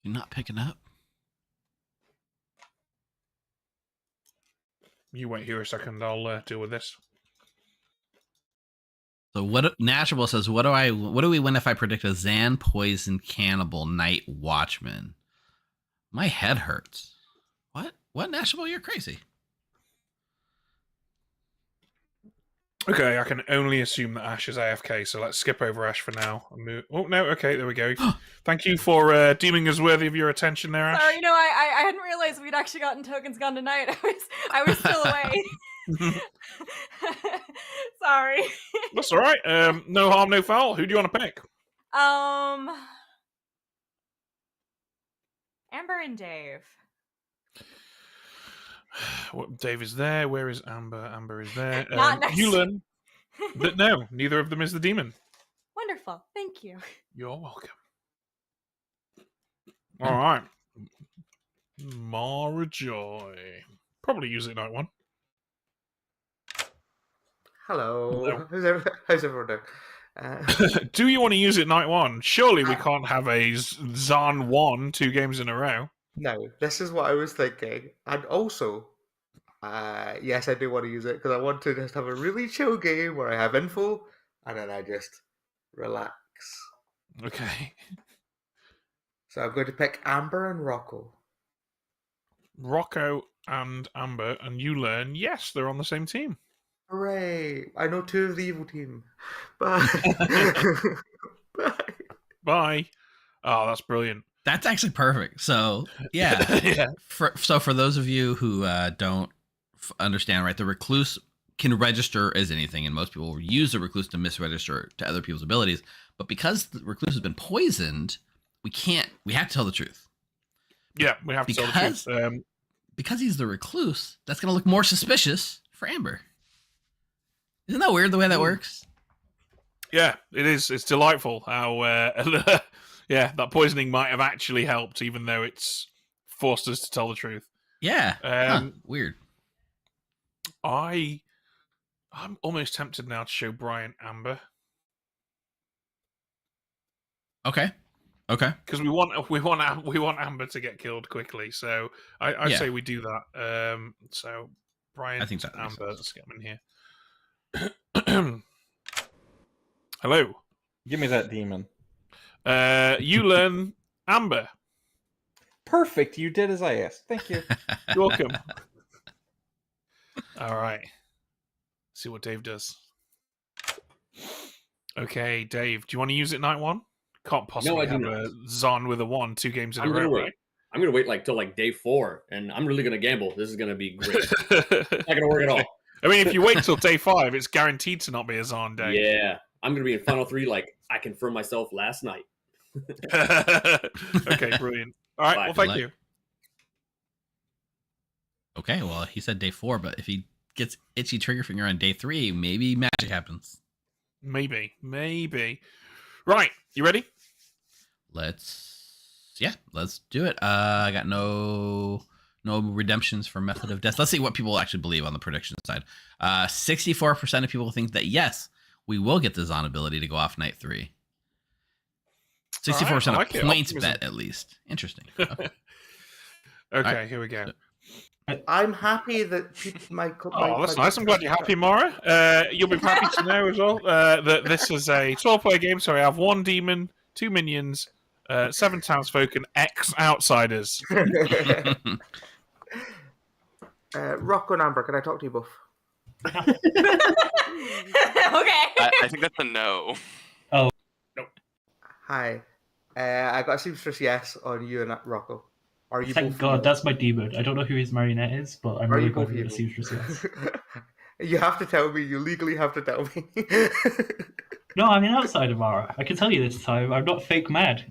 not picking up. You wait here a second. I'll deal with this. So what? Natural says, what do we win if I predict a Xaan poison cannibal night watchman? My head hurts. What, Natural? You're crazy. Okay, I can only assume that Ash is AFK, so let's skip over Ash for now. Oh, no, okay, there we go. Thank you for deeming us worthy of your attention there, Ash. Sorry, I hadn't realized we'd actually gotten tokens gone tonight. I was still away. Sorry. That's all right. No harm, no foul. Who do you want to pick? Amber and Dave. What, Dave is there. Where is Amber? Amber is there. Not next. Yulen. But no, neither of them is the demon. Wonderful. Thank you. You're welcome. All right. Mara Joy. Probably use it night one. Hello. How's everyone doing? Do you want to use it night one? Surely we can't have a Xaan 1 2 games in a row. No, this is what I was thinking. And also, yes, I do want to use it because I want to just have a really chill game where I have info and then I just relax. Okay. So I'm going to pick Amber and Rocco. Rocco and Amber, and you learn, yes, they're on the same team. Hooray! I know two of the evil team. Bye. Bye. Bye. Oh, that's brilliant. That's actually perfect. So, yeah. Yeah. For those of you who don't understand, right, the recluse can register as anything, and most people use the recluse to misregister to other people's abilities. But because the recluse has been poisoned, we have to tell the truth. Yeah, we have to tell the truth. Because he's the recluse, that's going to look more suspicious for Amber. Isn't that weird the way that works? Yeah, it is. It's delightful how, yeah, that poisoning might have actually helped, even though it's forced us to tell the truth. Yeah. Weird. I'm almost tempted now to show Brian Amber. Okay. Because we want Amber to get killed quickly, so I say we do that. So Brian, I think that Amber, let's get them in here. Hello. Give me that demon. You learn Amber. Perfect. You did as I asked. Thank you. You're welcome. All right. See what Dave does. Okay, Dave. Do you want to use it night one? Can't possibly have a Xaan with a 1 2 games in a row, right? I'm gonna wait till day 4, and I'm really gonna gamble. This is gonna be great. It's not gonna work at all. I mean, if you wait till day 5, it's guaranteed to not be a Xaan day. Yeah, I'm gonna be in final 3 like I confirmed myself last night. Okay, brilliant. All right, well, thank you. Okay, well, he said day 4, but if he gets itchy trigger finger on day 3, maybe magic happens. Maybe. Right, you ready? Let's do it. I got no redemptions for method of death. Let's see what people actually believe on the prediction side. 64% of people think that yes, we will get the Xaan ability to go off night 3. 64% like of points bet, at least. Interesting. Okay, right. Here we go. I'm happy that that's nice. I'm glad you're happy, Mara. You'll be happy to know as well that this is a 12-player game, so I have 1 demon, 2 minions, 7 townsfolk, and X outsiders. Rocco and Amber, can I talk to you both? Okay. I think that's a no. Oh. Nope. Hi. I got a seamstress yes on you and Rocco. Are you Thank both God, evil? that's my demon. I don't know who his marionette is, but I'm Are really you both confident evil? it's seamstress yes. You have to tell me. You legally have to tell me. No, I'm an outsider, Mara. I can tell you this time. I'm not fake mad.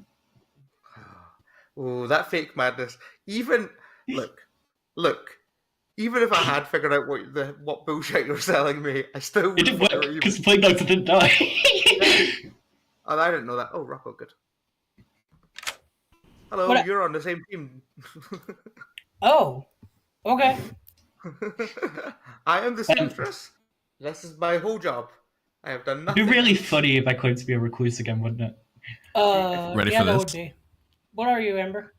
Oh, that fake madness. Even look. even if I had figured out what bullshit you're selling me, I still wouldn't. It didn't work because the Plague Doctor didn't die. Oh, I didn't know that. Oh, Rocco, good. Hello, you're on the same team. Oh, okay. I am the seamstress. This is my whole job. I have done nothing. It'd be really funny if I claimed to be a recluse again, wouldn't it? Ready yeah, for that this? would be. What are you, Amber?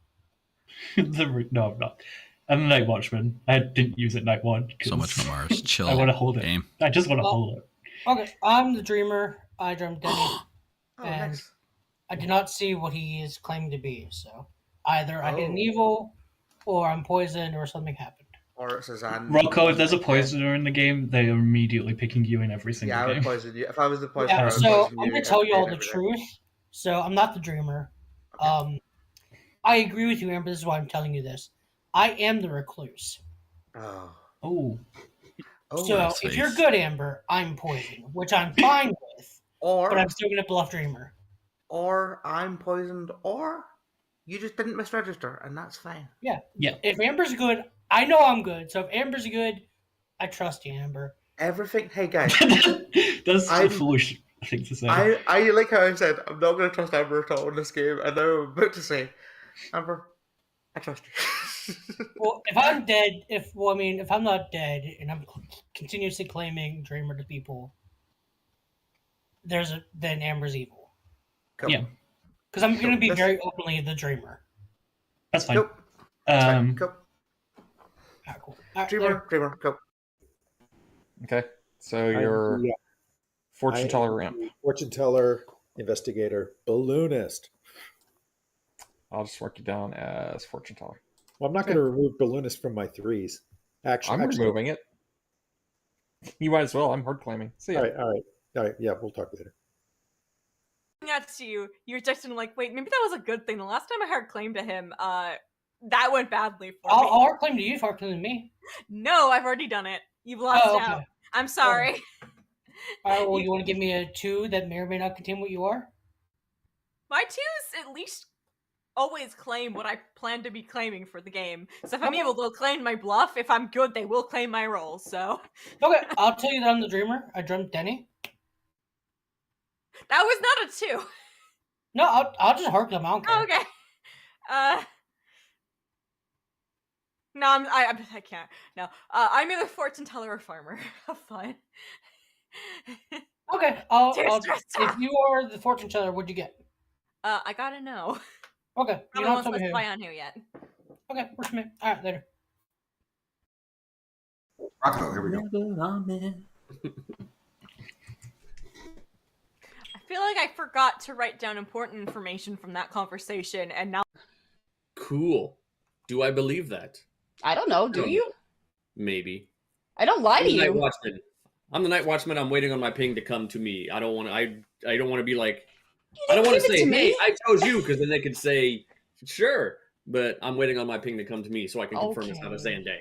No, I'm not. I'm the Night Watchman. I didn't use it night one. So much from ours. Chill. I want to hold it. Game. I just want to hold it. Okay, I'm the dreamer. I dreamt Denny. and nice. I did not see what he is claiming to be, so either I hit an evil, or I'm poisoned, or something happened. Or it's a Xaan. Rocco, if there's a poisoner in the game, they are immediately picking you in every single Yeah, I game. would poison you. If I was the poisoner, I Yeah, would so poison I'm you going to tell you all the every day. truth. So I'm not the dreamer. I agree with you, Amber. This is why I'm telling you this. I am the recluse. Oh. Oh. So if you're good, Amber, I'm poisoned, which I'm fine with. But I'm still going to bluff dreamer. Or I'm poisoned, or you just didn't misregister, and that's fine. Yeah. If Amber's good, I know I'm good. So if Amber's good, I trust you, Amber. Everything. Hey guys, that's a foolish thing to say. I like how I said I'm not going to trust Amber at all in this game, and now I'm about to say, Amber, I trust you. Well, if I'm dead, if I'm not dead, and I'm continuously claiming dreamer to people, then Amber's evil. Cool. Yeah. Because I'm going to be very openly the dreamer. That's fine. Cool. Cool. Cool. Dreamer, go. Okay, so you're fortune teller ramp. Fortune teller, investigator, balloonist. I'll just mark you down as fortune teller. Well, I'm not going to remove balloonist from my threes. I'm removing it. You might as well. I'm hard claiming. See ya. All right. Yeah, we'll talk later. That's you. You're just like, wait, maybe that was a good thing. The last time I hard claim to him, that went badly for me. I'll hard claim to you if hard claim to me. No, I've already done it. You've lost out. I'm sorry. All right, well, you want to give me a 2 that may or may not contain what you are? My 2s at least always claim what I plan to be claiming for the game. So if I'm evil, they'll claim my bluff. If I'm good, they will claim my roll. So okay, I'll tell you that I'm the dreamer. I dreamt Denny. That was not a 2. No, I'll just hard claim. I don't care. Okay. No, I can't. No, I'm either fortune teller or farmer. Fine. Okay, if you are the fortune teller, what'd you get? I gotta know. Okay, I don't want to spy on here yet. Okay, works for me. All right, later. Rocco, here we go. I feel like I forgot to write down important information from that conversation, and now. Cool. Do I believe that? I don't know. Do you? Maybe. I don't lie to you. Night Watchman. I'm the Night Watchman. I'm waiting on my ping to come to me. I don't want to. I don't want to be like. I don't want to say, "Hey, I chose you," because then they could say, "Sure," but I'm waiting on my ping to come to me so I can confirm it's not a Xaan-der.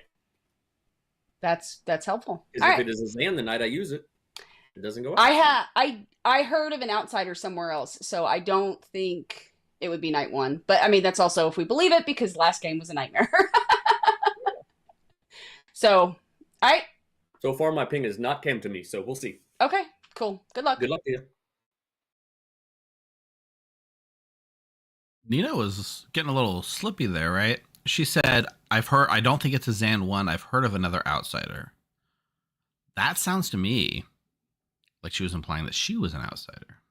That's helpful. Because if it is a Xaan the night I use it, it doesn't go out. I heard of an outsider somewhere else, so I don't think it would be night one. But I mean, that's also if we believe it, because last game was a nightmare. So, all right. So far, my ping has not come to me, so we'll see. Okay, cool. Good luck. Good luck to you. Nina was getting a little slippy there, right? She said, I don't think it's a Xaan 1. I've heard of another outsider. That sounds to me like she was implying that she was an outsider.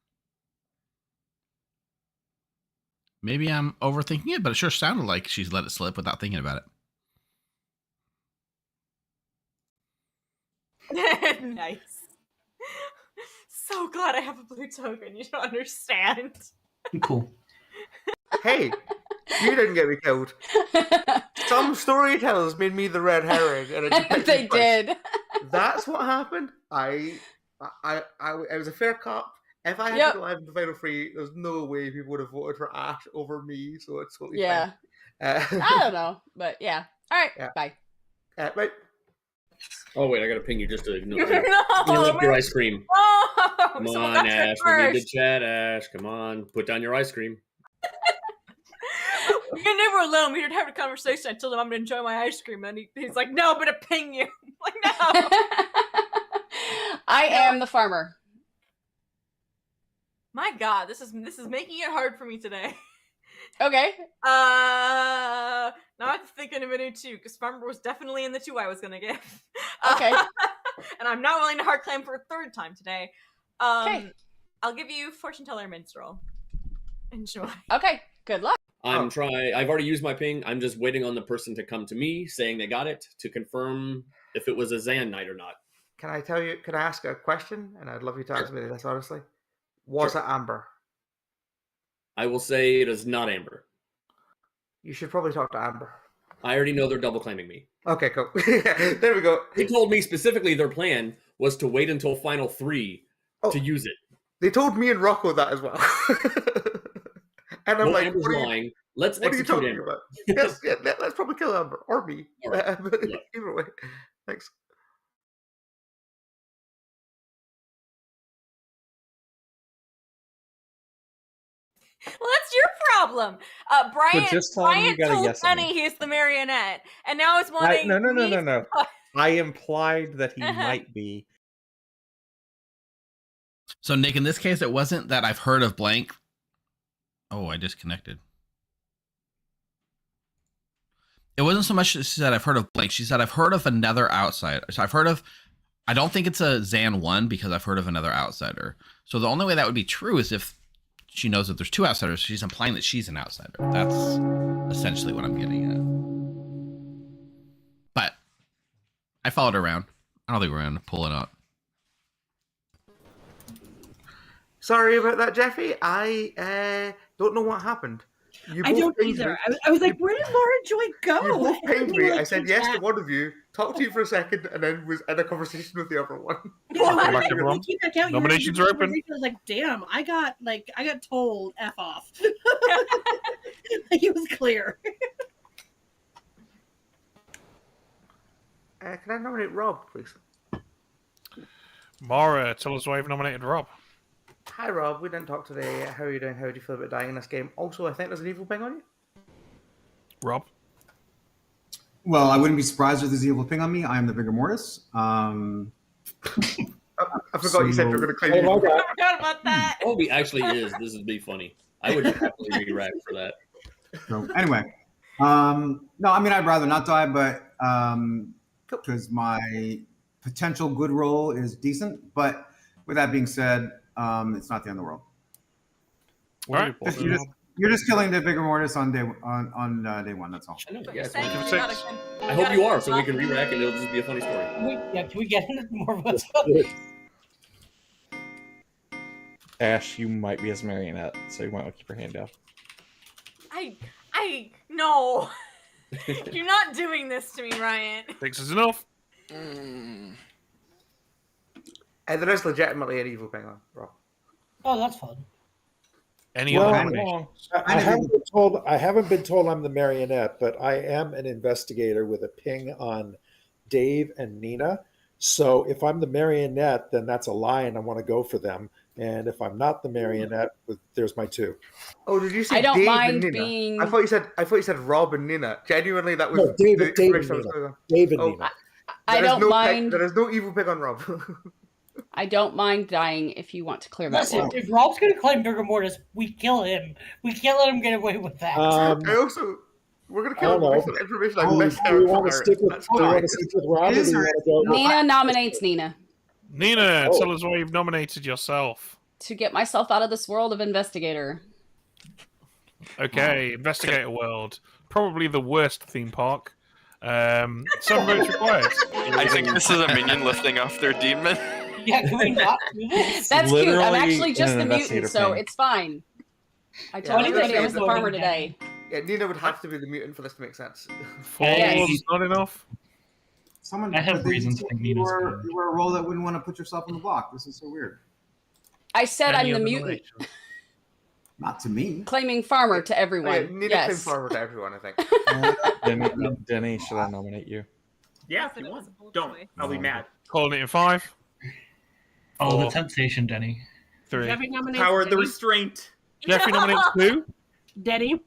Maybe I'm overthinking it, but it sure sounded like she's let it slip without thinking about it. Nice. So glad I have a blue token. You don't understand. Cool. Hey, you didn't get me killed. Some storytellers made me the red herring, and they did. That's what happened. It was a fair cop. If I had to go live in the final 3, there's no way people would have voted for Ash over me. So it's totally fine. I don't know, but yeah. All right. Bye. Bye. Oh wait, I gotta ping you just to fill up your ice cream. Oh, Come on, Ash. We need to chat, Ash. Come on, put down your ice cream. You can never allow me to have a conversation. I told him I'm gonna enjoy my ice cream, and he's like, "No, I'm gonna ping you." I'm like, no. I am the farmer. My God, this is making it hard for me today. Okay. Now I have to think in a minute too, because farmer was definitely in the 2 I was gonna give. Okay. And I'm not willing to hard claim for a 3rd time today. Okay. I'll give you fortune teller minstrel. Enjoy. Okay. Good luck. I'm trying. I've already used my ping. I'm just waiting on the person to come to me, saying they got it, to confirm if it was a Xaan night or not. Can I ask a question? And I'd love you to answer me this honestly. Was it Amber? I will say it is not Amber. You should probably talk to Amber. I already know they're double claiming me. Okay, cool. There we go. They told me specifically their plan was to wait until final 3 to use it. They told me and Rocco that as well. And I'm like, Amber's lying. Let's what are you execute talking Amber. about? Yes, yeah, let's probably kill Amber or me. All right. Either way. Thanks. Well, that's your problem. Brian, just tell him you Brian got a told yes on Penny he's the marionette, and now it's wanting. No. I implied that he Uh-huh. might be. So, Nick, in this case, it wasn't that I've heard of blank. Oh, I disconnected. It wasn't so much that she said I've heard of blank. She said I've heard of another outsider. So I've heard of. I don't think it's a Xaan 1 because I've heard of another outsider. So the only way that would be true is if she knows that there's 2 outsiders. She's implying that she's an outsider. That's essentially what I'm getting at. But I followed her around. I don't think we're going to pull it up. Sorry about that, Jeffy. I don't know what happened. You I both don't pinged either. me. I was like, where did Laura Joy go? You both pinged We were me. like, I said in yes to chat. one of you, talked to you for a second, and then was in a conversation with the other one. Yeah, I was Welcome back, like, everyone. when you came back out, you were in a Nominations are open. conversation. I was like, damn, I got told F off. Like, it was clear. Can I nominate Rob, please? Mara, tell us why you've nominated Rob. Hi, Rob. We didn't talk today. How are you doing? How do you feel about dying in this game? Also, I think there's an evil ping on you. Rob? Well, I wouldn't be surprised if there's an evil ping on me. I am the bigger mortis. I forgot you said you were going to claim I evil. forgot about that. Oh, he actually is. This would be funny. I would happily re-rack for that. So anyway, no, I mean I'd rather not die, but because my potential good roll is decent. But with that being said, it's not the end of the world. All right. You're just killing the bigger mortis on day one. That's all. I know, yeah, Saying Give you it gotta six. con- I hope gotta you are, so we con- can re-rack and it'll just be a funny story. Can we get more votes? Ash, you might be his marionette, so you might want to keep your hand down. no. You're not doing this to me, Ryan. 6 is enough. And there is legitimately an evil ping on, Rob. Oh, that's fun. Any Well, other hang nominations? I haven't been told I'm the marionette, but I am an investigator with a ping on Dave and Nina. So if I'm the marionette, then that's a lie, and I want to go for them. And if I'm not the marionette, there's my 2. Oh, did you say I don't Dave mind and Nina? being- I thought you said Rob and Nina. Genuinely, that was No, Dave the and information I was Nina. going on. Dave and Oh, Nina. I don't mind. There is no evil pig on Rob. I don't mind dying if you want to clear that Listen, one. if Rob's gonna claim Bigger Mortis, we kill him. We can't let him get away with that. We're gonna I kill don't him know. based on information I Do missed we out. want to stick with Rob, or do we want to go? Nina nominates Nina Nina, tell us why you've nominated yourself. to get myself out of this world of investigator. Okay, Investigator World. Probably the worst theme park. Some votes required. I think this is a minion lifting off their demon. Yeah, can we not do this? That's cute. I'm Literally actually just an the investigator mutant, so ping. it's fine. I told Yeah, everybody I was the Nina- farmer today. Yeah, Nina would have to be the mutant for this to make sense. 4 is not enough. Someone. I have but then reasons to think Nina's good. You were a role that wouldn't want to put yourself on the block. This is so weird. I said Any I'm the other mutant, nominations? Not to me. claiming farmer to Oh, yeah, everyone. Nina Yes. came forward to everyone, I think. Denny, should I nominate you? Yeah, if you want. Don't. I'll be mad. Calling it in 5. Oh, the 4, temptation, Denny. 3. Jeffy nominates Power of the Denny. restraint. Jeffrey nominates 2. Denny.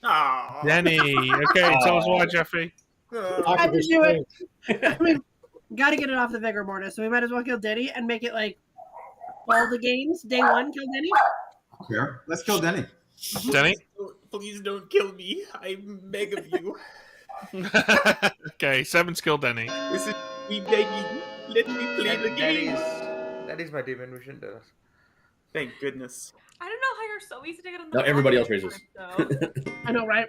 Aw. Denny. Okay, tell us why, Jeffy. I had to do it. I mean, got to get it off the vigor mortar, so we might as well kill Denny and make it like all the games. Day one, kill Denny. Here, let's kill Denny. Denny? Please don't kill me. I beg of you. Okay, 7's kill Denny. This is me begging. Let me play the game. That is my demon. We shouldn't do this. Thank goodness. I don't know how you're so easy to get on the No, block everybody else this raises. time, though. I know, right?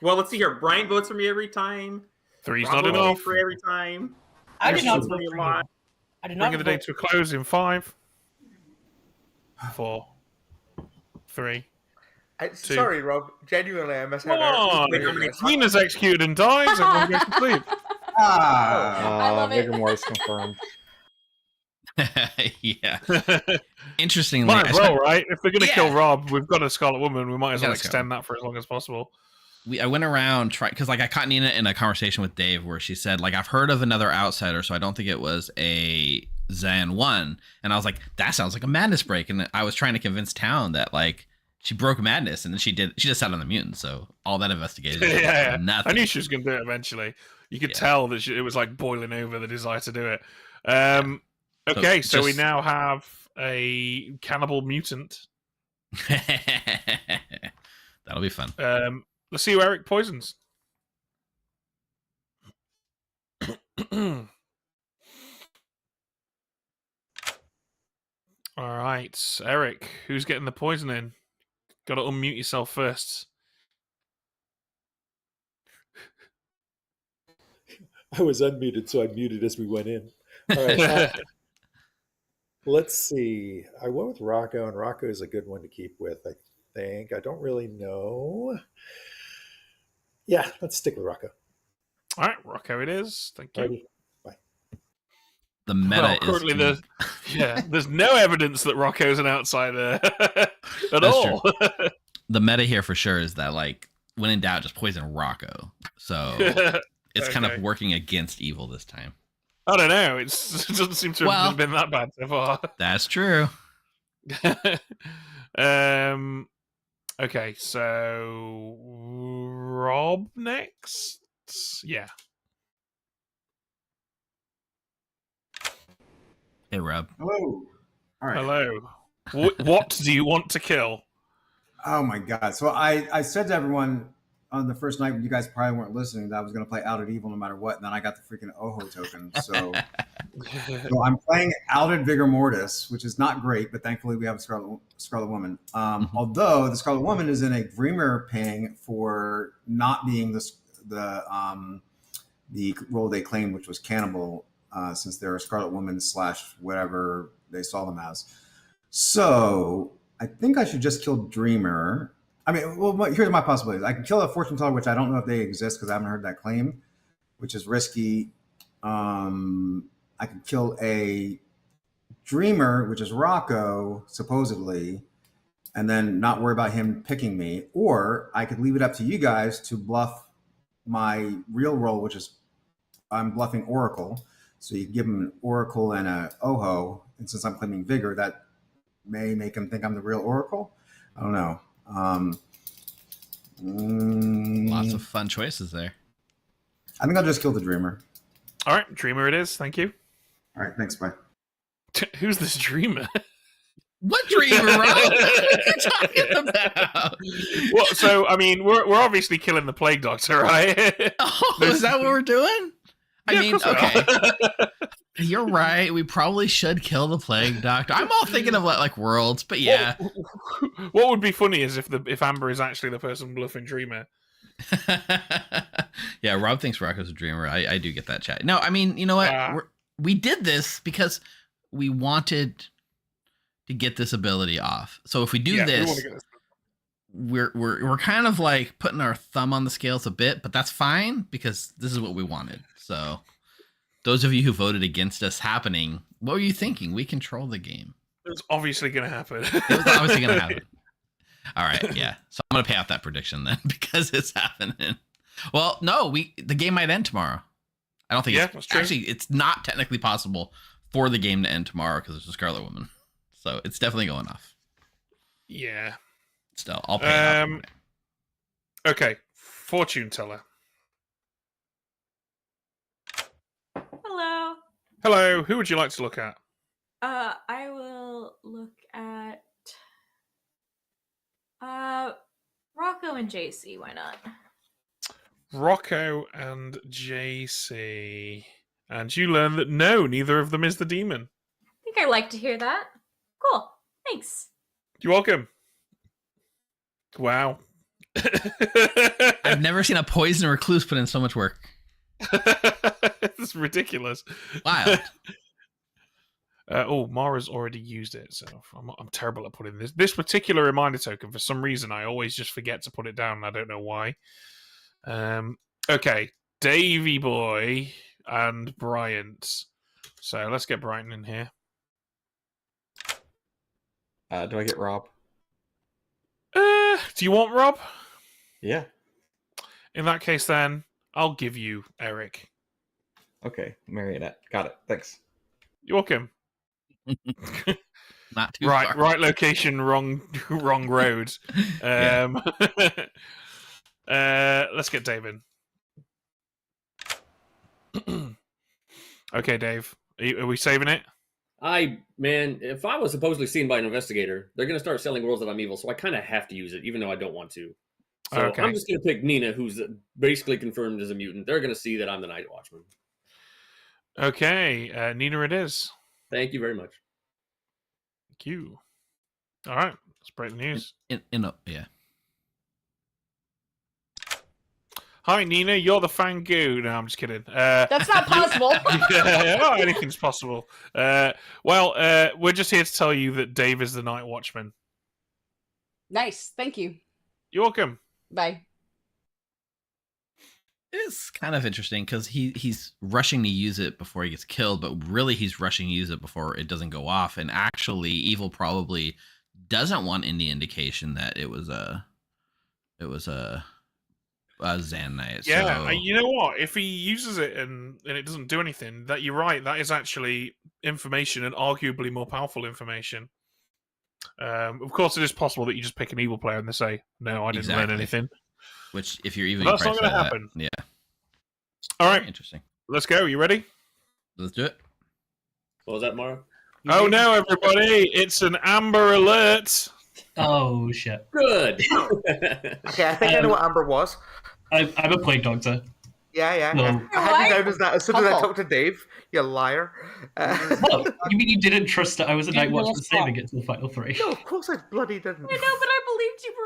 Well, let's see here. Brian votes for me every time. 3's Rob not votes enough. for every time. I did not Votes for vote me a for you. lot. I did not Bringing the day vote. to a close in 5, 4, 3. Two. Sorry, Rob. Genuinely, I misheard. Come on! Nina's executed and dies. Everyone goes to sleep. I love it. Vigor Mortar is confirmed. Yeah. Interestingly, Might I as well, spent- right? If they're going to Yeah. kill Rob, we've got a Scarlet Woman. We might as well Gotta extend that for as long as possible. I went around trying because like I caught Nina in a conversation with Dave where she said like I've heard of another outsider, so I don't think it was a Xaan-1, and I was like that sounds like a madness break, and I was trying to convince Town that like she broke madness, and then she just sat on the mutant, so all that investigation Yeah, nothing. I knew she was going to do it eventually. You could tell that it was like boiling over, the desire to do it. Okay, so we just- now have a cannibal mutant. That'll be fun. Let's see who Eric poisons. All right, Eric, who's getting the poisoning? Got to unmute yourself first. I was unmuted, so I muted as we went in. All right. Let's see. I went with Rocco, and Rocco is a good one to keep with, I think. I don't really know. Yeah, let's stick with Rocco. All right, Rocco it is. Thank you. Alrighty. The meta Well, is currently to- there's no evidence that Rocco's an outsider at That's all. true. The meta here for sure is that like when in doubt, just poison Rocco. So it's kind of Okay. working against evil this time. I don't know. It doesn't seem to have Well- been that bad so far. That's true. Okay, so Rob next. Yeah. Hey Rob. Hello. All right. Hello. What do you want to kill? Oh my god! So I said to everyone on the first night when you guys probably weren't listening that I was going to play Outed Evil no matter what, and then I got the freaking Oho token. So, I'm playing Outed Vigor Mortis, which is not great, but thankfully we have a Scarlet Woman. Although the Scarlet Woman is in a Dreamer ping for not being the role they claimed, which was Cannibal, since they're a Scarlet Woman / whatever they saw them as. So I think I should just kill Dreamer. I mean, well, here's my possibilities. I can kill a Fortune Teller, which I don't know if they exist because I haven't heard that claim, which is risky. I can kill a Dreamer, which is Rocco, supposedly, and then not worry about him picking me. Or I could leave it up to you guys to bluff my real role, which is I'm bluffing Oracle. So you give him an Oracle and a Oho, and since I'm claiming Vigor, that may make him think I'm the real Oracle. I don't know. Lots of fun choices there. I think I'll just kill the Dreamer. All right, Dreamer it is. Thank you. All right, thanks. Bye. Who's this Dreamer? What Dreamer, Rob? What are you talking about? Well, so I mean, we're obviously killing the Plague Doctor, right? Oh, is that what we're doing? I Yeah, mean, of course we okay. You're right. We probably should kill the Plague Doctor. I'm all thinking of like worlds, but yeah. What would be funny is if Amber is actually the person bluffing Dreamer. Yeah, Rob thinks Rocco's a dreamer. I do get that chat. No, I mean, you know what? We did this because we wanted to get this ability off. So if we do Yeah, we this, wanna get this. we're kind of like putting our thumb on the scales a bit, but that's fine because this is what we wanted. So those of you who voted against us happening, what were you thinking? We control the game. It was obviously going to happen. It was obviously going to happen. All right, yeah. So I'm going to pay off that prediction then because it's happening. Well, no, the game might end tomorrow. I don't think that's true. Actually, it's not technically possible for the game to end tomorrow because there's a Scarlet Woman. So it's definitely going off. Yeah. Still, I'll pay off. Okay, fortune teller. Hello. Hello, who would you like to look at? I will look at Rocco and JC. Why not? Rocco and JC. And you learn that no, neither of them is the demon. I think I like to hear that. Cool. Thanks. You're welcome. Wow. I've never seen a poison recluse put in so much work. This is ridiculous. Wild. Mara's already used it, so I'm terrible at putting this particular reminder token. For some reason, I always just forget to put it down, and I don't know why. Okay, Davy Boy and Bryant. So let's get Bryant in here. Do I get Rob? Do you want Rob? Yeah. In that case, then I'll give you Eric. Okay, marionette. Got it. Thanks. You're welcome. Not too right, far. right location, wrong road. Let's get David. Okay, Dave. Are we saving it? Man, if I was supposedly seen by an investigator, they're going to start selling worlds that I'm evil, so I kind of have to use it, even though I don't want to. So Okay. I'm just going to pick Nina, who's basically confirmed as a mutant. They're going to see that I'm the Night Watchman. Okay, Nina it is. Thank you very much. Thank you. All right, let's break the news. Yeah. Hi, Nina. You're the Fangu. No, I'm just kidding. That's not possible. Oh, anything's possible. We're just here to tell you that Dave is the Night Watchman. Nice. Thank you. You're welcome. Bye. It's kind of interesting because he's rushing to use it before he gets killed, but really he's rushing to use it before it doesn't go off. And actually, Evil probably doesn't want any indication that it was a Xaan Knight. Yeah, so... you know what? If he uses it and it doesn't do anything, that you're right. That is actually information, and arguably more powerful information. Of course, it is possible that you just pick an evil player and they say, "No, I didn't learn anything." Which, if you're even, that's not going to happen. Yeah. All right. Interesting. Let's go. You ready? Let's do it. What was that, Mara? Oh no, everybody! It's an Amber Alert. Oh shit. Good. Okay, I think I know what Amber was. I'm a plague doctor. Yeah. No. I had you down as that as soon as I talked to Dave. You liar. What? You mean you didn't trust that I was a Night Watchman saving it to the final three? No, of course I bloody didn't. I know, but I believed you were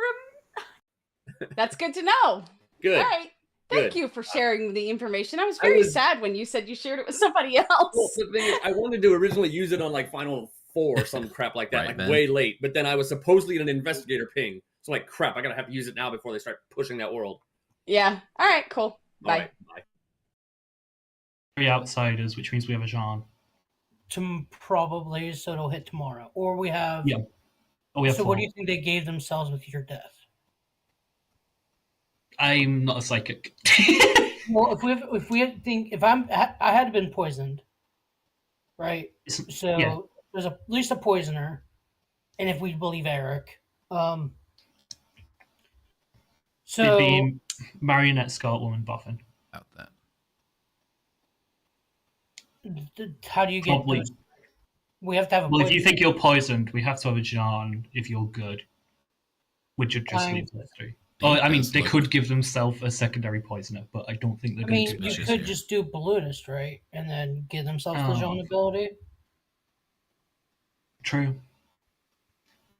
That's good to know. Good. All right. Thank Good. you for sharing the information. I was very sad when you said you shared it with somebody else. Well, the thing is, I wanted to originally use it on like Final 4 or some crap like that, Right, like Ben. way late. But then I was supposedly in an investigator ping. So like, crap, I gotta have to use it now before they start pushing that world. Yeah. All right. Cool. Bye. All right, bye. 3 outsiders, which means we have a Xaan. Probably, so it'll hit tomorrow. Or we have. Yeah. Oh, we have So, 4. what do you think they gave themselves with your death? I'm not a psychic. Well, if I had been poisoned, right? So yeah. there's at least a poisoner, and if we believe Eric, It'd so be Marionette, Scarlet Woman, Boffin. About that. how do you get? Probably. Those? We have to have a. Well, if you poison. think you're poisoned, we have to have a Xaan if you're good. Which would just Fine. leave those 3. Oh, I mean, does they look- could give themselves a secondary poisoner, but I don't think they're I going mean, to do you that. could just do balloonist, right, and then give themselves the Oh. Xaan ability. True.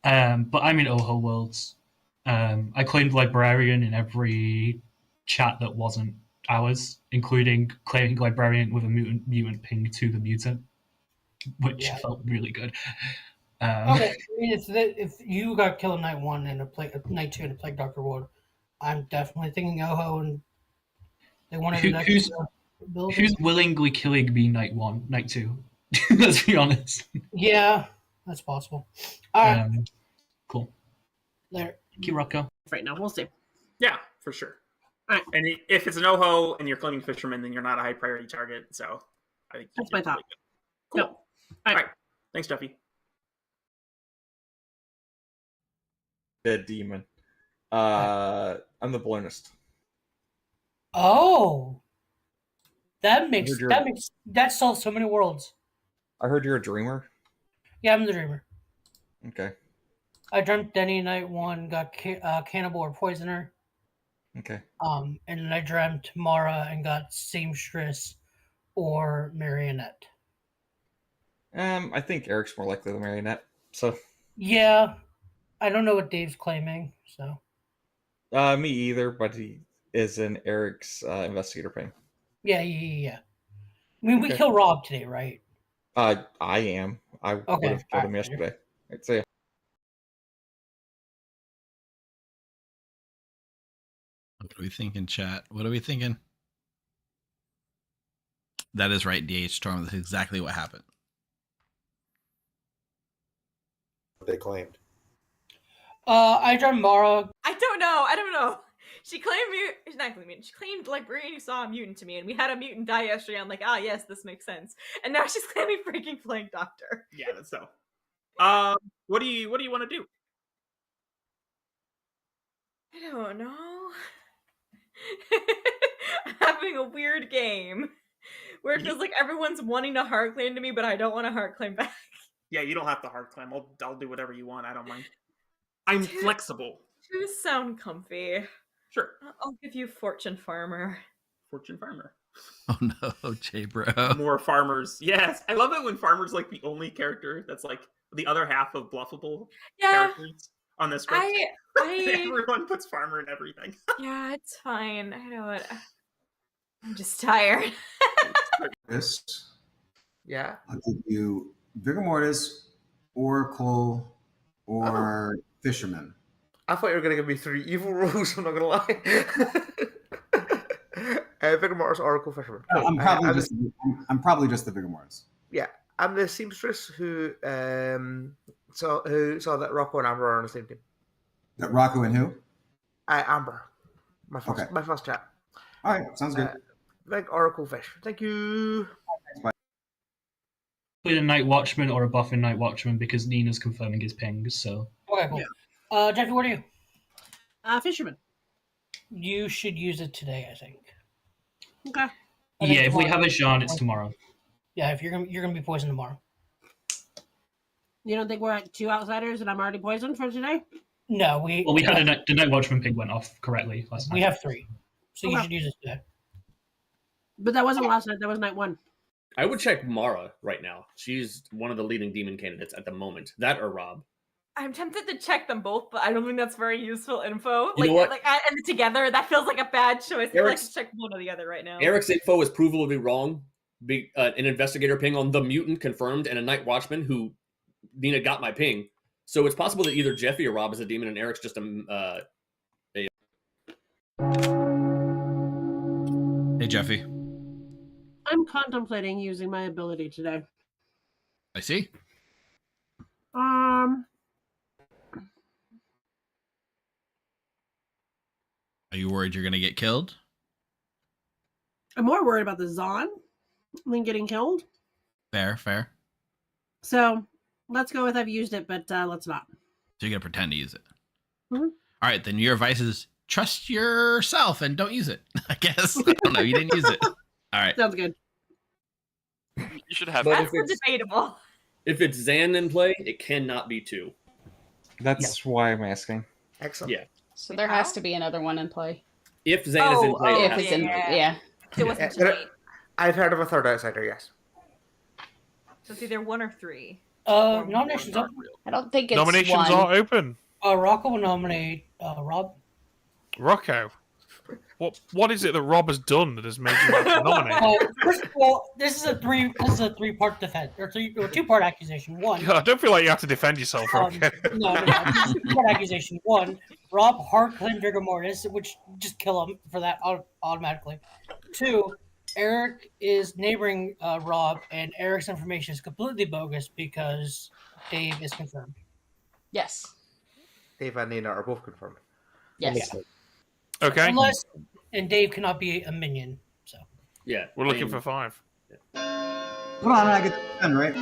But I'm in Oho Worlds. I claimed Librarian in every chat that wasn't ours, including claiming Librarian with a mutant ping to the mutant, which Yeah. felt really good. Okay, I mean, if you got killed in night 1 and night 2 in a Plague Doctor Wood, I'm definitely thinking Oho, and they wanted an extra ability. Who's willingly killing me night 1, night 2? Let's be honest. Yeah, that's possible. All right, Cool. there. Thank you, Rocco. Right now, we'll see. Yeah, for sure. And if it's an Oho and you're claiming fisherman, then you're not a high priority target. So I think That's my thought. really good. Cool. No. All right. Thanks, Duffy. Dead demon. I'm the balloonist. Oh, that you're- that solves so many worlds. I heard you're a dreamer. Yeah, I'm the dreamer. Okay. I dreamt Denny Night 1 got cannibal or poisoner. Okay. And then I dreamt Mara and got seamstress or marionette. I think Eric's more likely the marionette. So. Yeah, I don't know what Dave's claiming. So. Me either, but he is in Eric's investigator ping. Yeah. I mean, we killed Rob today, right? I am. I would have killed him yesterday. I'd say. What are we thinking, chat? What are we thinking? That is right, DH Storm. That's exactly what happened. They claimed. I dreamt Mara. I don't know. She claimed she's not claiming mutant. She claimed librarian saw a mutant to me, and we had a mutant die yesterday. I'm like, yes, this makes sense. And now she's claiming freaking Plague Doctor. Yeah, that's so. What do you want to do? I don't know. Having a weird game where it feels like everyone's wanting to hard claim to me, but I don't want to hard claim back. Yeah, you don't have to hard claim. I'll do whatever you want. I don't mind. I'm flexible. You sound comfy. Sure. I'll give you Fortune Farmer. Fortune Farmer. Oh no, J bro. More farmers. Yes. I love it when farmers like the only character that's like the other half of bluffable characters on this script. Everyone puts farmer in everything. Yeah, it's fine. I know it. I'm just tired. This. Yeah. I'll give you Vigor Mortis, Oracle, or Fisherman. I thought you were going to give me 3 evil rolls, I'm not going to lie. Vigor Mortis, Oracle, Fisherman. No, I'm probably just the Vigor Mortis. Yeah, I'm the seamstress who saw that Rocco and Amber are on the same team. That Rocco and who? Amber. My first chat. All right, sounds good. Like Oracle Fish. Thank you. Played a Night Watchman or a buffing Night Watchman because Nina's confirming his pings. So. Okay, cool. Jeffy, what are you? Fisherman. You should use it today, I think. Okay. Yeah, if we have a Xaan, it's tomorrow. Yeah, if you're gonna be poisoned tomorrow. You don't think we're at 2 outsiders and I'm already poisoned for today? No, we had the Night Watchman ping went off correctly last night. We have 3, so you Okay. should use it today. But that wasn't last night. That was night 1. I would check Mara right now. She's one of the leading demon candidates at the moment. That or Rob. I'm tempted to check them both, but I don't think that's very useful info. You know what? And together, that feels like a bad choice. I feel like I Eric's- should check one or the other right now. Eric's info is provably wrong. An investigator ping on the mutant confirmed, and a Night Watchman who Nina got my ping. So it's possible that either Jeffy or Rob is a demon, and Eric's just a Hey, Jeffy. I'm contemplating using my ability today. I see. Are you worried you're going to get killed? I'm more worried about the Xaan than getting killed. Fair. So let's go with I've used it, but let's not. So you're going to pretend to use it. Mm-hmm. All right, then your advice is trust yourself and don't use it. I guess. I don't know. You didn't use it. All right. Sounds good. You should have. But That's debatable. If it's Xaan in play, it cannot be 2. That's why I'm asking. Excellent. Yeah. So there has to be another one in play. If Xaan is in play, it if has it's to in, be. yeah. It wasn't tonight. I've heard of a third outsider, yes. So it's either 1 or 3. Nominations open. I don't think it's Nominations one. are open. Rocco will nominate Rob. Rocco. What is it that Rob has done that has made you want to nominate? First of all, this is a 3-part defense or 2-part accusation. One, I don't feel like you have to defend yourself, Rocco. no, this is a 2-part accusation. One, Rob hard claimed Vigor Mortis, which just kill him for that automatically. 2, Eric is neighboring Rob, and Eric's information is completely bogus because Dave is confirmed. Yes. Dave and Nina are both confirmed. Yes. Okay. And Dave cannot be a minion. So Yeah. We're looking for 5. Hold on, I get the 10, right?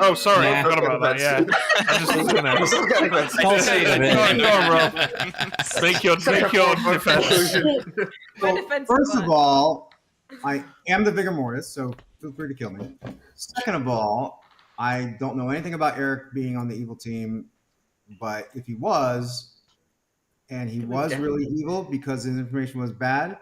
Oh, sorry, I Yeah. forgot about that. Yeah, I just was gonna. I'll say that. Go on, Rob. Make your defense. Well, first of all, I am the vigor mortis, so feel free to kill me. Second of all, I don't know anything about Eric being on the evil team, but if he was, and he was really evil because his information was bad,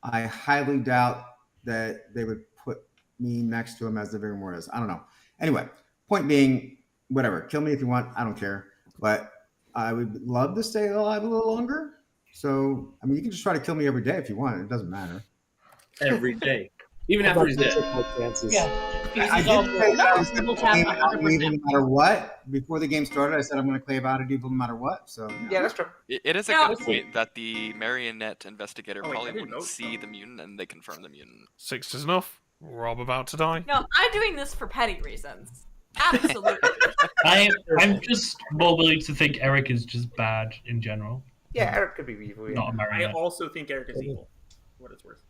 I highly doubt that they would put me next to him as the vigor mortis. I don't know. Anyway, point being, whatever. Kill me if you want. I don't care. But I would love to stay alive a little longer. So, I mean, you can just try to kill me every day if you want. It doesn't matter. Every day. Even after he's dead. I did say that I was going to claim out of evil no matter what. Before the game started, I said I'm going to claim out of evil no matter what. So Yeah, that's true. It is a good point that the marionette investigator probably didn't wouldn't see the mutant, and they confirm the mutant. 6 is enough. Rob about to die. No, I'm doing this for petty reasons. Absolutely. I'm just more willing to think Eric is just bad in general. Yeah, Eric could be evil. Yeah. Not a I marionette. also think Eric is evil. For what it's worth.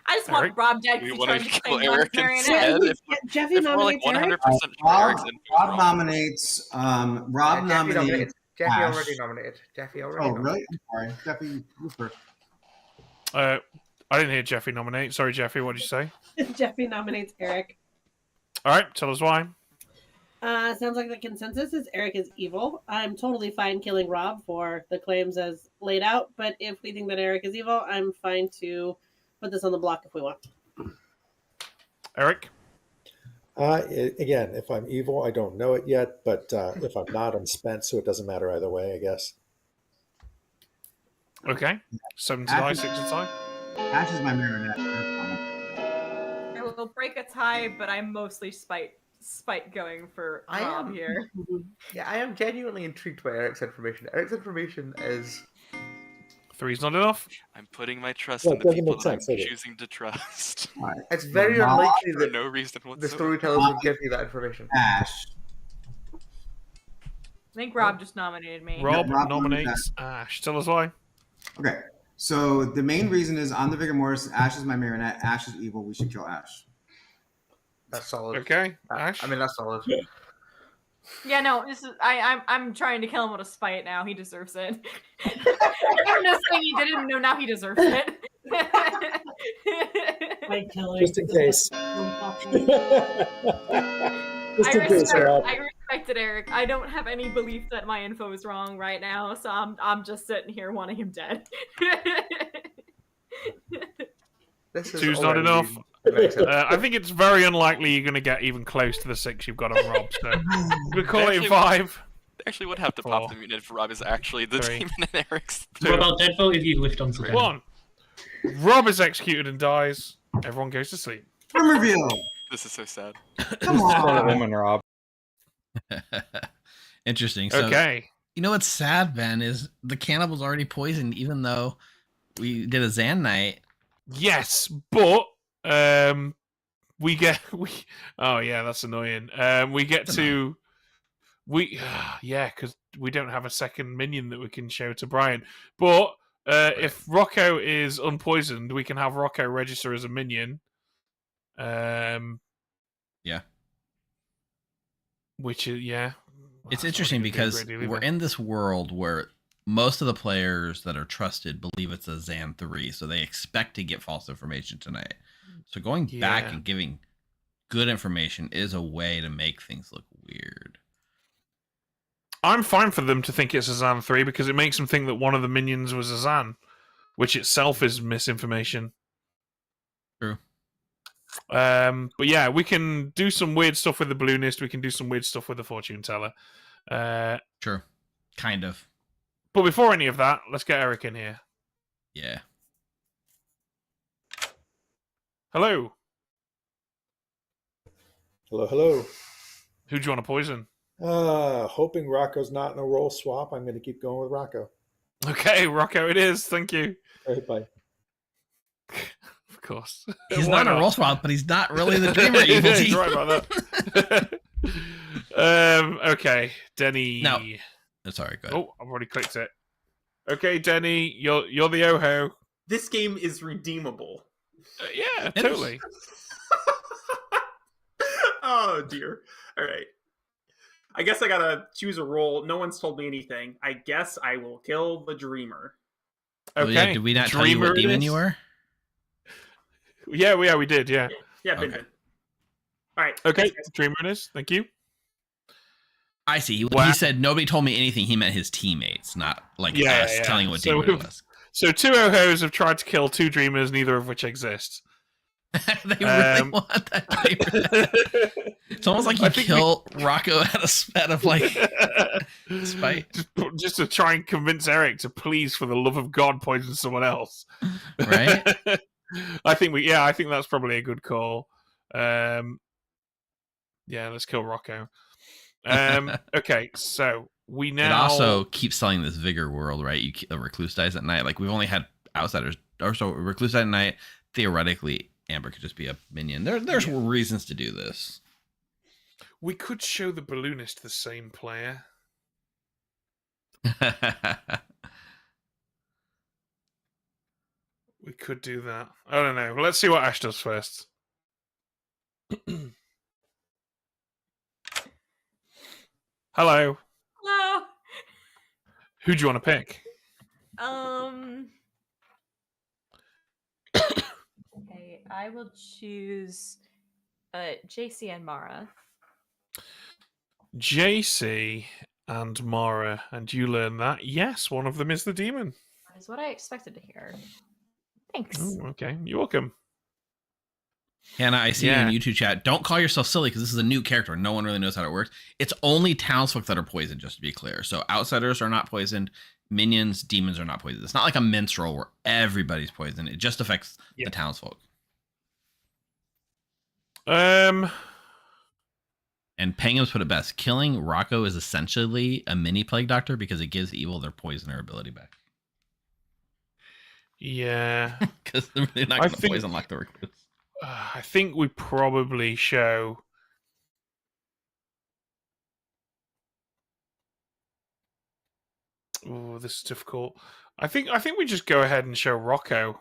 I just want Eric? Rob dead We because he want tried to to kill claim Eric one instead. marionette. Jeffy If we're like nominates 100% Eric. sure Eric's in Rob nominates. Rob nominated. Jeffy Ash. already nominated. Jeffy already Oh, nominated. really? I'm sorry. Jeffy, you first. I didn't hear Jeffy nominate. Sorry, Jeffy. What did you say? Jeffy nominates Eric. All right, tell us why. Sounds like the consensus is Eric is evil. I'm totally fine killing Rob for the claims as laid out, but if we think that Eric is evil, I'm fine to put this on the block if we want. Eric? Again, if I'm evil, I don't know it yet, but if I'm not, I'm spent, so it doesn't matter either way, I guess. Okay. 7 to die, 6 to die. Ash is my marionette. I will break a tie, but I'm mostly spite going for Rob here. Yeah, I am genuinely intrigued by Eric's information. Eric's information is 3's not enough. I'm putting my trust Yeah, in it the doesn't people make that I'm sense, does it? choosing to trust. it's very unlikely For that no reason the whatsoever. storytellers would give you that information. Ash. I think Rob just nominated me. Rob Rob nominates Ash. Tell us why. Okay. So the main reason is I'm the vigor mortis. Ash is my marionette. Ash is evil. We should kill Ash. That's solid. Okay, Ash. I mean, that's solid. Yeah, no, this is I'm trying to kill him with a spite now. He deserves it. I'm just saying he didn't know, now he deserves it. Just in case. Just in case, Rob. I respect it, Eric. I don't have any belief that my info is wrong right now, so I'm just sitting here wanting him dead. This is 2's not already enough. amazing. I think it's very unlikely you're going to get even close to the 6 you've got on Rob. So we call it 5. They actually would have to pop the mutant if Rob is actually the 3. demon and Eric's. What about Deadfall if you lift onto them? 1. Rob is executed and dies. Everyone goes to sleep. From reveal. This is so sad. Come on. Woman, Rob. Interesting. So, Okay. you know what's sad, Ben, is the cannibal's already poisoned, even though we did a Xaan night. Yes, but we get oh yeah, that's annoying. We get to yeah, because we don't have a second minion that we can show to Brian. But if Rocco is unpoisoned, we can have Rocco register as a minion. Yeah. Which is it's It's interesting because we're in this world where most of the players that are trusted believe it's a Xaan 3, so they expect to get false information tonight. So going back and giving good information is a way to make things look weird. I'm fine for them to think it's a Xaan 3 because it makes them think that one of the minions was a Xaan, which itself is misinformation. True. But yeah, we can do some weird stuff with the balloonist. We can do some weird stuff with the fortune teller. Sure. Kind of. But before any of that, let's get Eric in here. Yeah. Hello. Hello, hello. Who do you want to poison? Hoping Rocco's not in a roll swap, I'm going to keep going with Rocco. Okay, Rocco it is. Thank you. All right, bye. Of course. He's Why not a roll swap, but he's not really the dreamer evil team. Right about that. Okay, Denny. No. Sorry, go ahead. Oh, I've already clicked it. Okay, Denny, you're the Oho. This game is redeemable. Yeah, totally. Oh dear. All right. I guess I gotta choose a role. No one's told me anything. I guess I will kill the Dreamer. Okay. Oh, yeah. Did we not tell you what demon you were? Yeah, we did. Yeah. Yeah. Bin. All right. Okay. Dreamer it is. Thank you. I see. He said nobody told me anything. He meant his teammates, not like us telling what demon it was. So 2 Ohos have tried to kill 2 Dreamers, neither of which exist. They really want that Dreamer. It's almost like you kill Rocco out of like spite. Just to try and convince Eric to please, for the love of God, poison someone else. Right? I think that's probably a good call. Yeah, let's kill Rocco. Okay, so we now... It also keeps selling this Vigor world, right? A Recluse dies at night. Like, we've only had Outsiders, or so Recluse dies at night. Theoretically, Amber could just be a minion. There's reasons to do this. We could show the balloonist the same player. We could do that. I don't know. Let's see what Ash does first. Hello. Hello. Who do you want to pick? Okay, I will choose JC and Mara. JC and Mara, and you learn that yes, one of them is the demon. That is what I expected to hear. Thanks. Oh, okay, you're welcome. Hannah, I see you in YouTube chat. Don't call yourself silly because this is a new character. No one really knows how it works. It's only townsfolk that are poisoned, just to be clear. So outsiders are not poisoned. Minions, demons are not poisoned. It's not like a minstrel where everybody's poisoned. It just affects the townsfolk. And Pangham's put it best. Killing Rocco is essentially a mini plague doctor because it gives evil their poisoner ability back. Yeah. Because they're really not going to poison like the recruits. I think we probably show... Oh, this is difficult. I think we just go ahead and show Rocco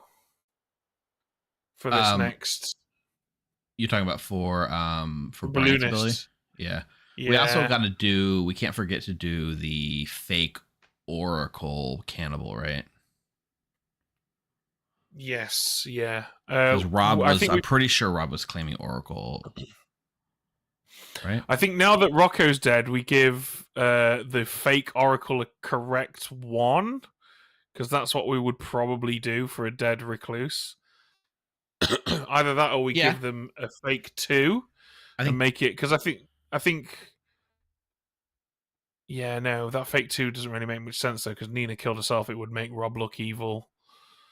for this next. You're talking about for Brian's ability? Yeah. We also got to do. We can't forget to do the fake Oracle cannibal, right? Yes. Yeah. Because Rob was. I'm pretty sure Rob was claiming Oracle. Right. I think now that Rocco's dead, we give the fake Oracle a correct 1, because that's what we would probably do for a dead recluse. Either that, or we give them a fake 2 and make it. Because I think. Yeah, no, that fake 2 doesn't really make much sense though. Because Nina killed herself, it would make Rob look evil.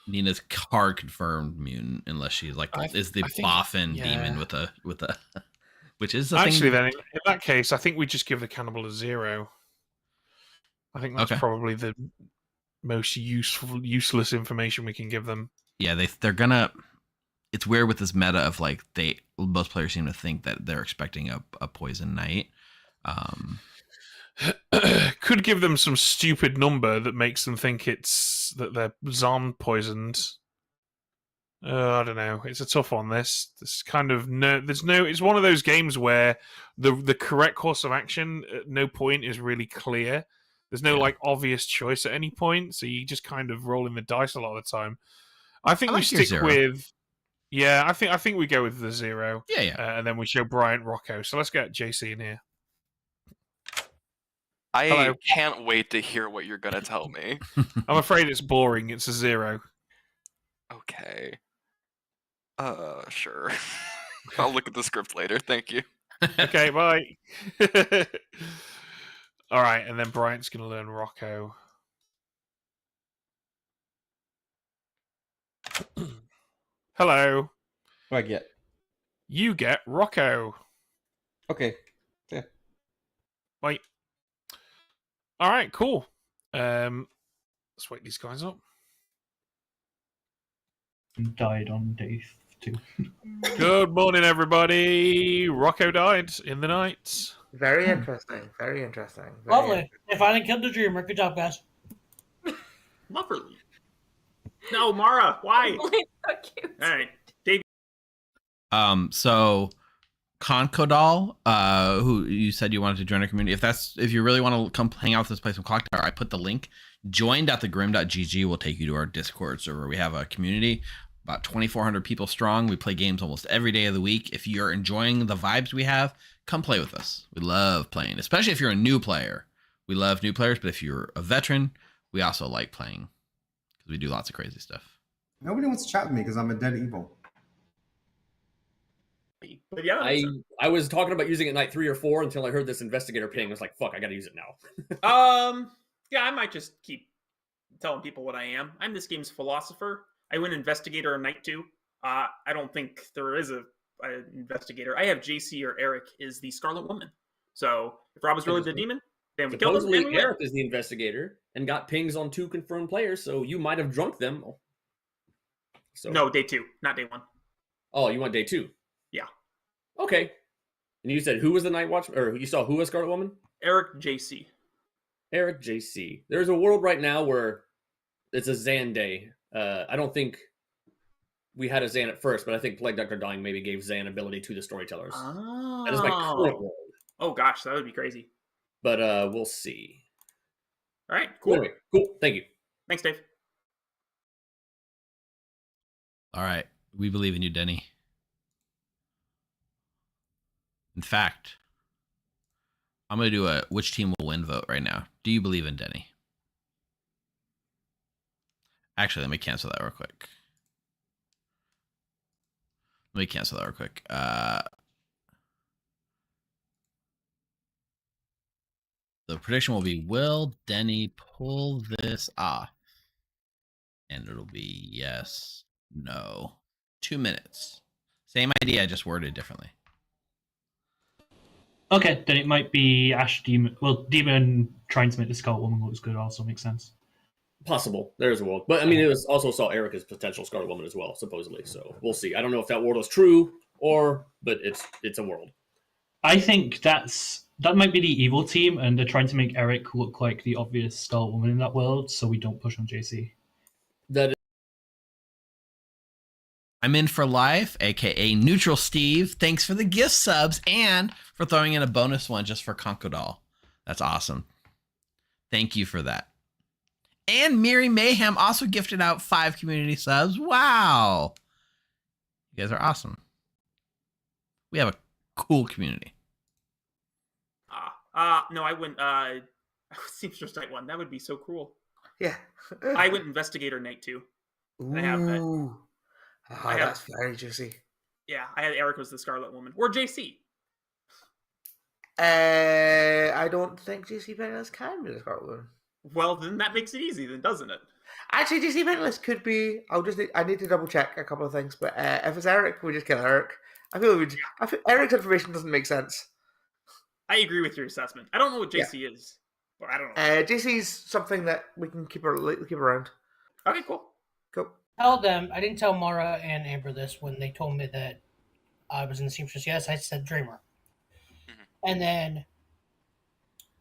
Nina's hard confirmed mutant, unless she's like is the boffin demon with a. Which is actually then in that case, I think we just give the cannibal a 0. I think that's probably the most useless information we can give them. Yeah, they're gonna. It's weird with this meta of like most players seem to think that they're expecting a poison knight. Could give them some stupid number that makes them think it's that they're Xaan poisoned. I don't know. It's a tough one. This kind of it's one of those games where the correct course of action at no point is really clear. There's no like obvious choice at any point, so you just kind of rolling the dice a lot of the time. I think we stick with I think we go with the 0. And then we show Bryant Rocco. So let's get JC in here. I can't wait to hear what you're gonna tell me. I'm afraid it's boring. It's a 0. Okay. Sure. I'll look at the script later. Thank you. Okay, bye. All right, and then Bryant's going to learn Rocco. Hello. What do I get? You get Rocco. Okay. Yeah. Wait. All right, cool. Let's wake these guys up. Died on day 2. Good morning, everybody. Rocco died in the night. Very interesting. Very interesting. Lovely. They finally killed the Dreamer. Good job, guys. Lovely. No, Mara, why? So cute. All right, Dave. So Concodal, who you said you wanted to join our community. If you really want to come hang out with this place in Clocktower, I put the link. Join.thegrim.gg will take you to our Discord server. We have a community about 2,400 people strong. We play games almost every day of the week. If you're enjoying the vibes we have, come play with us. We love playing, especially if you're a new player. We love new players, but if you're a veteran, we also like playing because we do lots of crazy stuff. Nobody wants to chat with me because I'm a dead evil. But yeah, I was talking about using it night 3 or 4 until I heard this investigator ping. I was like, fuck, I gotta use it now. Yeah, I might just keep telling people what I am. I'm this game's philosopher. I went investigator on night 2. I don't think there is an investigator. I have JC or Eric is the Scarlet Woman. So if Rob was really the demon, then we killed him. Supposedly Eric is the investigator and got pings on 2 confirmed players, so you might have drunk them. So no, day 2, not day 1. Oh, you want day 2? Yeah. Okay. And you said who was the Night Watchman, or you saw who was Scarlet Woman? Eric JC. Eric JC. There's a world right now where it's a Xaan day. I don't think we had a Xaan at first, but I think Plague Doctor Dying maybe gave Xaan ability to the Storytellers. Oh. That is my current world. Oh gosh, that would be crazy. But we'll see. All right, cool. Anyway, cool. Thank you. Thanks, Dave. All right. We believe in you, Denny. In fact, I'm going to do a which team will win vote right now. Do you believe in Denny? Actually, let me cancel that real quick. The prediction will be, will Denny pull this off? And it'll be yes, no. 2 minutes. Same idea, just worded differently. Okay, then it might be Ash Demon. Well, Demon trying to make the Scarlet Woman looks good also makes sense. Possible. There's a world. But I mean, it was also saw Eric as potential Scarlet Woman as well, supposedly. So we'll see. I don't know if that world is true but it's a world. I think that might be the evil team, and they're trying to make Eric look like the obvious Scarlet Woman in that world, so we don't push on JC. I'm in for life, aka Neutral Steve. Thanks for the gift subs and for throwing in a bonus one just for Concodal. That's awesome. Thank you for that. And Miri Mayhem also gifted out 5 community subs. Wow. You guys are awesome. We have a cool community. No, I went Seamstress Night 1. That would be so cool. Yeah. I went Investigator Night 2. I have that. Oh, that's very juicy. Yeah, I had Eric was the Scarlet Woman. Or JC. I don't think JC Penniless can be the Scarlet Woman. Well, then that makes it easy, then, doesn't it? Actually, JC Penniless could be. I need to double check a couple of things, but if it's Eric, we just kill Eric. I feel Eric's information doesn't make sense. I agree with your assessment. I don't know what JC is. Well, I don't know. JC's something that we can keep around. Okay, cool. I didn't tell Mara and Amber this when they told me that I was in the Seamstress. Yes, I said Dreamer. And then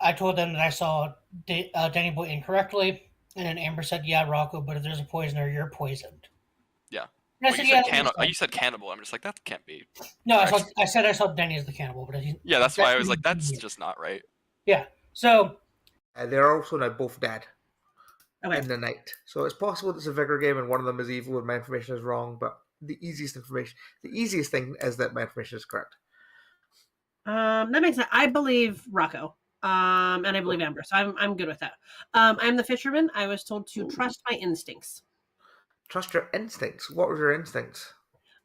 I told them that I saw Danny Boy incorrectly. And then Amber said, yeah, Rocco, but if there's a poisoner, you're poisoned. Yeah. Well, you said cannibal. I'm just like, that can't be. No, I said I saw Denny as the cannibal. But yeah, that's why I was like, that's just not right. Yeah, so... they're also now both dead in the night. So it's possible it's a vigor game and one of them is evil and my information is wrong, but the easiest thing is that my information is correct. That makes sense. I believe Rocco. And I believe Amber, so I'm good with that. I'm the fisherman. I was told to trust my instincts. Trust your instincts? What were your instincts?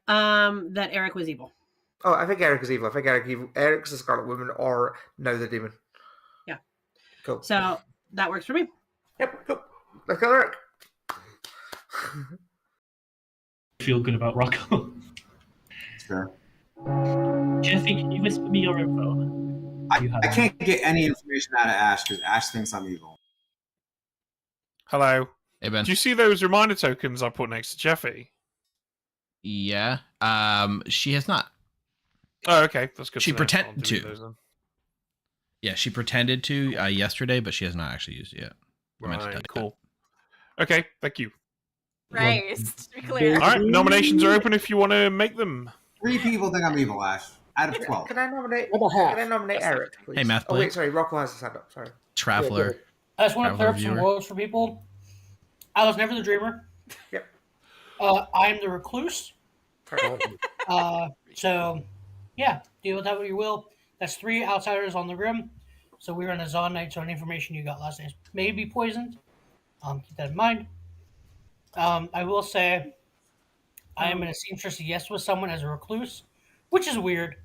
That Eric was evil. Oh, I think Eric is evil. I think Eric's the Scarlet Woman or now the demon. Yeah. Cool. So that works for me. Yep, cool. Let's kill Eric. Feel good about Rocco. Sure. Jeffy, can you whisper me your info? I can't get any information out of Ash because Ash thinks I'm evil. Hello. Hey, Ben. Do you see those reminder tokens I put next to Jeffy? Yeah. She has not. Oh, okay. That's good. She to pretended to. to. Yeah, she pretended to yesterday, but she has not actually used it yet. Right, cool. Okay, thank you. Right, to be clear. All right, nominations are open if you want to make them. 3 people think I'm evil, Ash. out of 12. Can I nominate? About half. Can I nominate Eric, please? Hey, Math Oh wait, Blake. sorry, Rocco has his hand up. Sorry. Traveler. I just want to clear up some viewer. roles for people. I was never the dreamer. Yep. I am the recluse. So, yeah, deal with that what you will. That's 3 outsiders on the Grim. So we're on a Xaan night, so any information you got last night may be poisoned. Keep that in mind. I will say I am in a seamstress yes with someone as a recluse, which is weird,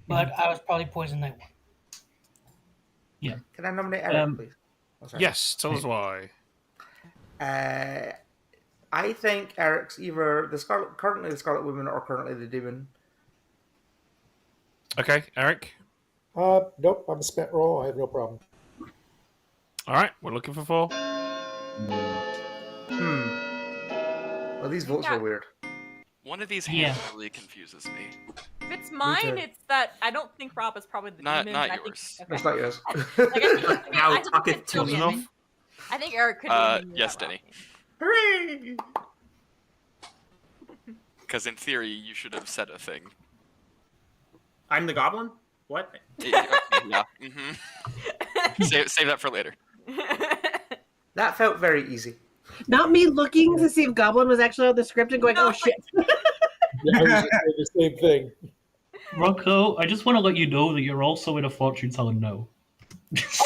but I was probably poisoned night 1. Yeah. Can I nominate Eric, please? Oh, sorry. Yes, tell us why. I think Eric's either currently the Scarlet Woman or currently the Demon. Okay, Eric. Nope, I'm a spent roll. I have no problem. All right, we're looking for 4. Well, these votes were weird. One of these hands really confuses me. If it's mine, too. it's that I don't think Rob is probably the Not demon. not but yours. It's not yours. Now talketh to Eric. me. I think Eric could be Yes, Denny. Hooray! Because in theory, you should have said a thing. I'm the goblin? What? Yeah. Save that for later. That felt very easy. Not me looking to see if Goblin was actually on the script and going, "Oh shit." Yeah, I was just saying the same thing. Rocco, I just want to let you know that you're also in a fortune telling no.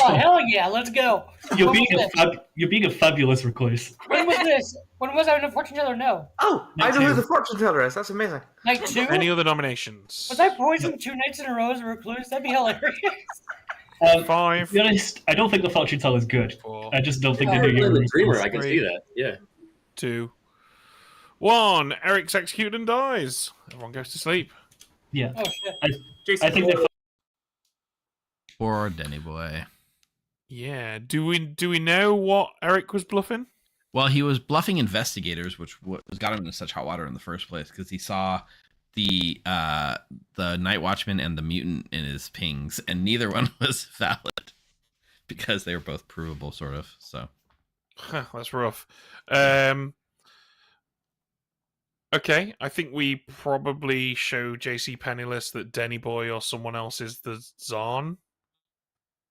Oh, hell yeah, let's go. You're being a fabulous recluse. When was this? When was I in a fortune teller? No. Oh, I know who the fortune teller is. That's amazing. Night 2? Any other nominations? Was I poisoned 2 nights in a row as a recluse? That'd be hilarious. 5. To be honest, I don't think the fortune teller is good. 4. I just don't think Yeah, they do the you. dreamer, I can 3, see that. Yeah. 2, 1. Eric's executed and dies. Everyone goes to sleep. Yeah. Oh shit. I think they're Poor Denny boy. Yeah. Do we know what Eric was bluffing? Well, he was bluffing investigators, which got him into such hot water in the first place because he saw the Night Watchman and the mutant in his pings, and neither one was valid because they were both provable, sort of. So That's rough. Okay, I think we probably show JC Penniless that Denny Boy or someone else is the Xaan.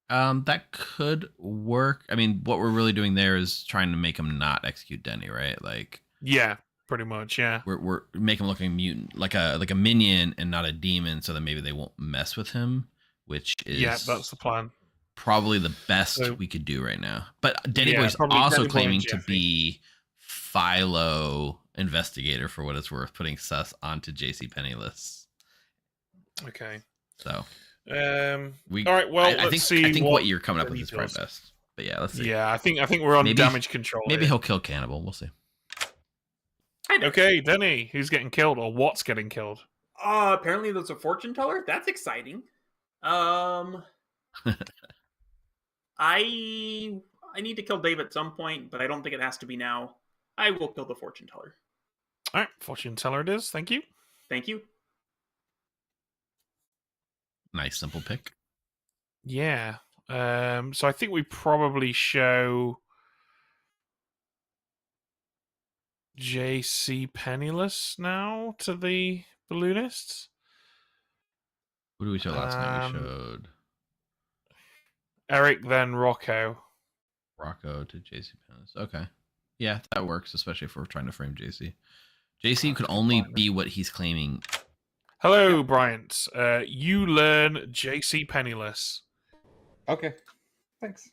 that could work. I mean, what we're really doing there is trying to make him not execute Denny, right? Like, yeah, pretty much. Yeah, we're making him look like a mutant, like a minion, and not a demon, so that maybe they won't mess with him. Which is that's the plan. Probably the best So- we could do right now. But Denny Yeah, Boy's probably also Denny Boy claiming and to Jeffy. be Philo investigator for what it's worth, putting sus onto JC Penniless. Okay. So All right. Well, I let's think see. I think what you're coming up with he is probably does. best. But yeah, let's see. Yeah, I think we're on damage control. Maybe here. he'll kill Cannibal. We'll see. Okay, Denny, who's getting killed or what's getting killed? Apparently there's a fortune teller. That's exciting. I need to kill Dave at some point, but I don't think it has to be now. I will kill the fortune teller. All right, fortune teller it is. Thank you. Thank you. Nice simple pick. Yeah. So I think we probably show JC Penniless now to the balloonists. Who did we show last night? We showed Eric, then Rocco. Rocco to JC Penniless. Okay. Yeah, that works, especially if we're trying to frame JC. JC could only be what he's claiming. Hello, Bryant. You learn JC Penniless. Okay. Thanks.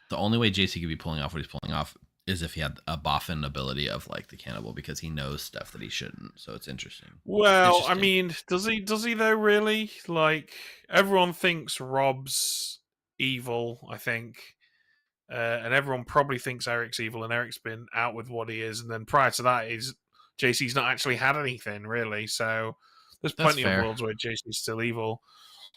The only way JC could be pulling off what he's pulling off is if he had a boffin ability of like the cannibal, because he knows stuff that he shouldn't. So it's interesting. Well, I mean, does he though really? Like, everyone thinks Rob's evil, I think. And everyone probably thinks Eric's evil, and Eric's been out with what he is, and then prior to that JC's not actually had anything, really. So there's plenty of worlds where JC's still evil.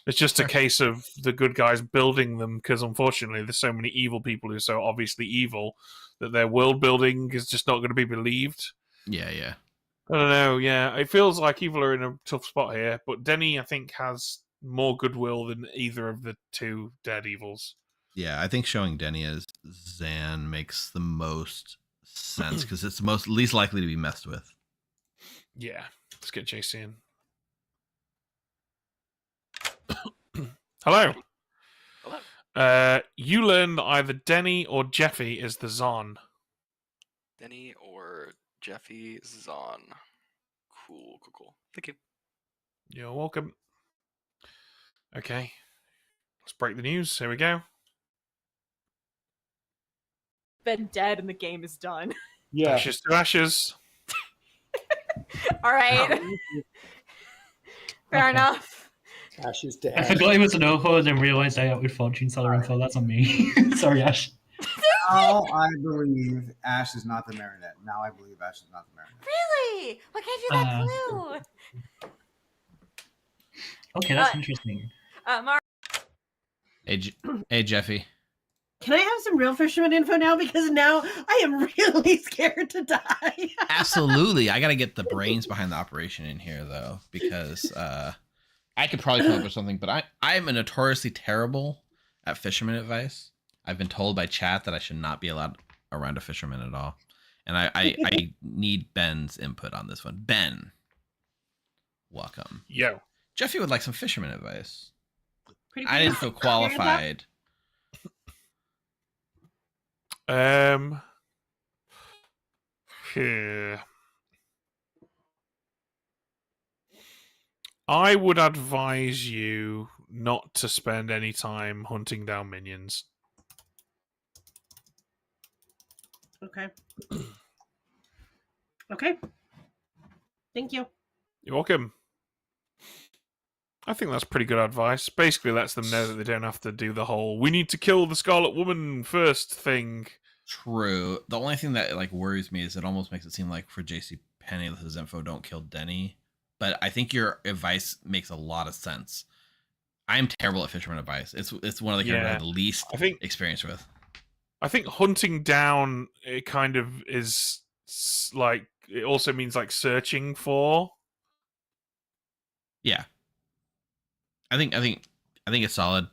It's just a case of the good guys building them, because unfortunately there's so many evil people who are so obviously evil that their world building is just not going to be believed. Yeah. I don't know, yeah. It feels like evil are in a tough spot here, but Denny, I think, has more goodwill than either of the two dead evils. Yeah, I think showing Denny as Xaan makes the most sense because it's the least likely to be messed with. Yeah, let's get JC in. Hello. Hello. You learn that either Denny or Jeffy is the Xaan. Denny or Jeffy Xaan. Cool. Thank you. You're welcome. Okay. Let's break the news. Here we go. Been dead and the game is done. Yeah. Ashes to ashes. All right. Fair enough. Ashes to I ashes. forgot he was an OHO and then realised I got with Fortune Teller info. That's on me. Sorry, Ash. Now I believe Ash is not the marionette. Now I believe Ash is not the marionette. Really? What gave you that clue? Okay, that's interesting. Mar- Hey, Jeffy. Can I have some real fisherman info now? Because now I am really scared to die. Absolutely. I got to get the brains behind the operation in here, though, because I could probably come up with something, but I'm notoriously terrible at fisherman advice. I've been told by chat that I should not be allowed around a fisherman at all. And I need Ben's input on this one. Ben, welcome. Yo. Jeffy would like some fisherman advice. Pretty I didn't feel qualified. Here. I would advise you not to spend any time hunting down minions. Okay. Okay. Thank you. You're welcome. I think that's pretty good advice. Basically lets them know that they don't have to do the whole "we need to kill the Scarlet Woman first" thing. True. The only thing that worries me is it almost makes it seem like for JC Penniless's info, don't kill Denny. But I think your advice makes a lot of sense. I am terrible at fisherman advice. It's one of the characters I have the least experience with. I think hunting down it kind of is like it also means like searching for. Yeah. I think it's solid.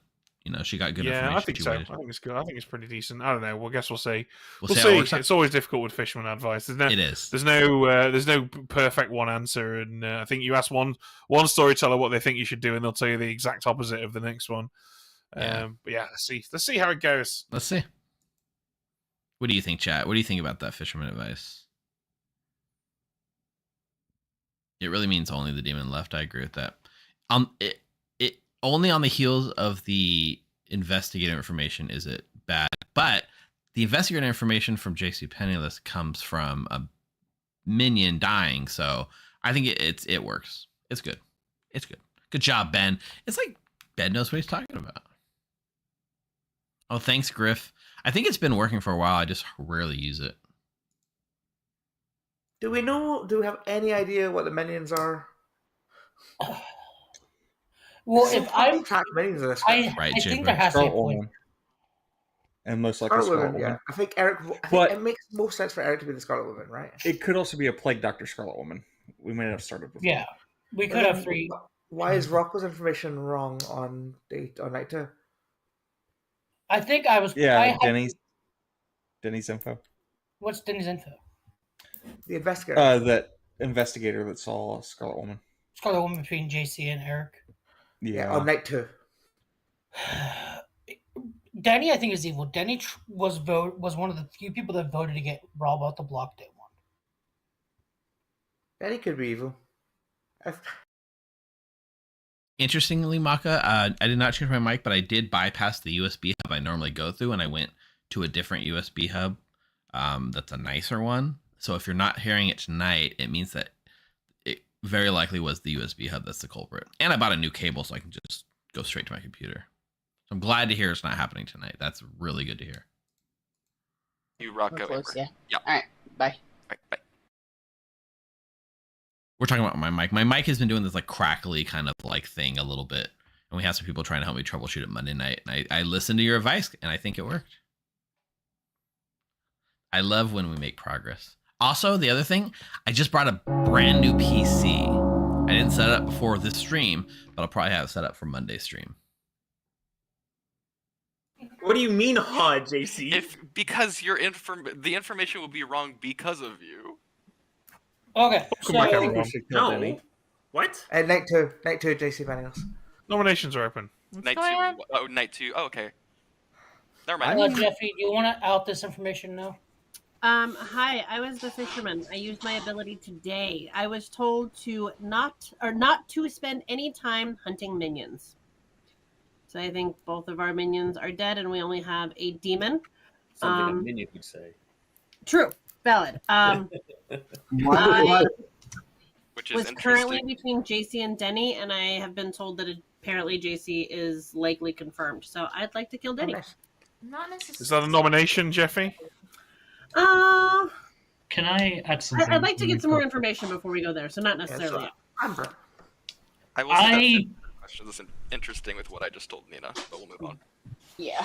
You know, she got good information. Yeah, I think so. Waited. I think it's good. I think it's pretty decent. I don't know. Well, I guess we'll see. We'll We'll see how it works see. out. It's always difficult with fisherman advice. It is. There's no perfect one answer, and I think you ask one storyteller what they think you should do, and they'll tell you the exact opposite of the next one. Yeah. But yeah, let's see how it goes. Let's see. What do you think, chat? What do you think about that fisherman advice? It really means only the demon left. I agree with that. It only on the heels of the investigative information is it bad, but the investigative information from JC Penniless comes from a minion dying, so I think it works. It's good. It's good. Good job, Ben. It's like Ben knows what he's talking about. Oh, thanks, Griff. I think it's been working for a while. I just rarely use it. Do we have any idea what the minions are? Well, if I track minions in this, I think there has to be a point. And most likely Scarlet Woman. Yeah, I think Eric. But it makes most sense for Eric to be the Scarlet Woman, right? it could also be a Plague Doctor Scarlet Woman. We might have started with. Yeah, we could have three. Why is Rocco's information wrong on night 2? I think I was. Yeah, Denny's info. What's Denny's info? The investigator. That investigator that saw Scarlet Woman. Scarlet Woman between JC and Eric. Yeah, on night 2. Danny, I think, is evil. Danny was one of the few people that voted to get Rob out the block day 1. Danny could be evil. Interestingly, Maka, I did not change my mic, but I did bypass the USB hub I normally go through, and I went to a different USB hub that's a nicer one. So if you're not hearing it tonight, it means that it very likely was the USB hub that's the culprit. And I bought a new cable so I can just go straight to my computer. So I'm glad to hear it's not happening tonight. That's really good to hear. You rock out. Yeah. Yeah. All right. Bye. Bye. We're talking about my mic. My mic has been doing this crackly kind of thing a little bit. And we have some people trying to help me troubleshoot it Monday night. And I listened to your advice and I think it worked. I love when we make progress. Also, the other thing, I just brought a brand new PC. I didn't set it up before this stream, but I'll probably have it set up for Monday's stream. What do you mean, JC? Because the information will be wrong because of you. Okay. No. What? Night 2, JC Penniless. Nominations are open. What's going on? Night 2. Oh, okay. Never mind. Jeffy, do you want to out this information now? Hi, I was the fisherman. I used my ability today. I was told to not to spend any time hunting minions. So I think both of our minions are dead, and we only have a demon. Something a minion would say. True, valid. What? Which is was currently between JC and Denny, and I have been told that apparently JC is likely confirmed. So I'd like to kill Denny. Not necessarily. Is that a nomination, Jeffy? Can I add something? I'd like to get some more information before we go there, so not necessarily. I will say that question is interesting with what I just told Nina, but we'll move on. Yeah.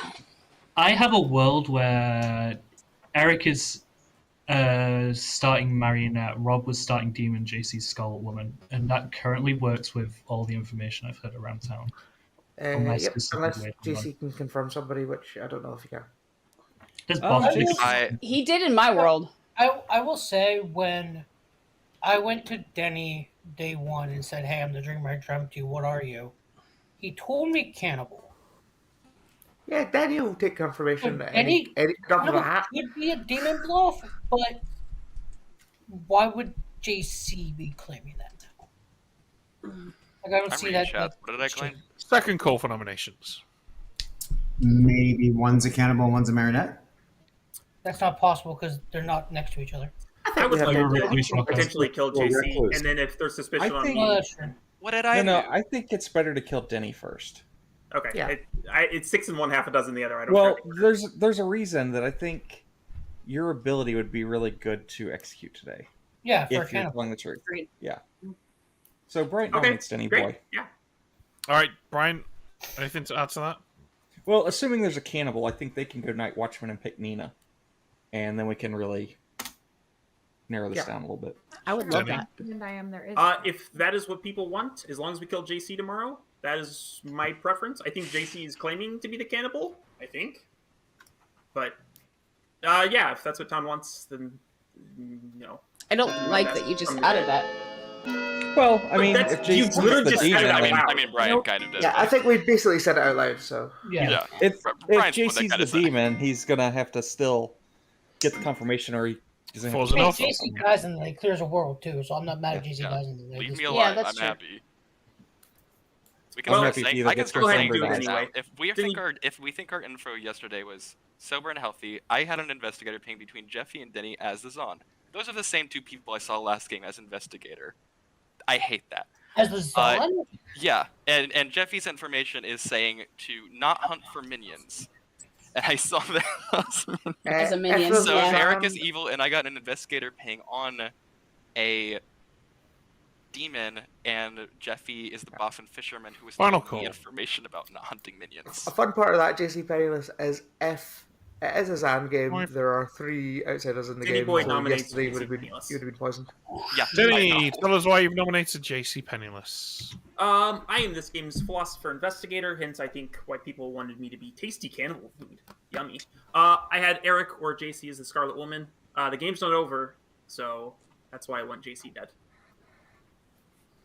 I have a world where Eric is starting Marionette, Rob was starting Demon, JC's Scarlet Woman, and that currently works with all the information I've heard around town. Unless specifically JC can confirm somebody, which I don't know if he can. He did in my world. I will say, when I went to Denny day one and said, "Hey, I'm the dreamer I dreamt you. What are you?" He told me cannibal. Yeah, Denny will take confirmation. Denny could be a demon bluff, but why would JC be claiming that now? Like, I don't see that. Chat. What did I claim? Second call for nominations. Maybe one's a cannibal, one's a marionette. That's not possible because they're not next to each other. I would like recluse, to potentially kill JC, recluse. and then if there's suspicion on think- me, what did I do? No, I think it's better to kill Denny first. okay, Yeah. it's 6 and 1, half a dozen the other. I don't Well, care. there's a reason that I think your ability would be really good to execute today. Yeah, for a if you're cannibal. telling the truth. Agreed. Yeah. So Brian Okay, nominates Denny great. boy. Yeah. All right, Brian, anything to add to that? Well, assuming there's a cannibal, I think they can go Night Watchman and pick Nina, and then we can really narrow this down a little bit. I would love Denny? that. And I am there is. If that is what people want, as long as we kill JC tomorrow, that is my preference. I think JC is claiming to be the cannibal. I think, but yeah, if that's what Tom wants, then no. I don't like that you just added that. Well, I But mean, that's- if you JC's literally the just said it demon, out loud. I mean, Brian kind of did. Yeah, I think we basically said it out loud. So Yeah. if Brian's the one that JC's kinda the said it. demon, he's gonna have to still get the confirmation, or he doesn't have Falls to it Hey, off. JC dies and he clears a world too, so I'm not mad at JC dies in the Leave me Yeah, alive. that's I'm true. happy. We can I'm start happy if saying, either I can gets start saying confirmed or things not. now. If we think our info yesterday was sober and healthy, I had an investigator ping between Jeffy and Denny as the Xaan. Those are the same two people I saw last game as investigator. I hate that. As the Xaan? Yeah, and Jeffy's information is saying to not hunt for minions. And I saw that. As a minion, So if yeah. Eric is evil and I got an investigator ping on a demon and Jeffy is the buff and fisherman who is Final telling me call. information about not hunting minions. a fun part of that JC Penniless is if it is a Xan game, Boy. there are 3 outsiders in the Danny game. Boy so nominates yesterday JC would have been Penniless. you would have been poisoned. Yeah. Denny, tell us why you've nominated JC Penniless. I am this game's philosopher investigator, hence I think why people wanted me to be tasty cannibal food. Yummy. I had Eric or JC as the Scarlet Woman. The game's not over, so that's why I want JC dead.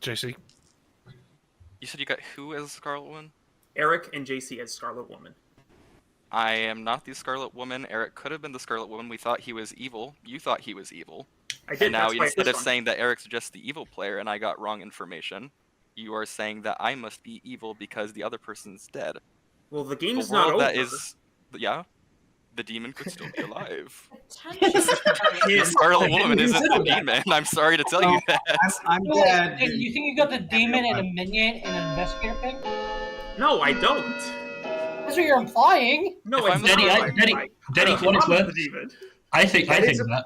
JC. You said you got who as Scarlet Woman? Eric and JC as Scarlet Woman. I am not the Scarlet Woman. Eric could have been the Scarlet Woman. We thought he was evil. You thought he was evil. I did. And now that's why instead this of one. saying that Eric's just the evil player and I got wrong information, you are saying that I must be evil because the other person's dead. Well, the The game's not world over. that is, yeah, the demon could still be alive. Yeah. The Scarlet Woman isn't the demon. I'm sorry to tell you that. I'm Wait, dead. hey, you think you got the demon and a minion and an investigator thing? No, I don't. That's what you're implying. No, If I I'm the Denny, Scarlet- Denny, for what it's worth, I think that.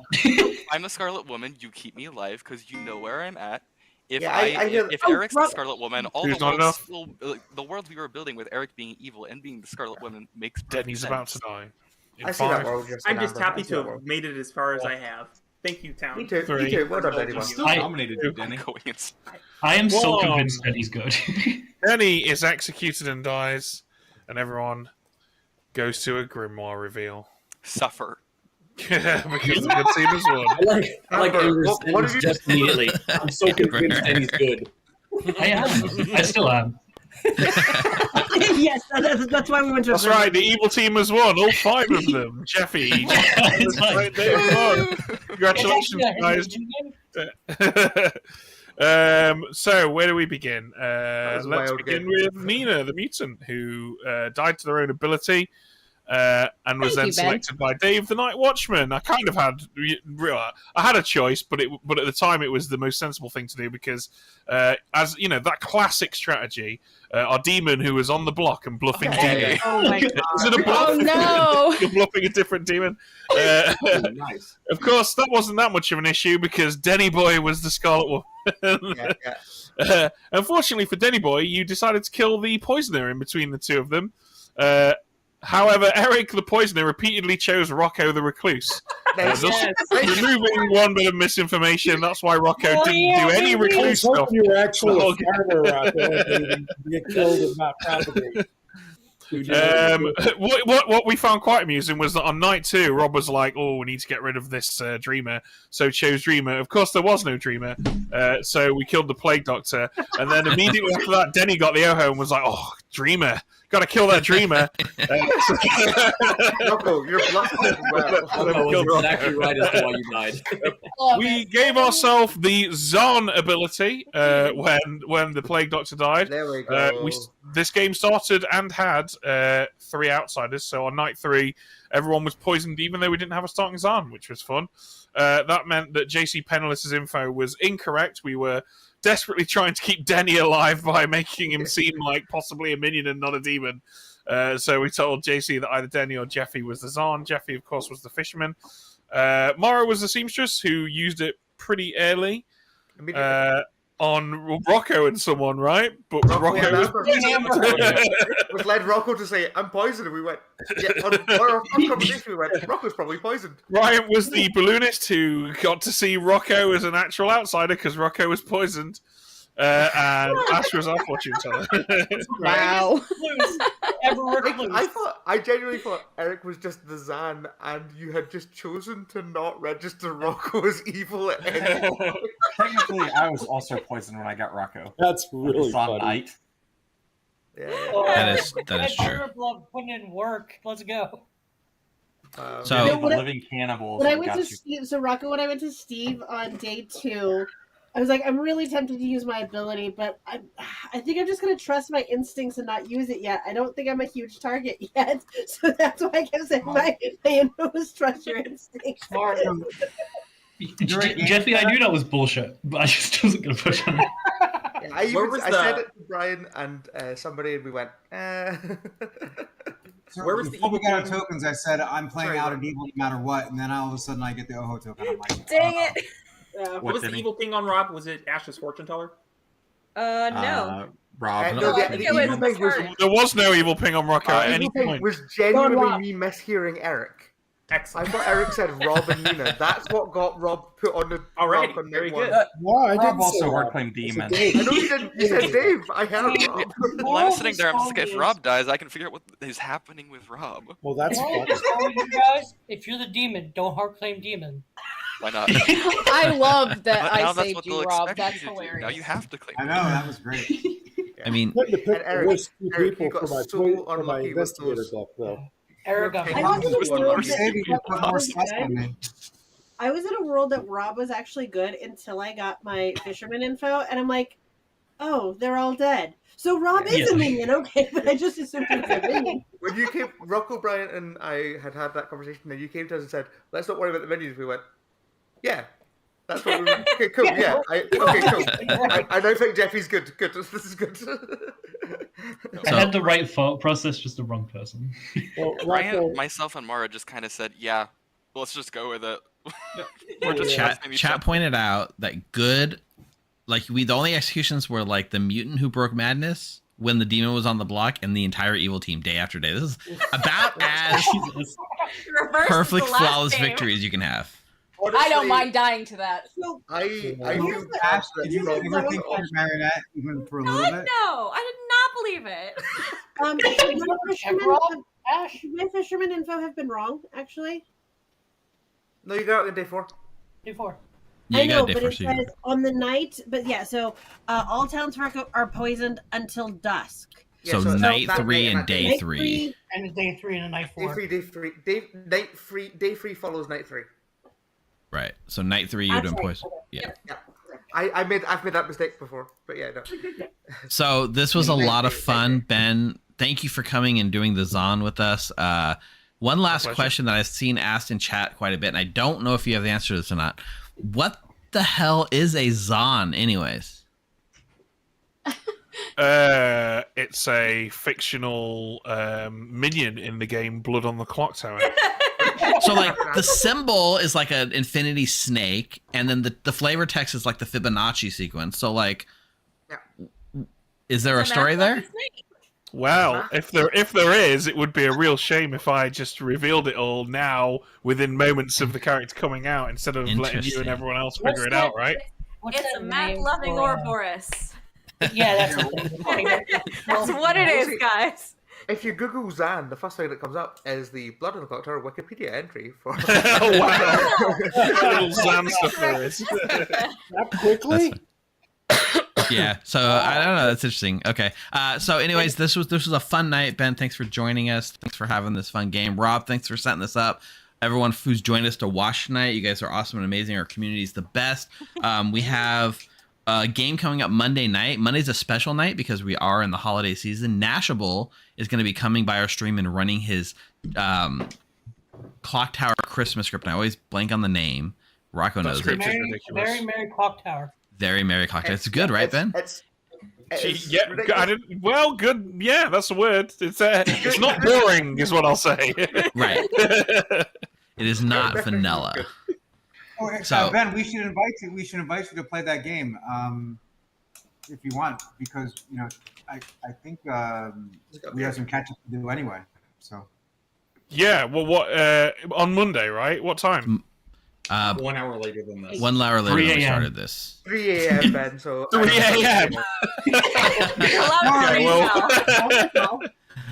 I'm the Scarlet Woman. You keep me alive because you know where I'm at. If Yeah, I hear- if Oh, Eric's the Rob- Scarlet Woman, all Who's the not world enough? still, the world we were building with Eric being evil and being the Scarlet Woman makes perfect Denny's sense. about to die. In I see that 5, world just I'm in just Amber. happy I see to that have world. made it as far as I have. Thank you, Town. Me too. Three. Me too. Well done, You anyone. still nominated you, Denny. Going inside. I am so Whoa. convinced that he's good. Denny is executed and dies, and everyone goes to a Grimoire reveal. Suffer. Yeah, because the good team has won. I like Amber, Amber's what did you just immediately. I'm so convinced Denny's good. I am. I still am. Yes, that's why we went to. That's right. The evil team has won. All 5 of them. Jeffy. Right there. Congratulations, guys. So where do we begin? Let's begin with Mina, the mutant, who died to their own ability. And was then selected by Dave, the Night Watchman. I kind of had a choice, but at the time it was the most sensible thing to do because, as you know, that classic strategy. Our demon who was on the block and bluffing demon. Oh my god! Is it a bluff? Oh no! You're bluffing a different demon. Nice. Of course, that wasn't that much of an issue because Denny Boy was the Scarlet Woman. Unfortunately for Denny Boy, you decided to kill the poisoner in between the two of them. However, Eric the Poisoner repeatedly chose Rocco the Recluse. Thus removing one bit of misinformation. That's why Rocco didn't do any recluse stuff. You were actually a farmer out there to get killed and not propagate. What we found quite amusing was that on night 2, Rob was like, "Oh, we need to get rid of this Dreamer," so chose Dreamer. Of course, there was no Dreamer, so we killed the Plague Doctor. And then immediately after that, Denny got the Oho and was like, "Oh, Dreamer, gotta kill that Dreamer." Rocco, you're exactly right as to why you died. We gave ourselves the Xaan ability when the Plague Doctor died. There we go. This game started and had 3 outsiders. So on night 3, everyone was poisoned, even though we didn't have a starting Xaan, which was fun. That meant that JC Penniless's info was incorrect. We were desperately trying to keep Denny alive by making him seem like possibly a minion and not a demon. So we told JC that either Denny or Jeffy was the Xaan. Jeffy, of course, was the fisherman. Mara was the seamstress who used it pretty early on Rocco and someone, right? But Rocco was led Rocco to say, "I'm poisoned," and we went, on our conversation, we went, "Rocco's probably poisoned." Ryan was the balloonist who got to see Rocco as an actual outsider because Rocco was poisoned. And Ash was our fortune teller. Wow. I genuinely thought Eric was just the Xaan, and you had just chosen to not register Rocco as evil at any point. Technically, I was also poisoned when I got Rocco. That's really funny. Night. That is true. Love putting in work. Let's go. So living cannibals. When I went to Steve, Rocco, when I went to Steve on day 2, I was like, I'm really tempted to use my ability, but I think I'm just going to trust my instincts and not use it yet. I don't think I'm a huge target yet, so that's why I kept saying my info was trust your instincts. Jeffy, I knew that was bullshit, but I just wasn't going to push on it. I said it to Brian and somebody, and we went, So where was before we got our tokens, I said I'm playing out an evil no matter what, and then all of a sudden I get the Oho token. I'm like, dang it! What was the evil thing on Rob? Was it Ash's fortune teller? No. Rob. No, there was no evil ping on Rocco at any point. It was genuinely me mishearing Eric. Excellent. I thought Eric said Rob and Nina. That's what got Rob put on the. Alright, very good. Rob also worked playing demon. I know you didn't. You said Dave. I heard Rob. Well, I was sitting there. I'm just like, if Rob dies, I can figure out what is happening with Rob. Well, that's fun. You guys, if you're the demon, don't hard claim demon. Why not? I love that But now I that's saved what you, they'll Rob. expect That's you to do. hilarious. Now you have to claim. I know, that was great. I mean, Couldn't have picked Eric, the worst 2 Eric, you people got for my, so for my unlucky with investigator those. deck, though. Eric, I was in a world that Rob was actually good until I got my fisherman info, and I'm like, oh, they're all dead. So Rob is a minion, okay, but I just assumed he was a minion. When you came, Rocco, Brian, and I had that conversation, and you came to us and said, let's not worry about the minions. We went, yeah. That's what we were. Okay, cool. Yeah. Okay, cool. I now think Jeffy's good. Good. This is good. I had the right thought process, just the wrong person. Well, Ryan, myself, and Mara just kind of said, "Yeah, let's just go with it." We're just chat pointed out that good, like the only executions were like the mutant who broke madness when the demon was on the block, and the entire evil team day after day. This is about as perfect, flawless victory as you can have. Honestly, I don't mind dying to that. I feel Ash, did you ever think you were marionette even for a little bit? No, I did not believe it. My fisherman info have been wrong, actually. No, you got it on day 4. Day 4. I know, but it says on the night. But yeah, so all Townsfolk are poisoned until dusk. Yeah, So so night that 3 and that day Night 3. and a day 3 and a night 4. Day 3 follows night 3. Right. So night 3 you've been That's right. poisoned. Yeah. Yeah. I've made that mistake before, but yeah, no. So this was a lot of fun, Ben. Thank you for coming and doing the Xaan with us. One last question that I've seen asked in chat quite a bit, and I don't know if you have the answer to this or not. What the hell is a Xaan, anyways? It's a fictional minion in the game Blood on the Clocktower. So like the symbol is like an infinity snake, and then the flavor text is like the Fibonacci sequence. So like, is there a story there? Well, if there is, it would be a real shame if I just revealed it all now within moments of the character coming out instead of letting you and everyone else figure it out, right? It's a math-loving Ouroboros. Yeah, that's That's what it is, guys. If you Google Xaan, the first thing that comes up is the Blood on the Clocktower Wikipedia entry for. Oh wow! Little Xaan stuff there is. That quickly? Yeah. So I don't know. That's interesting. Okay. So anyways, this was a fun night. Ben, thanks for joining us. Thanks for having this fun game. Rob, thanks for setting this up. Everyone who's joined us to watch tonight, you guys are awesome and amazing. Our community is the best. We have a game coming up Monday night. Monday's a special night because we are in the holiday season. Nashable is going to be coming by our stream and running his Clocktower Christmas script. And I always blank on the name. Rocco knows it. Very Merry Clocktower. Very Merry Clocktower. It's good, right, Ben? Yeah, I didn't. Well, good. Yeah, that's the word. It's not boring, is what I'll say. Right. It is not vanilla. So Ben, we should invite you. We should invite you to play that game, if you want, because I think we have some catch up to do anyway. So. Yeah. Well, what on Monday, right? What time? 1 hour later than this. 1 hour later 3 than we a.m. started this. 3 a.m. Ben. So 3 a.m.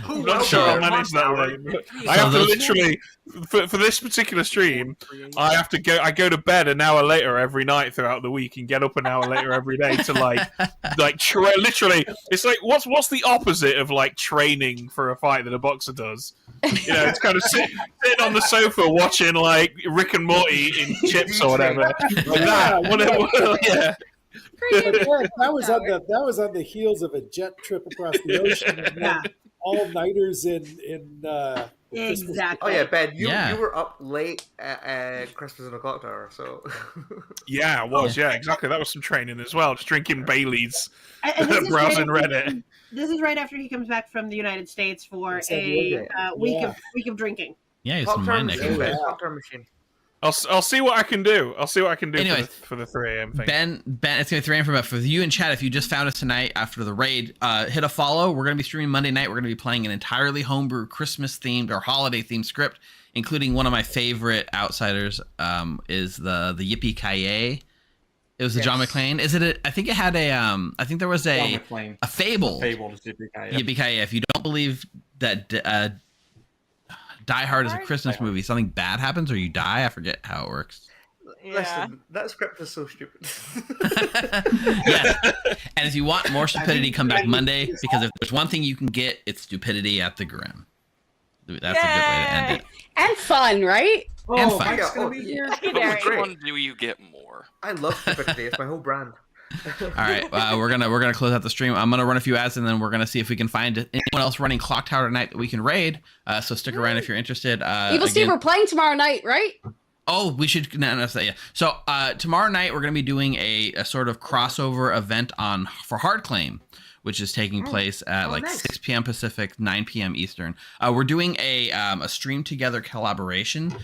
I'm not sure I'll manage that late. But I have to literally, for this particular stream, I have to go. I go to bed an hour later every night throughout the week, and get up an hour later every day to literally. It's like what's the opposite of like training for a fight that a boxer does? It's kind of sitting on the sofa watching like Rick and Morty in chips or whatever. Like that. Whatever. Yeah. That was on the heels of a jet trip across the ocean. And all-nighters in Exactly. Oh yeah, Ben, you were up late at Christmas in the Clocktower, so. Yeah, I was. Yeah, exactly. That was some training as well. Just drinking Baileys, And this is browsing right Reddit. This is right after he comes back from the United States for a week of drinking. Yeah, he's some mind Clocktower machine. I'll see what I can do. I'll see what I can do Anyway, for the 3 a.m. thing. Ben, it's going to be 3 a.m. for you in chat. If you just found us tonight after the raid, hit a follow. We're going to be streaming Monday night. We're going to be playing an entirely homebrew Christmas-themed or holiday-themed script, including one of my favorite Outsiders is the Yippee-Ki-Yay. It was the John McClane. Is it? I think it had a. I think there was a fable. Fable to Yippee-Ki-Yay. Yippee-Ki-Yay. If you don't believe that Die Hard is a Christmas movie, something bad happens or you die. I forget how it works. Listen, that script is so stupid. Yes. And if you want more stupidity, come back Monday, because if there's one thing you can get, it's stupidity at the Grim. That's a good way to end it. And fun, right? And fun. Mike's gonna be here. Which one do you get more? I love stupidity. It's my whole brand. All right, we're gonna close out the stream. I'm gonna run a few ads, and then we're gonna see if we can find anyone else running Clocktower tonight that we can raid. So stick around if you're interested. Evil Steve, we're playing tomorrow night, right? Oh, we should say yeah. So tomorrow night we're gonna be doing a sort of crossover event for Hard Claim, which is taking place at 6 p.m. Pacific, 9 p.m. Eastern. We're doing a stream together collaboration.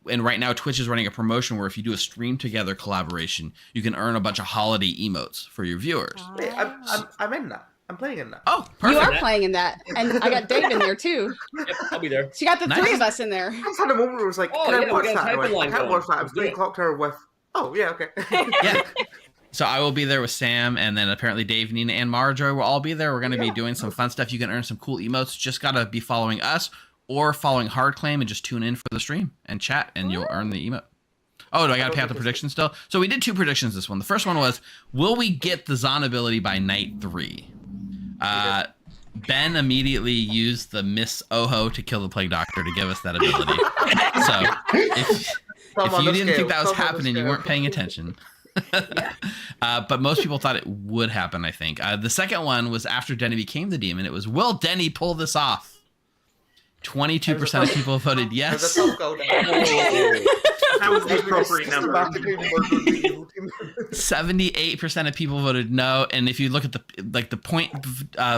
And right now Twitch is running a promotion where if you do a stream together collaboration, you can earn a bunch of holiday emotes for your viewers. Wait, I'm in that. I'm playing in that. Oh, perfect. You are playing in that. And I got Dave in there too. Yep, I'll be there. So you got the three of us in there. I just had a moment where it was like, can I watch that? I can't watch that. I was doing Clocktower with... Oh, yeah, okay. Yeah. So I will be there with Sam, and then apparently Dave, Nina, and Marjorie will all be there. We're going to be doing some fun stuff. You can earn some cool emotes. Just got to be following us or following Hard Claim and just tune in for the stream and chat, and you'll earn the emote. Oh, do I got to pay out the predictions still? So we did 2 predictions this one. The first one was, will we get the Xaan ability by night 3? Ben immediately used the Miss Oho to kill the Plague Doctor to give us that ability. So if you didn't think that was happening, you weren't paying attention. But most people thought it would happen, I think. The second one was after Denny became the demon. It was, will Denny pull this off? 22% of people voted yes. That was the appropriate number. 78% of people voted no, and if you look at the point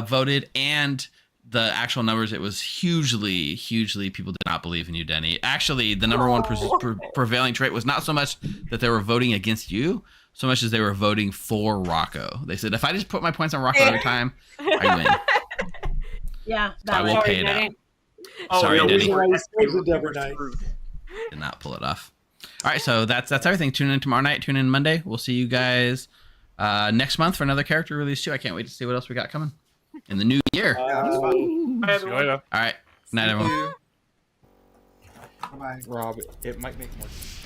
voted and the actual numbers, it was hugely people did not believe in you, Denny. Actually, the number one prevailing trait was not so much that they were voting against you, so much as they were voting for Rocco. They said, if I just put my points on Rocco every time, I win. Yeah, So I will pay it out. Oh, Sorry, no, Denny. Night. Did not pull it off. All right, so that's everything. Tune in tomorrow night. Tune in Monday. We'll see you guys next month for another character release too. I can't wait to see what else we got coming in the new year. See you later. All right, night everyone. Rob, it might make more sense.